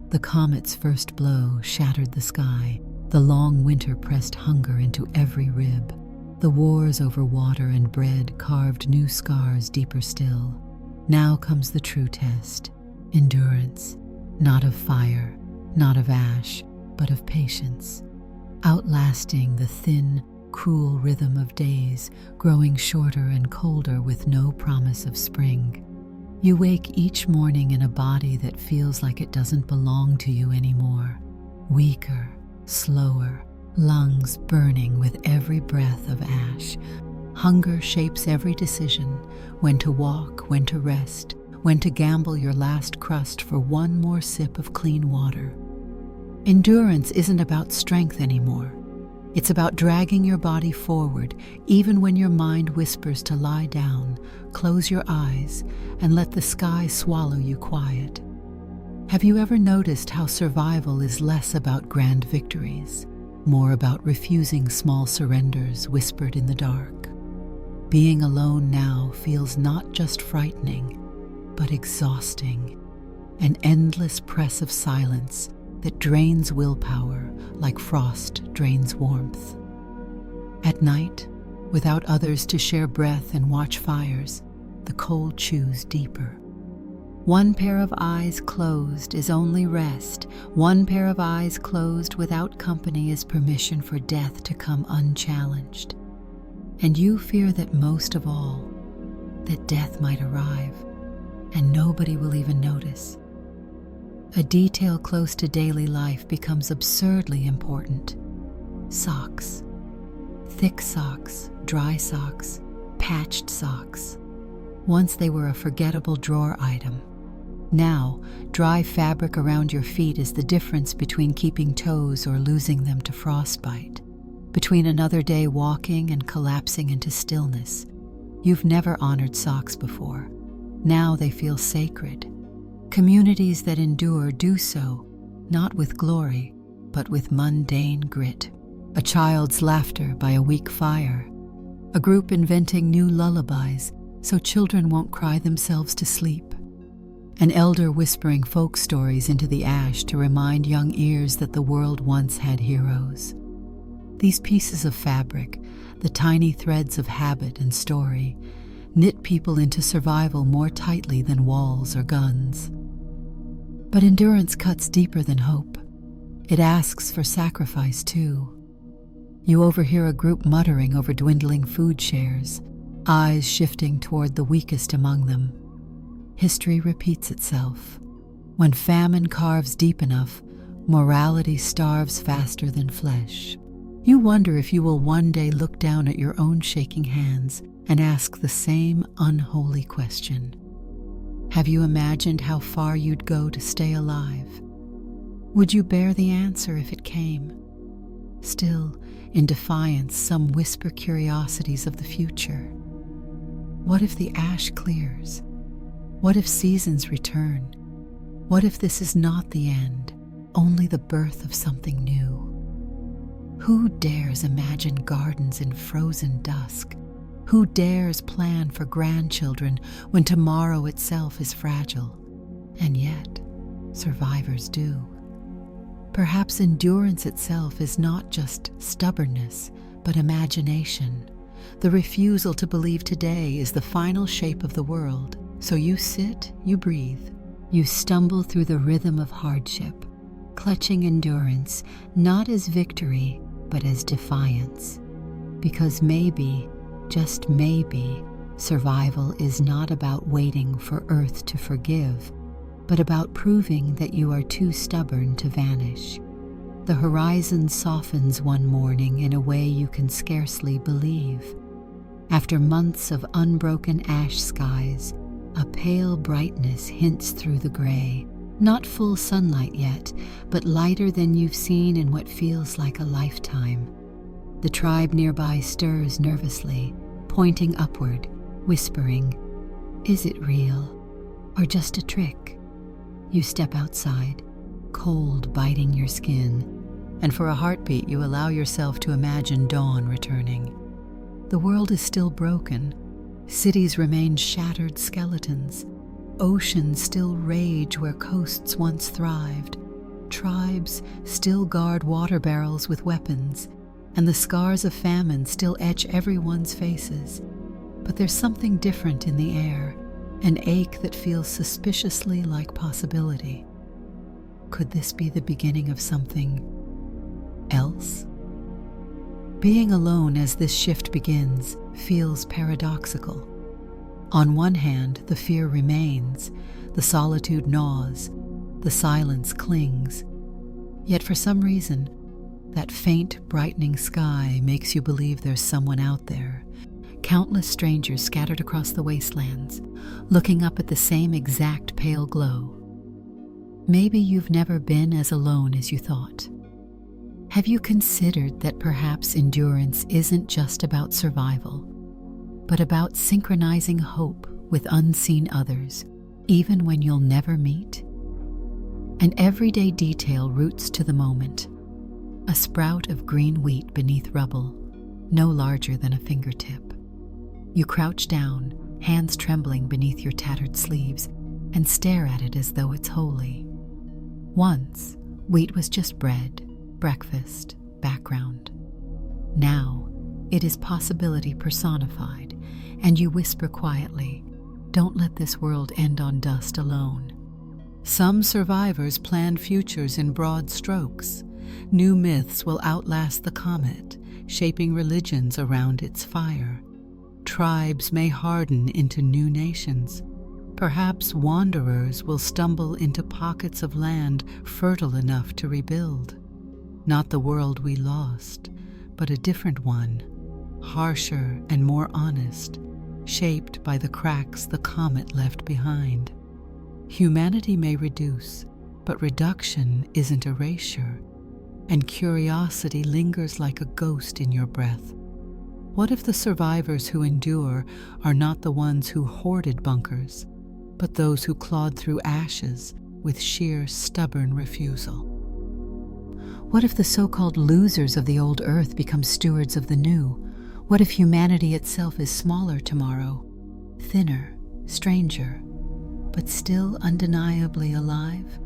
The comet's first blow shattered the sky. The long winter pressed hunger into every rib. The wars over water and bread carved new scars deeper still. Now comes the true test: endurance, not of fire, not of ash, but of patience, outlasting the thin, cruel rhythm of days, growing shorter and colder with no promise of spring. You wake each morning in a body that feels like it doesn't belong to you anymore, weaker, slower, lungs burning with every breath of ash. Hunger shapes every decision: when to walk, when to rest, when to gamble your last crust for one more sip of clean water. Endurance isn't about strength anymore. It's about dragging your body forward, even when your mind whispers to lie down, close your eyes, and let the sky swallow you quiet. Have you ever noticed how survival is less about grand victories, more about refusing small surrenders whispered in the dark? Being alone now feels not just frightening, but exhausting, an endless press of silence that drains willpower like frost drains warmth. At night, without others to share breath and watch fires, the cold chews deeper. One pair of eyes closed is only rest. One pair of eyes closed without company is permission for death to come unchallenged. And you fear that most of all, that death might arrive, and nobody will even notice. A detail close to daily life becomes absurdly important. Socks. Thick socks, dry socks, patched socks. Once they were a forgettable drawer item. Now, dry fabric around your feet is the difference between keeping toes or losing them to frostbite, between another day walking and collapsing into stillness. You've never honored socks before. Now they feel sacred. Communities that endure do so, not with glory, but with mundane grit. A child's laughter by a weak fire. A group inventing new lullabies so children won't cry themselves to sleep. An elder whispering folk stories into the ash to remind young ears that the world once had heroes. These pieces of fabric, the tiny threads of habit and story, knit people into survival more tightly than walls or guns. But endurance cuts deeper than hope. It asks for sacrifice too. You overhear a group muttering over dwindling food shares, eyes shifting toward the weakest among them. History repeats itself. When famine carves deep enough, morality starves faster than flesh. You wonder if you will one day look down at your own shaking hands and ask the same unholy question. Have you imagined how far you'd go to stay alive? Would you bear the answer if it came? Still, in defiance, some whisper curiosities of the future. What if the ash clears? What if seasons return? What if this is not the end, only the birth of something new? Who dares imagine gardens in frozen dusk, Who dares plan for grandchildren when tomorrow itself is fragile? And yet, survivors do. Perhaps endurance itself is not just stubbornness, but imagination, the refusal to believe today is the final shape of the world. So you sit, you breathe, you stumble through the rhythm of hardship, clutching endurance not as victory, but as defiance. Because maybe, just maybe, survival is not about waiting for Earth to forgive, but about proving that you are too stubborn to vanish. The horizon softens one morning in a way you can scarcely believe. After months of unbroken ash skies, a pale brightness hints through the gray, not full sunlight yet, but lighter than you've seen in what feels like a lifetime. The tribe nearby stirs nervously, pointing upward, whispering, "Is it real, or just a trick?" You step outside, cold biting your skin, and for a heartbeat you allow yourself to imagine dawn returning. The world is still broken. Cities remain shattered skeletons. Oceans still rage where coasts once thrived. Tribes still guard water barrels with weapons, and the scars of famine still etch everyone's faces. But there's something different in the air, an ache that feels suspiciously like possibility. Could this be the beginning of something else? Being alone as this shift begins feels paradoxical. On one hand, the fear remains, the solitude gnaws, the silence clings. Yet for some reason, that faint, brightening sky makes you believe there's someone out there. Countless strangers scattered across the wastelands, looking up at the same exact pale glow. Maybe you've never been as alone as you thought. Have you considered that perhaps endurance isn't just about survival, but about synchronizing hope with unseen others, even when you'll never meet? An everyday detail roots to the moment. A sprout of green wheat beneath rubble, no larger than a fingertip. You crouch down, hands trembling beneath your tattered sleeves, and stare at it as though it's holy. Once, wheat was just bread, breakfast, background. Now, it is possibility personified, and you whisper quietly, "Don't let this world end on dust alone." Some survivors plan futures in broad strokes. New myths will outlast the comet, shaping religions around its fire. Tribes may harden into new nations. Perhaps wanderers will stumble into pockets of land fertile enough to rebuild. Not the world we lost, but a different one, harsher and more honest, shaped by the cracks the comet left behind. Humanity may reduce, but reduction isn't erasure, and curiosity lingers like a ghost in your breath. What if the survivors who endure are not the ones who hoarded bunkers, but those who clawed through ashes with sheer stubborn refusal? What if the so-called losers of the old earth become stewards of the new? What if humanity itself is smaller tomorrow, thinner, stranger, but still undeniably alive?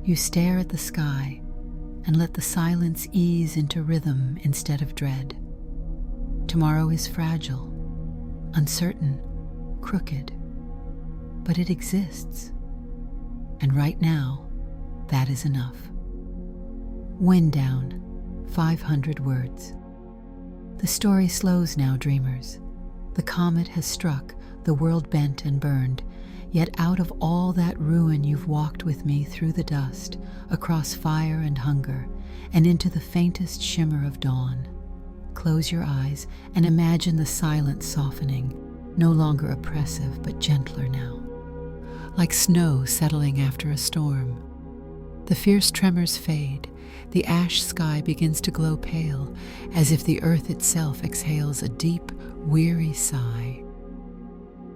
You stare at the sky and let the silence ease into rhythm instead of dread. Tomorrow is fragile, uncertain, crooked, but it exists. And right now, that is enough. Wind down, 500 words. The story slows now, dreamers. The comet has struck, the world bent and burned, yet out of all that ruin you've walked with me through the dust, across fire and hunger, and into the faintest shimmer of dawn. Close your eyes and imagine the silence softening, no longer oppressive but gentler now. Like snow settling after a storm. The fierce tremors fade, the ash sky begins to glow pale, as if the earth itself exhales a deep, weary sigh.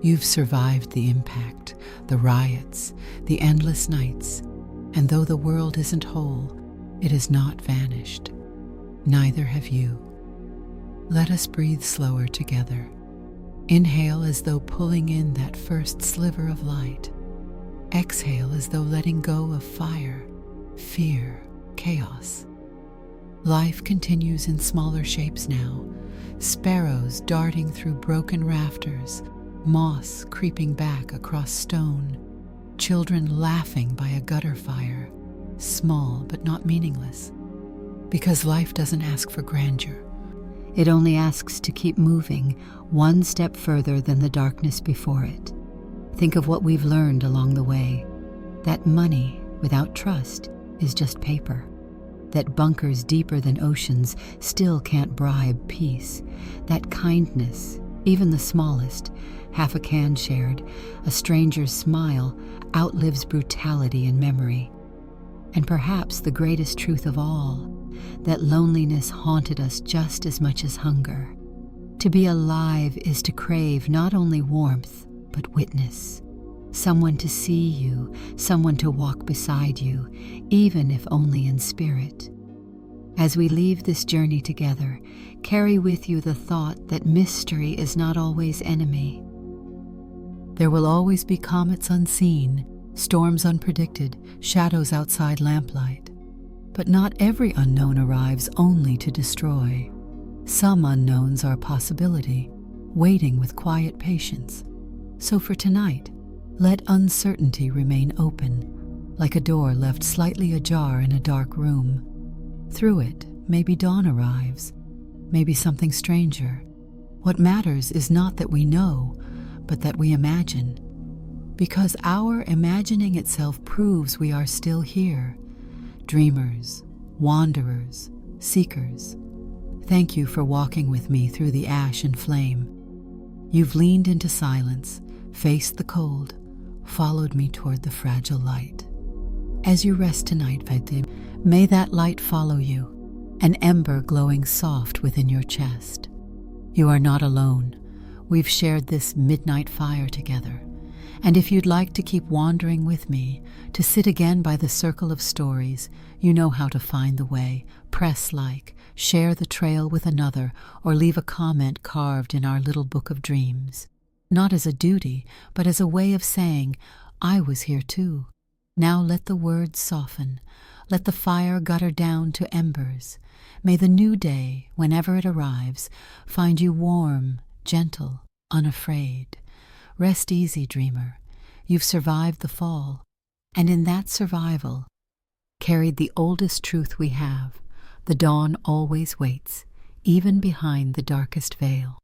You've survived the impact, the riots, the endless nights, and though the world isn't whole, it has not vanished. Neither have you. Let us breathe slower together. Inhale as though pulling in that first sliver of light. Exhale as though letting go of fire, fear, chaos. Life continues in smaller shapes now. Sparrows darting through broken rafters, moss creeping back across stone, children laughing by a gutter fire, small but not meaningless. Because life doesn't ask for grandeur. It only asks to keep moving one step further than the darkness before it. Think of what we've learned along the way. That money without trust is just paper. That bunkers deeper than oceans still can't bribe peace. That kindness, even the smallest, half a can shared, a stranger's smile, outlives brutality in memory. And perhaps the greatest truth of all, that loneliness haunted us just as much as hunger. To be alive is to crave not only warmth, but witness. Someone to see you, someone to walk beside you, even if only in spirit. As we leave this journey together, carry with you the thought that mystery is not always enemy. There will always be comets unseen, storms unpredicted, shadows outside lamplight. But not every unknown arrives only to destroy. Some unknowns are a possibility, waiting with quiet patience. So for tonight, let uncertainty remain open, like a door left slightly ajar in a dark room. Through it, maybe dawn arrives, maybe something stranger. What matters is not that we know, but that we imagine. Because our imagining itself proves we are still here. Dreamers, wanderers, seekers. Thank you for walking with me through the ash and flame. You've leaned into silence, faced the cold, followed me toward the fragile light. As you rest tonight, Bedtime, may that light follow you, an ember glowing soft within your chest. You are not alone. We've shared this midnight fire together. And if you'd like to keep wandering with me, to sit again by the circle of stories, you know how to find the way. Press like, share the trail with another, or leave a comment carved in our little book of dreams. Not as a duty, but as a way of saying, I was here too. Now let the words soften. Let the fire gutter down to embers. May the new day, whenever it arrives, find you warm, gentle, unafraid. Rest easy, dreamer. You've survived the fall, and in that survival, carried the oldest truth we have. The dawn always waits, even behind the darkest veil.